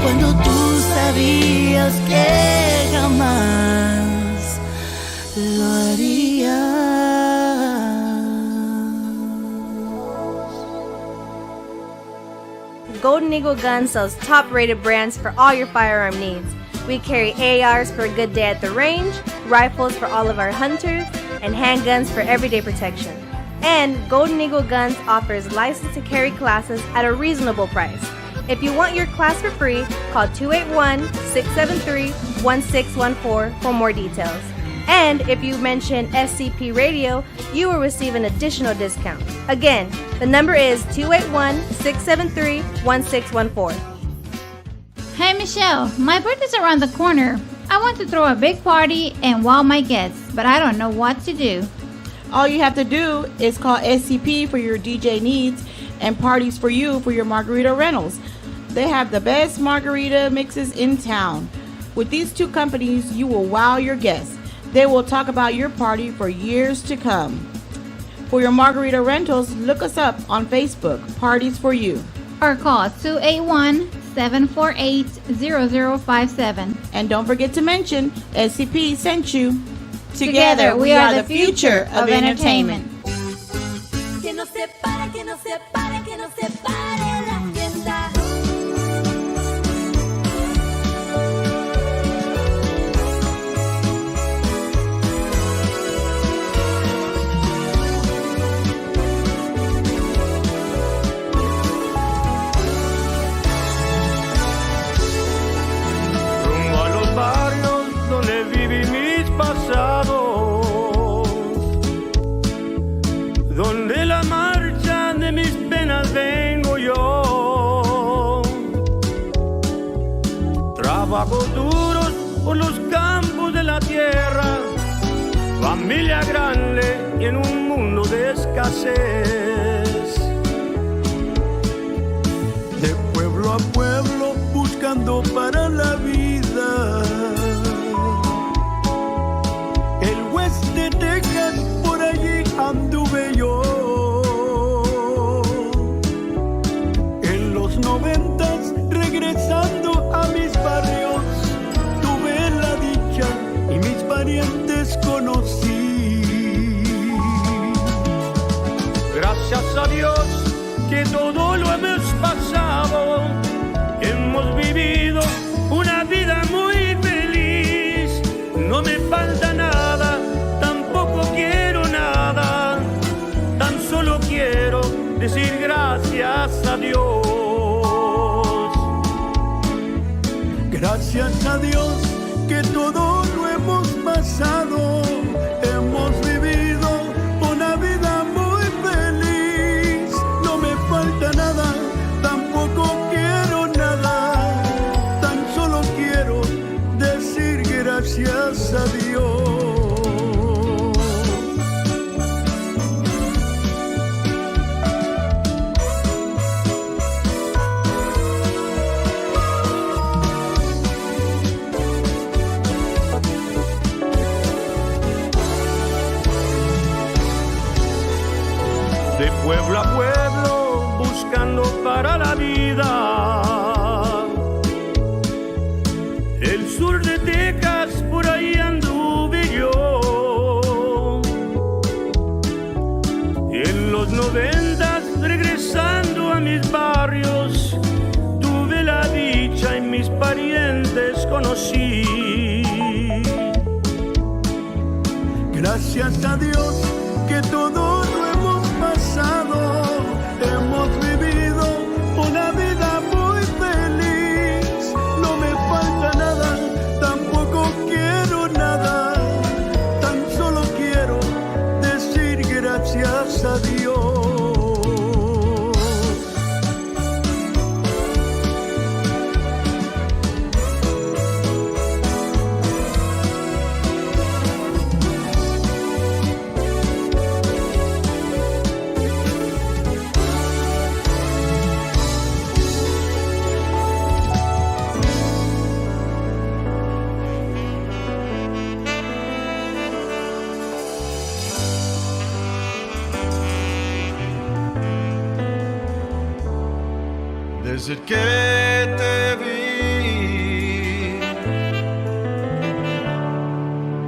[SPEAKER 7] cuando tú sabías que jamás lo harías.
[SPEAKER 12] Golden Eagle Gun sells top-rated brands for all your firearm needs. We carry ARs for a good day at the range, rifles for all of our hunters, and handguns for everyday protection. And Golden Eagle Guns offers license to carry classes at a reasonable price. If you want your class for free, call 281-673-1614 for more details. And if you mention SCP Radio, you will receive an additional discount. Again, the number is 281-673-1614.
[SPEAKER 13] Hey Michelle, my birthday's around the corner. I want to throw a big party and wow my guests, but I don't know what to do.
[SPEAKER 4] All you have to do is call SCP for your DJ needs and Parties for You for your margarita rentals. They have the best margarita mixes in town. With these two companies, you will wow your guests. They will talk about your party for years to come. For your margarita rentals, look us up on Facebook, Parties for You.
[SPEAKER 13] Or call 281-748-0057.
[SPEAKER 4] And don't forget to mention SCP sent you.
[SPEAKER 13] Together, we are the future of entertainment.
[SPEAKER 7] Que no se pare, que no se pare, que no se pare la fiesta.
[SPEAKER 3] Rumbo a los barrios donde viví mis pasados, donde la marcha de mis penas vengo yo. Trabajos duros por los campos de la tierra, familia grande y en un mundo de escasez. De pueblo a pueblo buscando para la vida. El West de Texas, por allí anduve yo. En los 90s, regresando a mis barrios, tuve la dicha y mis parientes conocí. Gracias a Dios que todo lo hemos pasado, hemos vivido una vida muy feliz. No me falta nada, tampoco quiero nada, tan solo quiero decir gracias a Dios. Gracias a Dios que todo lo hemos pasado, hemos vivido una vida muy feliz. No me falta nada, tampoco quiero nada, tan solo quiero decir gracias a Dios. De pueblo a pueblo buscando para la vida. El sur de Texas, por ahí anduve yo. Y en los 90s, regresando a mis barrios, tuve la dicha y mis parientes conocí. Gracias a Dios que todo lo hemos pasado, hemos vivido una vida muy feliz. No me falta nada, tampoco desde que te vi.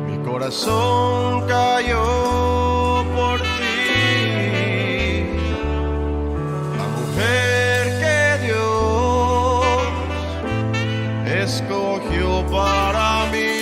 [SPEAKER 3] Mi corazón cayó por ti, la mujer que Dios escogió para mí.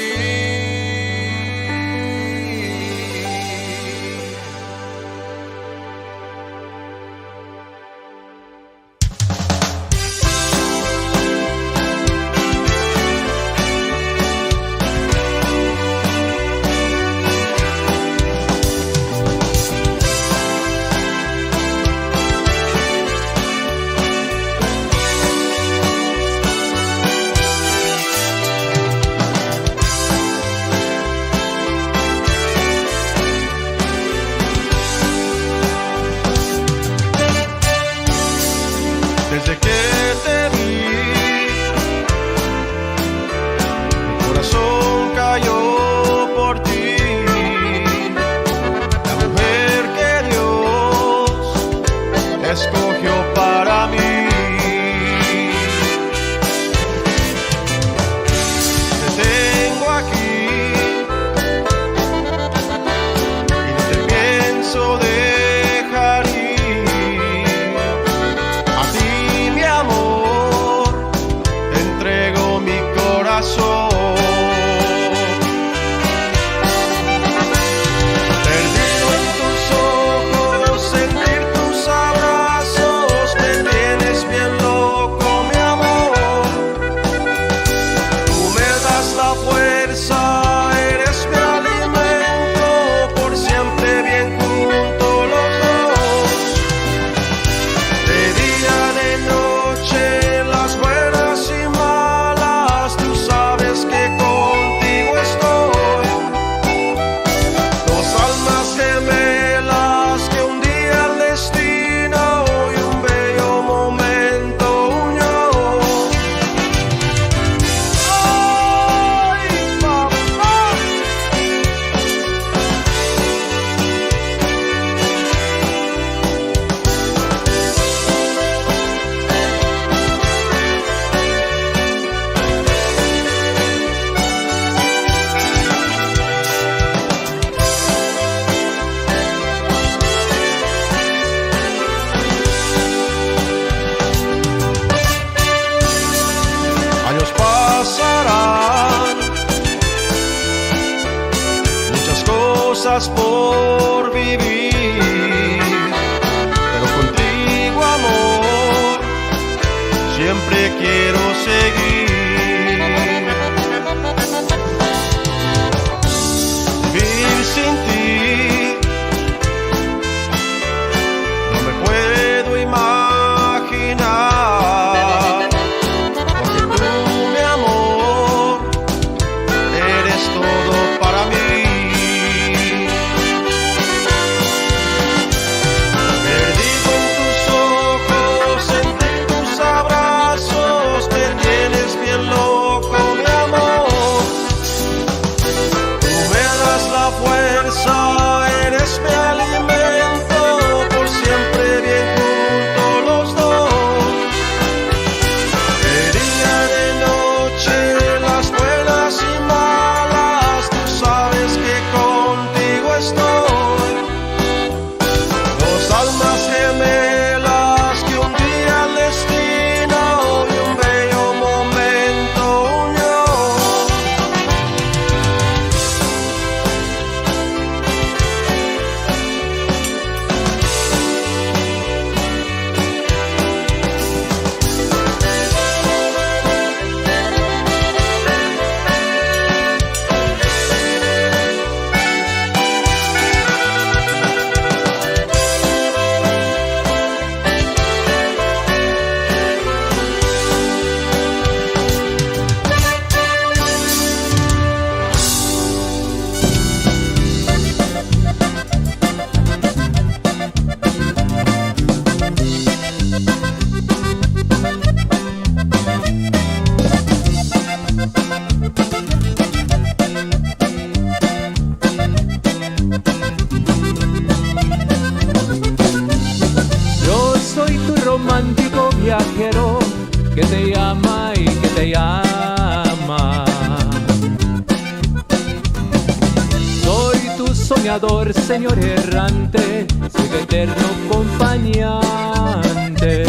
[SPEAKER 3] soñador, señor errante, soy tu eterno acompañante.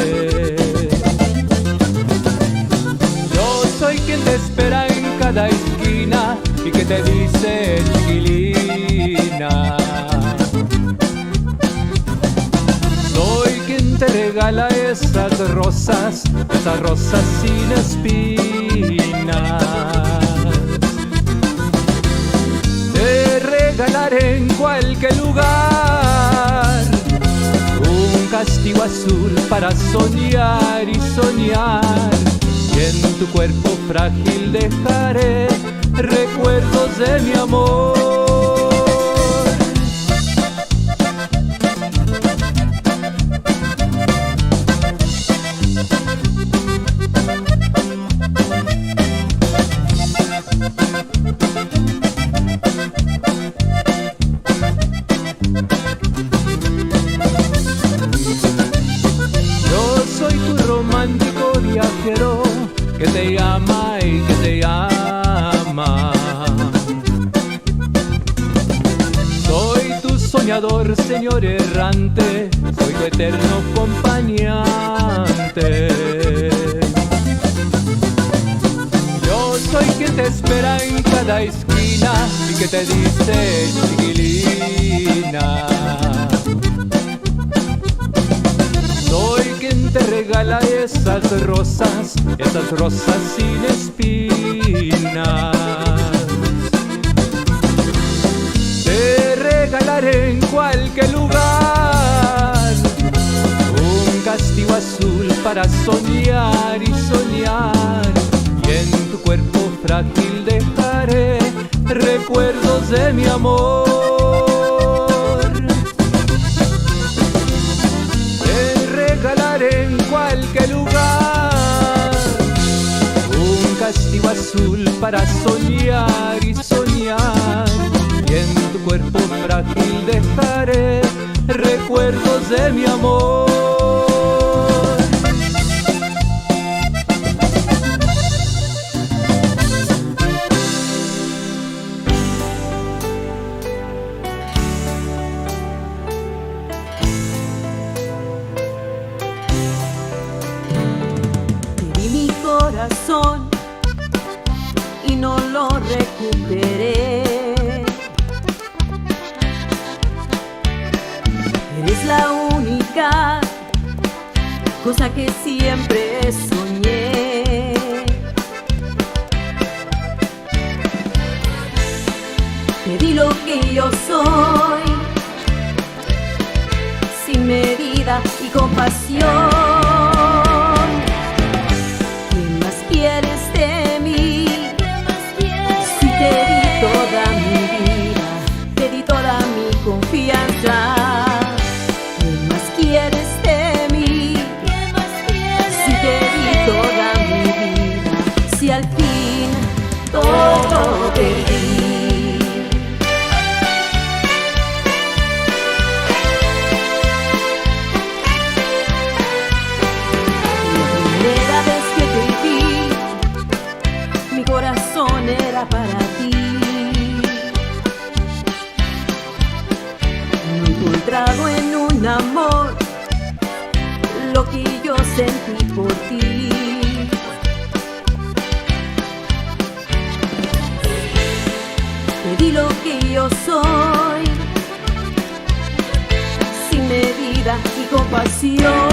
[SPEAKER 3] Yo soy quien te espera en cada esquina y que te dice chiquilina. Soy quien te regala esas rosas sin espinas. Te regalaré en cualquier lugar un castigo azul para soñar y soñar. Y en tu cuerpo frágil dejaré recuerdos de mi amor. Que te ama y que te ama. Soy tu soñador, señor errante, soy tu eterno acompañante. Yo soy quien te espera en cada esquina y que te dice chiquilina. Soy quien te regala esas rosas sin espinas. Te regalaré en cualquier lugar un castigo azul para soñar y soñar. Y en tu cuerpo frágil dejaré recuerdos de mi amor. Regalaré en cualquier lugar un castigo azul para soñar y soñar. Y en tu cuerpo frágil dejaré recuerdos de mi amor.
[SPEAKER 8] Y no lo recuperé. Eres la única cosa que siempre soñé. Te di lo que yo soy, sin medida y compasión. ¿Quieres de mí? Si te di toda mi vida, te di toda mi confianza. ¿Qué más quieres de mí? Si te di toda mi vida, si al fin todo perdí. Era para ti. No he encontrado en un amor lo que yo sentí por ti. Te di lo que yo soy, sin medida y compasión.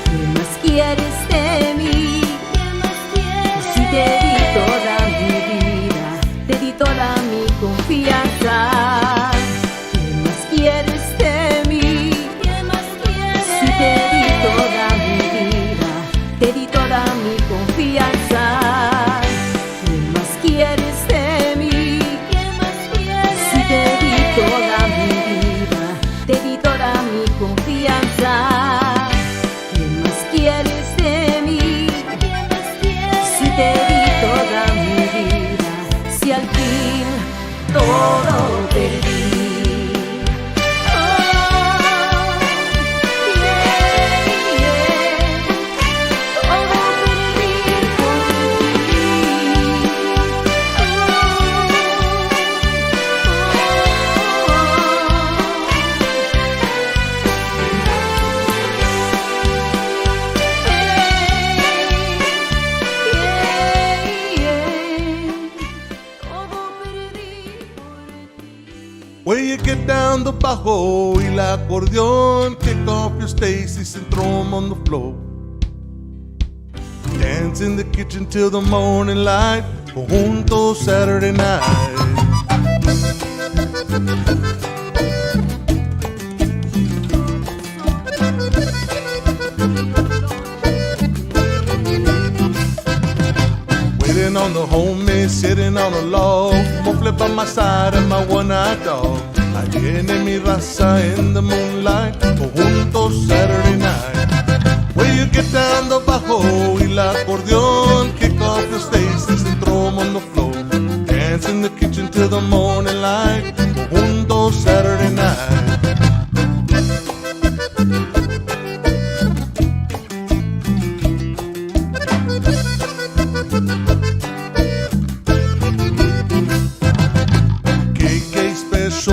[SPEAKER 8] ¿Qué más quieres de mí? Te di toda mi vida, te di toda mi confianza. ¿Qué más quieres de mí? Si te di toda mi vida, te di toda mi confianza. ¿Qué más quieres de mí? Si te di toda mi vida, te di toda mi confianza. ¿Qué más quieres de mí? Te di toda mi vida, si al fin todo perdí. Todo perdí por ti.
[SPEAKER 3] Where you get down the bajo y el acordeón, kick off your Stacy's and throw 'em on the floor. Dance in the kitchen till the morning light, juntos Saturday night. Waiting on the homie, sitting on a log, mofle by my side and my one-eyed dog. I viene mi raza in the moonlight, juntos Saturday night. Where you get down the bajo y el acordeón, kick off your Stacy's and throw 'em on the floor. Dance in the kitchen till the morning light, juntos Saturday night.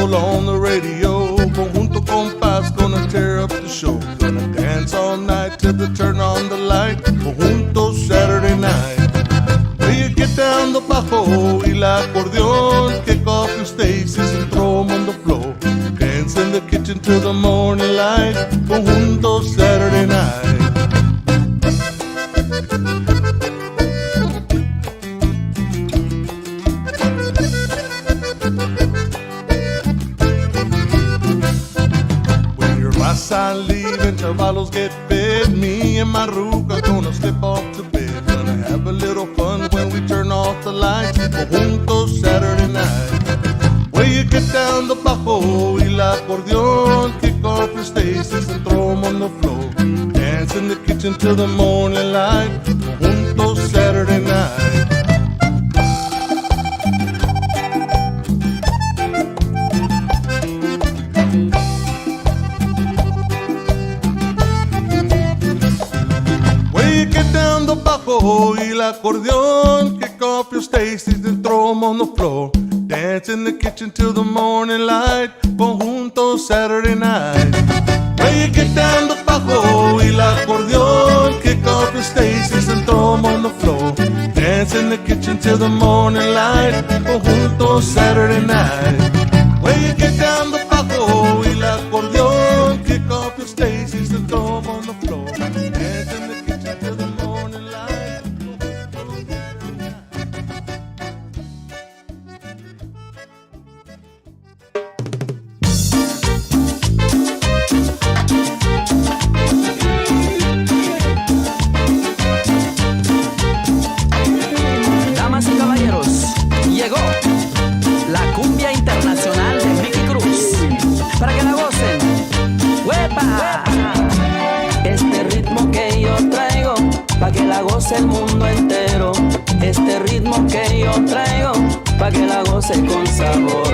[SPEAKER 3] On the radio, conjunto compás gonna tear up the show. Gonna dance all night till they turn on the light, conjunto Saturday night. Where you get down the bajo y el acordeón, kick off your Stacy's and throw 'em on the floor. Dance in the kitchen till the morning light, conjunto Saturday night. I leave and chavalos get fed. Me and my ruca gonna slip off to bed. Gonna have a little fun when we turn off the lights, juntos Saturday night. Where you get down the bajo y el acordeón, kick off your Stacy's and throw 'em on the floor. Dance in the kitchen till the morning light, juntos Saturday night. Y el acordeón, kick off your Stacy's and throw 'em on the floor. Dance in the kitchen till the morning light, conjunto Saturday night. Where you get down the bajo y el acordeón, kick off your Stacy's and throw 'em on the floor. Dance in the kitchen till the morning light, conjunto Saturday night. Where you get down the bajo y el acordeón, kick off your Stacy's and throw 'em on the floor. Dance in the kitchen till the morning light.
[SPEAKER 14] Para que la gocen, ¡huepa! Este ritmo que yo traigo, pa' que la goce el mundo entero. Este ritmo que yo traigo, pa' que la goce con sabor.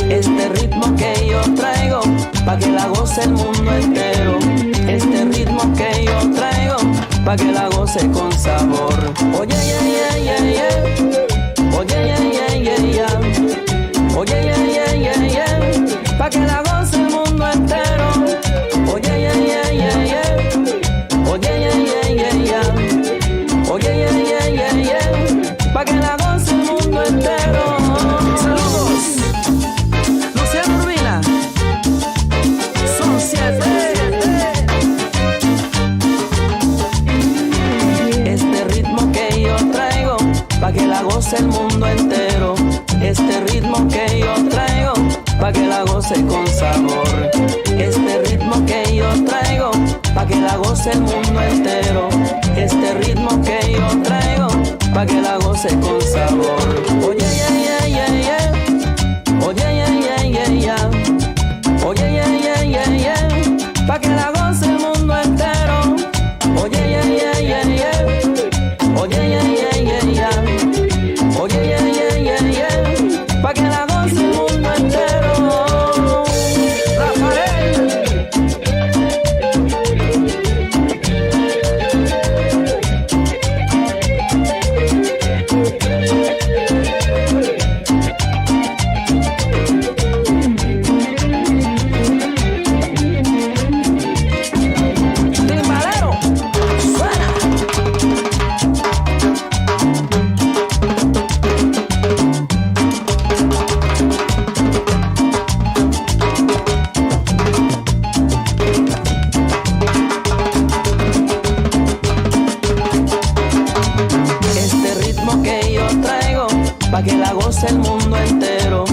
[SPEAKER 14] Este ritmo que yo traigo, pa' que la goce el mundo entero. Este ritmo que yo traigo, pa' que la goce con sabor. Oye, yeah, yeah, yeah, yeah. Oye, yeah, yeah, yeah, yeah. Oye, yeah, yeah, yeah, yeah. Pa' que la goce el mundo entero. Oye, yeah, yeah, yeah, yeah. Oye, yeah, yeah, yeah, yeah. Oye, yeah, yeah, yeah, yeah. Pa' que la goce el mundo entero. Saludos, Luciano Urbina. Son 7. Este ritmo que yo traigo, pa' que la goce el mundo entero. Este ritmo que yo traigo, pa' que la goce con sabor. Este ritmo que yo traigo, pa' que la goce el mundo entero. Este ritmo que yo traigo, pa' que la goce con sabor. Oye, yeah, yeah, yeah, yeah. Oye, yeah, yeah, yeah, yeah. Oye, yeah, yeah, yeah, yeah. Pa' que la goce el mundo entero. Oye, yeah, yeah, yeah, yeah. Oye, yeah, yeah, yeah, yeah. Oye, yeah, yeah, yeah, yeah. Pa' que la goce el mundo entero. pa' que la goce el mundo entero.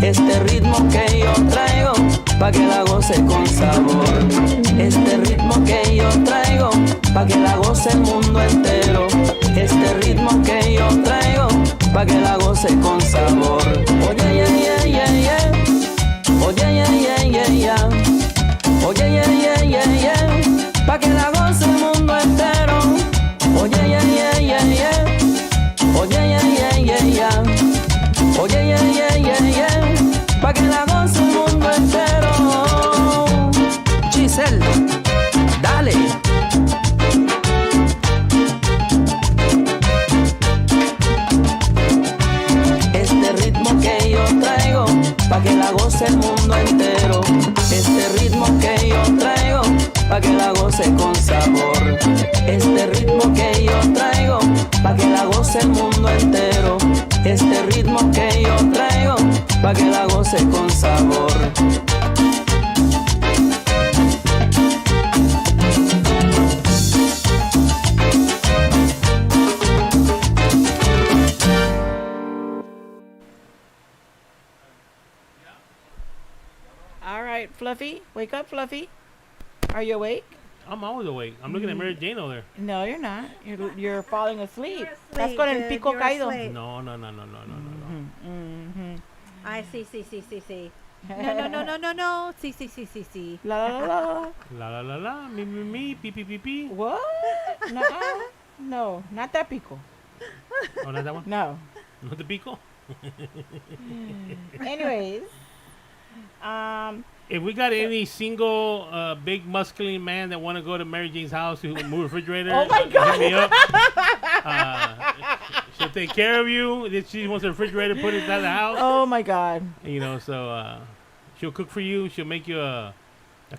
[SPEAKER 14] Este ritmo que yo traigo, pa' que la goce con sabor. Este ritmo que yo traigo, pa' que la goce el mundo entero. Este ritmo que yo traigo, pa' que la goce con sabor. Oye, yeah, yeah, yeah, yeah. Oye, yeah, yeah, yeah, yeah. Oye, yeah, yeah, yeah, yeah. Pa' que la goce el mundo entero. Oye, yeah, yeah, yeah, yeah. Oye, yeah, yeah, yeah, yeah. Oye, yeah, yeah, yeah, yeah. Pa' que la goce el mundo entero. Giselle, dale. Este ritmo que yo traigo, pa' que la goce el mundo entero. Este ritmo que yo traigo, pa' que la goce con sabor. Este ritmo que yo traigo, pa' que la goce el mundo entero. Este ritmo que yo traigo, pa' que la goce con sabor.
[SPEAKER 4] All right, Fluffy. Wake up, Fluffy. Are you awake?
[SPEAKER 6] I'm always awake. I'm looking at Mary Jane over there.
[SPEAKER 4] No, you're not. You're falling asleep.
[SPEAKER 5] You're
[SPEAKER 4] That's
[SPEAKER 5] asleep,
[SPEAKER 4] con el
[SPEAKER 5] dude.
[SPEAKER 4] pico
[SPEAKER 5] You're
[SPEAKER 4] caído.
[SPEAKER 5] asleep.
[SPEAKER 6] No.
[SPEAKER 5] I see. No. See.
[SPEAKER 4] La la la.
[SPEAKER 6] La la la la. Me. Pee.
[SPEAKER 4] What? Nuh-uh. No, not that pico.
[SPEAKER 6] Oh, not that one?
[SPEAKER 4] No.
[SPEAKER 6] Not the pico?
[SPEAKER 4] Anyways,
[SPEAKER 6] if we got any single big muscular man that want to go to Mary Jane's house to move refrigerator,
[SPEAKER 4] oh my God,
[SPEAKER 6] hit me up. She'll take care of you. If she wants a refrigerator put inside the house.
[SPEAKER 4] Oh my God.
[SPEAKER 6] You know, so she'll cook for you. She'll make you a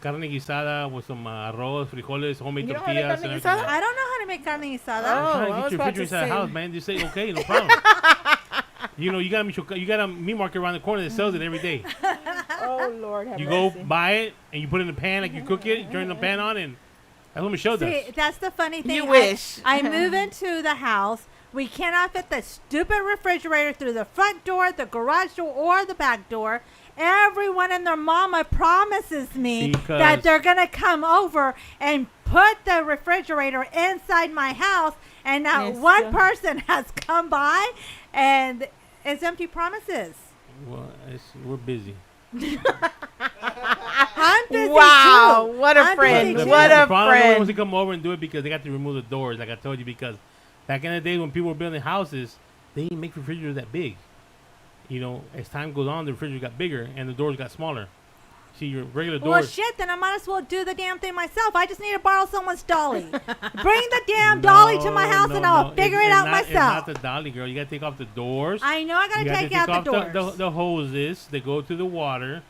[SPEAKER 6] carne guisada with some arroz, frijoles, homemade
[SPEAKER 4] You know how to
[SPEAKER 6] tortillas.
[SPEAKER 4] carne
[SPEAKER 6] And
[SPEAKER 4] guisada?
[SPEAKER 5] I don't know how to make carne asada.
[SPEAKER 4] Oh,
[SPEAKER 6] trying to
[SPEAKER 4] I
[SPEAKER 6] get
[SPEAKER 4] was
[SPEAKER 6] your
[SPEAKER 4] about
[SPEAKER 6] refrigerator
[SPEAKER 4] to
[SPEAKER 6] inside the
[SPEAKER 4] say.
[SPEAKER 6] house, man. Just say okay, no problem. You know, you got a meat market around the corner that sells it every day.
[SPEAKER 4] Oh Lord, have
[SPEAKER 6] You
[SPEAKER 4] mercy.
[SPEAKER 6] go buy it and you put it in the pan like you cook it. You turn the pan on and that's what Michelle does.
[SPEAKER 5] See, that's the funny thing.
[SPEAKER 4] You wish.
[SPEAKER 5] I move into the house. We cannot fit the stupid refrigerator through the front door, the garage door, or the back door. Everyone and their mama promises me that they're going to come over and put the refrigerator inside my house. And not one person has come by, and it's empty promises.
[SPEAKER 6] Well, we're busy.
[SPEAKER 5] I'm busy
[SPEAKER 4] Wow,
[SPEAKER 5] too.
[SPEAKER 4] what a
[SPEAKER 5] I'm
[SPEAKER 4] friend.
[SPEAKER 5] busy too.
[SPEAKER 4] What a
[SPEAKER 6] The problem
[SPEAKER 4] friend.
[SPEAKER 6] wants to come over and do it because they got to remove the doors, like I told you, because back in the day when people were building houses, they didn't make refrigerators that big. You know, as time goes on, the refrigerator got bigger and the doors got smaller. See, your regular doors.
[SPEAKER 5] Well, shit, then I might as well do the damn thing myself. I just need to borrow someone's dolly. Bring the damn dolly to my house and I'll figure it out myself.
[SPEAKER 6] It's not the dolly, girl. You got to take off the doors.
[SPEAKER 5] I know I got to take out the doors.
[SPEAKER 6] The hoses that go to the water.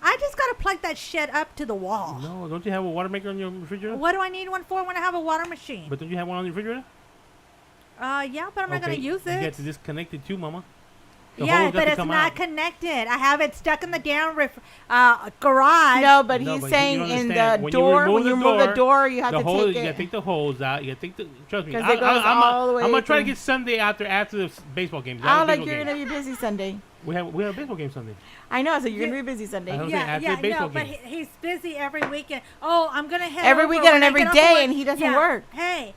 [SPEAKER 5] I just got to plug that shit up to the wall.
[SPEAKER 6] No, don't you have a water maker on your refrigerator?
[SPEAKER 5] What do I need one for when I have a water machine?
[SPEAKER 6] But don't you have one on your refrigerator?
[SPEAKER 5] Yeah, but I'm not going to use it.
[SPEAKER 6] You got to disconnect it too, mama.
[SPEAKER 5] Yeah, but it's not connected. I have it stuck in the damn garage.
[SPEAKER 4] No, but he's saying in the door, when you remove the door, you have to take it.
[SPEAKER 6] You got to take the hose out. You got to take the, trust me.
[SPEAKER 4] Because it goes all the way.
[SPEAKER 6] I'm going to try to get Sunday after the baseball games.
[SPEAKER 4] Oh, like you're going to be busy Sunday.
[SPEAKER 6] We have a baseball game Sunday.
[SPEAKER 4] I know, so you're going to be busy Sunday.
[SPEAKER 5] But he's busy every weekend. Oh, I'm going to head
[SPEAKER 4] every
[SPEAKER 5] over
[SPEAKER 4] weekend and
[SPEAKER 5] when I
[SPEAKER 4] every
[SPEAKER 5] get off
[SPEAKER 4] day,
[SPEAKER 5] of work.
[SPEAKER 4] and he doesn't work.
[SPEAKER 5] Hey,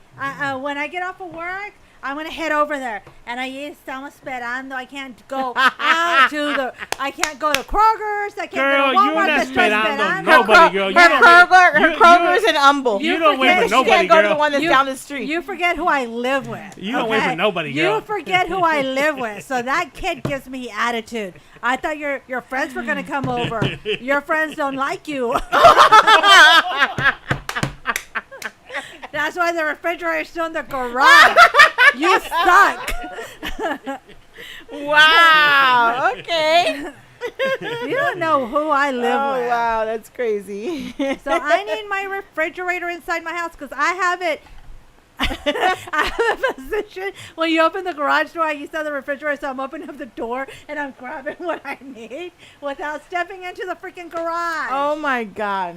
[SPEAKER 5] when I get off of work, I'm going to head over there. And ahí estamos esperando. I can't go out I can't go to Kroger's. I can't
[SPEAKER 6] Girl,
[SPEAKER 5] go to Walmart.
[SPEAKER 6] you're not
[SPEAKER 5] esperando
[SPEAKER 6] nobody, girl.
[SPEAKER 4] Her Kroger's in Humble.
[SPEAKER 6] You don't wait for nobody,
[SPEAKER 4] She can't go to the
[SPEAKER 6] girl.
[SPEAKER 4] one that's down the street.
[SPEAKER 5] You forget who I live with.
[SPEAKER 6] You don't wait for nobody, girl.
[SPEAKER 5] You forget who I live with. So that kid gives me attitude. I thought your friends were going to come over. Your friends don't like you. That's why the refrigerator's still in the garage. You suck.
[SPEAKER 4] Wow. Okay.
[SPEAKER 5] You don't know who I live with.
[SPEAKER 4] Oh, wow. That's crazy.
[SPEAKER 5] So I need my refrigerator inside my house because I have it. I have a position when you open the garage door. I used to have the refrigerator, so I'm opening up the door and I'm grabbing what I need without stepping into the freaking garage.
[SPEAKER 4] Oh, my God.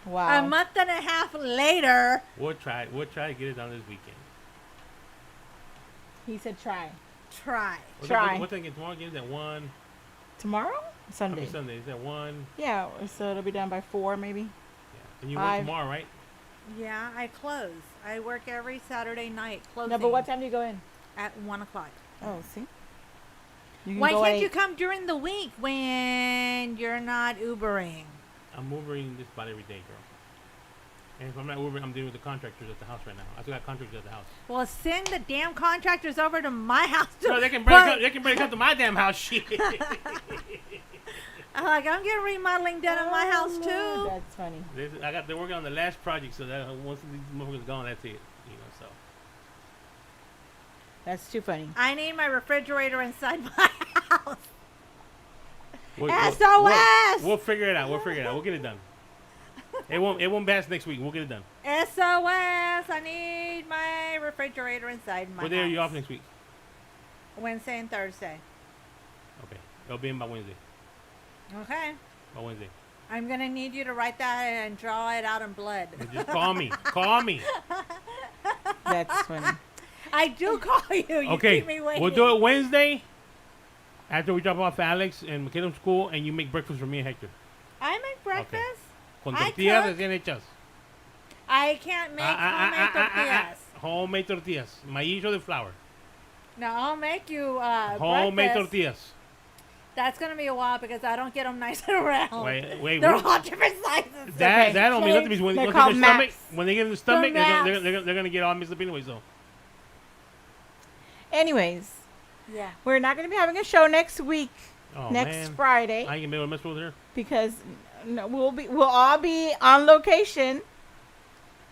[SPEAKER 4] Wow.
[SPEAKER 5] A month and a half later.
[SPEAKER 6] We'll try to get it done this weekend.
[SPEAKER 4] He said try.
[SPEAKER 5] try.
[SPEAKER 4] Try.
[SPEAKER 6] What time again? Tomorrow game's at 1.
[SPEAKER 4] Tomorrow?
[SPEAKER 6] I
[SPEAKER 4] Sunday.
[SPEAKER 6] mean, Sunday. Is at 1.
[SPEAKER 4] Yeah, so it'll be done by 4 maybe.
[SPEAKER 6] Yeah. And you work
[SPEAKER 4] 5.
[SPEAKER 6] tomorrow, right?
[SPEAKER 5] Yeah, I close. I work every Saturday night. Closing
[SPEAKER 4] No, but what time do you go in?
[SPEAKER 5] at 1:00.
[SPEAKER 4] Oh, see? You can
[SPEAKER 5] Why
[SPEAKER 4] go
[SPEAKER 5] can't
[SPEAKER 4] at
[SPEAKER 5] you
[SPEAKER 4] 8.
[SPEAKER 5] come during the week when you're not Ubering?
[SPEAKER 6] I'm Ubering just about every day, girl. And if I'm not Ubering, I'm dealing with the contractors at the house right now. I still got contractors at the house.
[SPEAKER 5] Well, send the damn contractors over to my house.
[SPEAKER 6] No, they can bring it up to my damn house. Shit.
[SPEAKER 5] I'm getting remodeling done at my house too.
[SPEAKER 4] That's funny.
[SPEAKER 6] They're working on the last project, so that once these motherfuckers gone, that's it. You know, so.
[SPEAKER 4] That's too funny.
[SPEAKER 5] I need my refrigerator inside my house.
[SPEAKER 6] SOS! We'll figure it out. We'll get it done. It won't pass next week. We'll get it done.
[SPEAKER 5] SOS! I need my refrigerator inside my
[SPEAKER 6] What day are
[SPEAKER 5] house.
[SPEAKER 6] you off next week?
[SPEAKER 5] Wednesday and Thursday.
[SPEAKER 6] Okay. It'll be in by Wednesday.
[SPEAKER 5] Okay.
[SPEAKER 6] By Wednesday.
[SPEAKER 5] I'm gonna need you to write that and draw it out in blood.
[SPEAKER 6] Just call me. Call me.
[SPEAKER 4] That's funny.
[SPEAKER 5] I do call you. You
[SPEAKER 6] Okay.
[SPEAKER 5] keep me waiting.
[SPEAKER 6] We'll do it Wednesday after we drop off Alex and McKinnon's school, and you make breakfast for me and Hector.
[SPEAKER 5] I make breakfast.
[SPEAKER 6] Con
[SPEAKER 5] I
[SPEAKER 6] tortillas
[SPEAKER 5] cook.
[SPEAKER 6] recién hechas.
[SPEAKER 5] I can't make homemade tortillas.
[SPEAKER 6] Homemade tortillas. Maíz de flour.
[SPEAKER 5] No, I'll make you
[SPEAKER 6] Homemade
[SPEAKER 5] breakfast.
[SPEAKER 6] tortillas.
[SPEAKER 5] That's gonna be a while because I don't get them nice and round.
[SPEAKER 6] Wait.
[SPEAKER 5] They're
[SPEAKER 6] what?
[SPEAKER 5] all different sizes.
[SPEAKER 6] That don't mean nothing because when
[SPEAKER 4] They're
[SPEAKER 6] they get in
[SPEAKER 4] called
[SPEAKER 6] the stomach,
[SPEAKER 4] maps.
[SPEAKER 6] when they get in the stomach,
[SPEAKER 5] They're
[SPEAKER 6] they're gonna get all mixed up anyway. So
[SPEAKER 4] Anyways,
[SPEAKER 5] Yeah.
[SPEAKER 4] we're not going to be having a show next week, next
[SPEAKER 6] man.
[SPEAKER 4] Friday,
[SPEAKER 6] I ain't gonna be able to mess with her.
[SPEAKER 4] because we'll all be on location, on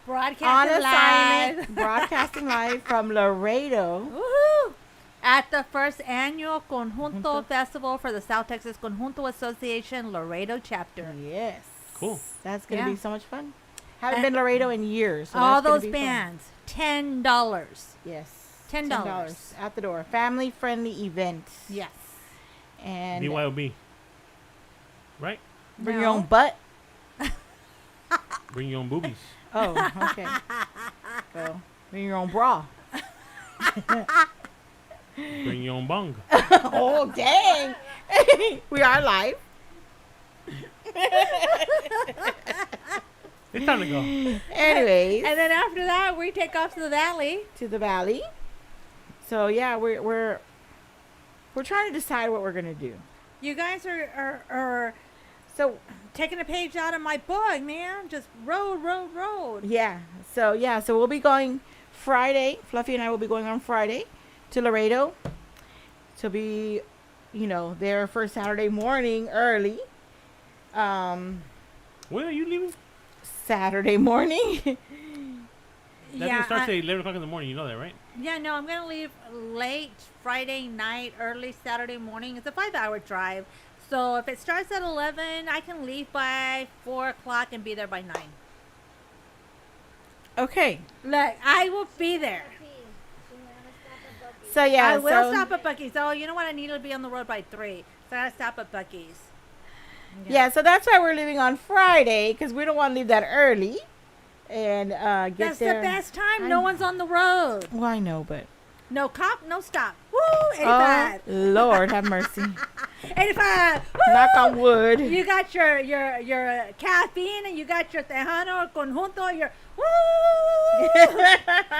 [SPEAKER 5] Broadcasting
[SPEAKER 4] assignment,
[SPEAKER 5] live.
[SPEAKER 4] broadcasting live from Laredo.
[SPEAKER 5] Woohoo! At the first annual Conjunto Festival for the South Texas Conjunto Association Laredo chapter.
[SPEAKER 4] Yes.
[SPEAKER 6] Cool.
[SPEAKER 4] That's going to
[SPEAKER 5] Yeah.
[SPEAKER 4] be so much fun. Haven't
[SPEAKER 5] And
[SPEAKER 4] been Laredo in years. So
[SPEAKER 5] all
[SPEAKER 4] that's gonna
[SPEAKER 5] those
[SPEAKER 4] be fun.
[SPEAKER 5] bands, $10.
[SPEAKER 4] Yes.
[SPEAKER 5] $10.
[SPEAKER 4] at the door. Family friendly event.
[SPEAKER 5] Yes.
[SPEAKER 4] And
[SPEAKER 6] BYOB. Right?
[SPEAKER 4] bring your own butt.
[SPEAKER 6] Bring your own boobies.
[SPEAKER 4] Oh, okay. Well, bring your own bra.
[SPEAKER 6] Bring your own bong.
[SPEAKER 4] Oh, dang. We are live.
[SPEAKER 6] It's time to go.
[SPEAKER 4] Anyways,
[SPEAKER 5] And then after that, we take off to the valley.
[SPEAKER 4] to the valley. So yeah, we're trying to decide what we're gonna do.
[SPEAKER 5] You guys are so taking a page out of my book, man. Just road.
[SPEAKER 4] Yeah. So we'll be going Friday. Fluffy and I will be going on Friday to Laredo to be, there for Saturday morning early.
[SPEAKER 6] When are you leaving?
[SPEAKER 4] Saturday morning.
[SPEAKER 6] That thing starts at 11 o'clock in the morning. You know that, right?
[SPEAKER 5] Yeah, no, I'm gonna leave late Friday night, early Saturday morning. It's a 5-hour drive. So if it starts at 11, I can leave by 4 o'clock and be there by 9.
[SPEAKER 4] Okay.
[SPEAKER 5] Look, I will be there.
[SPEAKER 4] So yeah,
[SPEAKER 5] I will stop at Buc-ee's. Oh, you know what? I need to be on the road by 3. So I gotta stop at Buc-ee's.
[SPEAKER 4] Yeah, so that's why we're leaving on Friday, because we don't want to leave that early and get
[SPEAKER 5] That's
[SPEAKER 4] there.
[SPEAKER 5] the best time. No one's on the road.
[SPEAKER 4] Well, I know, but
[SPEAKER 5] No cop, no stop. Woo! 85.
[SPEAKER 4] oh Lord, have mercy.
[SPEAKER 5] 85.
[SPEAKER 4] Knock
[SPEAKER 5] Woo!
[SPEAKER 4] on wood.
[SPEAKER 5] You got your caffeine and you got your Tejano conjunto. Your woo!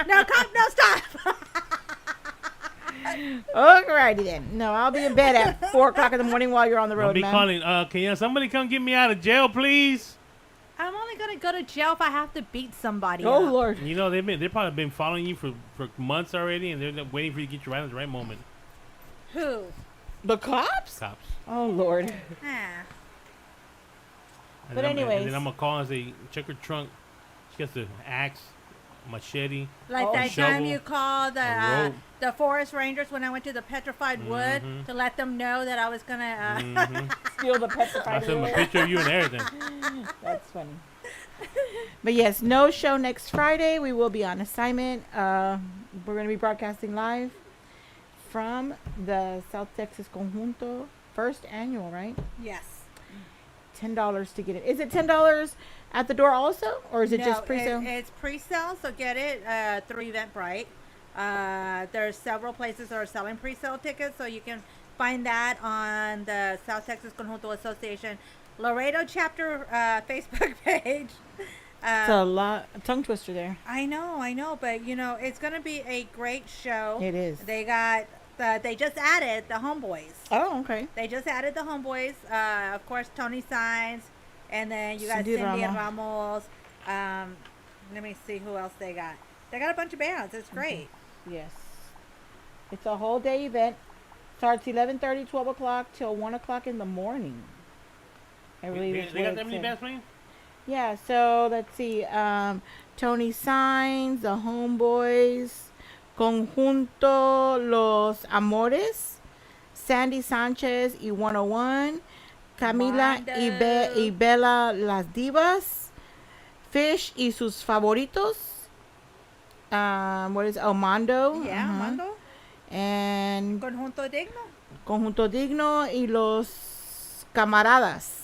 [SPEAKER 5] No cop, no stop.
[SPEAKER 4] Alrighty then. No, I'll be in bed at 4 o'clock in the morning while you're on the
[SPEAKER 6] I'll
[SPEAKER 4] road,
[SPEAKER 6] be
[SPEAKER 4] man.
[SPEAKER 6] calling. Can somebody come get me out of jail, please?
[SPEAKER 5] I'm only gonna go to jail if I have to beat somebody.
[SPEAKER 4] Oh
[SPEAKER 5] up.
[SPEAKER 4] Lord.
[SPEAKER 6] You know they've probably been following you for months already, and they're waiting for you to get you right at the right moment.
[SPEAKER 5] Who?
[SPEAKER 4] The cops?
[SPEAKER 6] Cops.
[SPEAKER 4] Oh Lord.
[SPEAKER 5] Ah.
[SPEAKER 6] And
[SPEAKER 4] But
[SPEAKER 6] then
[SPEAKER 4] anyways.
[SPEAKER 6] then I'm gonna call and say, check her trunk. She gets the axe, machete.
[SPEAKER 5] Like
[SPEAKER 4] Oh.
[SPEAKER 5] that
[SPEAKER 6] Shovel,
[SPEAKER 5] time you called
[SPEAKER 6] a rope.
[SPEAKER 5] the forest rangers when I went to the petrified wood
[SPEAKER 6] Mhm.
[SPEAKER 5] to let them know that I was gonna.
[SPEAKER 4] Steal the
[SPEAKER 6] I
[SPEAKER 4] petrified
[SPEAKER 6] sent them a
[SPEAKER 4] wood.
[SPEAKER 6] picture of you and everything.
[SPEAKER 4] That's funny. But yes, no show next Friday. We will be on assignment. We're going to be broadcasting live from the South Texas Conjunto first annual, right?
[SPEAKER 5] Yes.
[SPEAKER 4] $10 to get it. Is it $10 at the door also, or is it
[SPEAKER 5] No,
[SPEAKER 4] just pre-sale?
[SPEAKER 5] It's pre-sale, so get it through Eventbrite. There's several places that are selling pre-sale tickets, so you can find that on the South Texas Conjunto Association Laredo chapter Facebook page.
[SPEAKER 4] It's a tongue twister there.
[SPEAKER 5] I know, but it's gonna be a great show.
[SPEAKER 4] It is.
[SPEAKER 5] They got they just added the Homeboys.
[SPEAKER 4] Oh, okay.
[SPEAKER 5] They just added the Homeboys. Of course, Tony Signs, and then you got
[SPEAKER 4] Cindy
[SPEAKER 5] Cindy
[SPEAKER 4] Ramos.
[SPEAKER 5] Ramos. Let me see who else they got. They got a bunch of bands. It's great.
[SPEAKER 4] Yes. It's a whole day event. Starts 11:30, 12 o'clock till 1 o'clock in the morning. I believe it's
[SPEAKER 6] They got that many bands playing?
[SPEAKER 4] Yeah, so let's see. Tony Signs, the Homeboys, Conjunto Los Amores, Sandy Sanchez y 101, Camila y Bella Las Divas, Fish y sus favoritos. What is Mondo?
[SPEAKER 5] Yeah, Mondo.
[SPEAKER 4] And
[SPEAKER 5] Conjunto Digno.
[SPEAKER 4] Conjunto Digno y los Camaradas.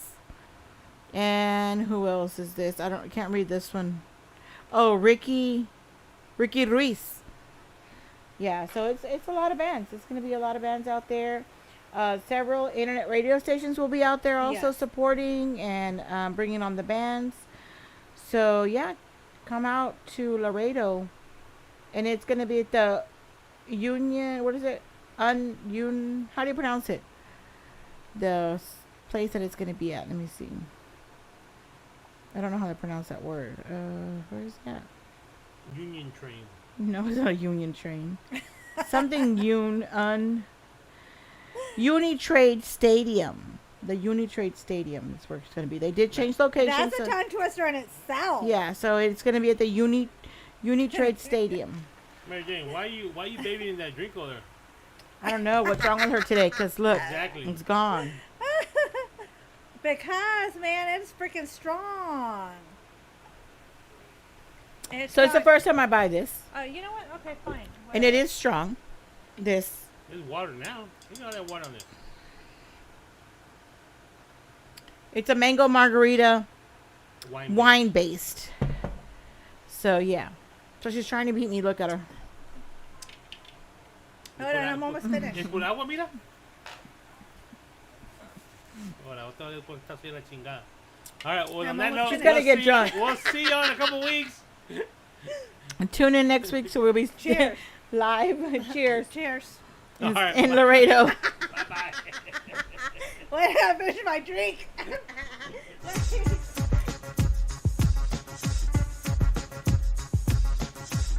[SPEAKER 4] And who else is this? I can't read this one. Oh, Ricky Ruiz. Yeah, so it's a lot of bands. It's going to be a lot of bands out there. Several internet radio stations will be out there also supporting and bringing on the bands. So yeah, come out to Laredo, and it's going to be at the Union. What is it? How do you pronounce it? The place that it's going to be at. Let me see. I don't know how to pronounce that word. Where is that?
[SPEAKER 6] Union Train.
[SPEAKER 4] No, it's not a Union Train. Something Unitrade Stadium. The Unitrade Stadium is where it's going to be. They did change locations.
[SPEAKER 5] That's a tongue twister in itself.
[SPEAKER 4] Yeah, so it's going to be at the Unitrade Stadium.
[SPEAKER 6] Mary Jane, why you babying that drink over there?
[SPEAKER 4] I don't know what's wrong with her today, because look,
[SPEAKER 6] Exactly.
[SPEAKER 4] it's gone.
[SPEAKER 5] Because, man, it's freaking strong.
[SPEAKER 4] It's the first time I buy this.
[SPEAKER 5] You know what? Okay, fine.
[SPEAKER 4] And it is strong. This.
[SPEAKER 6] There's water now. You know that water on this.
[SPEAKER 4] It's a mango margarita,
[SPEAKER 6] Wine
[SPEAKER 4] wine based. So yeah. So she's trying to beat me. Look at her.
[SPEAKER 5] Hold on, I'm almost finished.
[SPEAKER 6] ¿Es con agua, mira? Ahora, otra vez por estar así la chingada. All right, well, on that note,
[SPEAKER 4] She's gonna get drunk.
[SPEAKER 6] We'll see you in a couple weeks.
[SPEAKER 4] And tune in next week, so we'll be live. Cheers.
[SPEAKER 5] Cheers.
[SPEAKER 6] All right,
[SPEAKER 4] In
[SPEAKER 6] bye.
[SPEAKER 4] Laredo.
[SPEAKER 6] Bye-bye.
[SPEAKER 5] Wait, I finished my drink.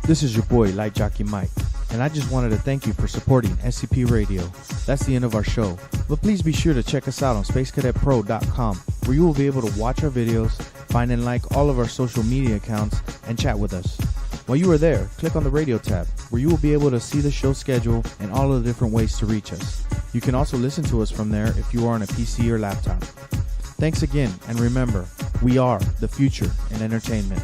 [SPEAKER 2] This is your boy, Light Jockey Mike, and I just wanted to thank you for supporting SCP Radio. That's the end of our show, but please be sure to check us out on SpaceCadetPro.com, where you will be able to watch our videos, find and like all of our social media accounts, and chat with us. While you are there, click on the radio tab, where you will be able to see the show schedule and all of the different ways to reach us. You can also listen to us from there if you are on a PC or laptop. Thanks again, and remember, we are the future in entertainment.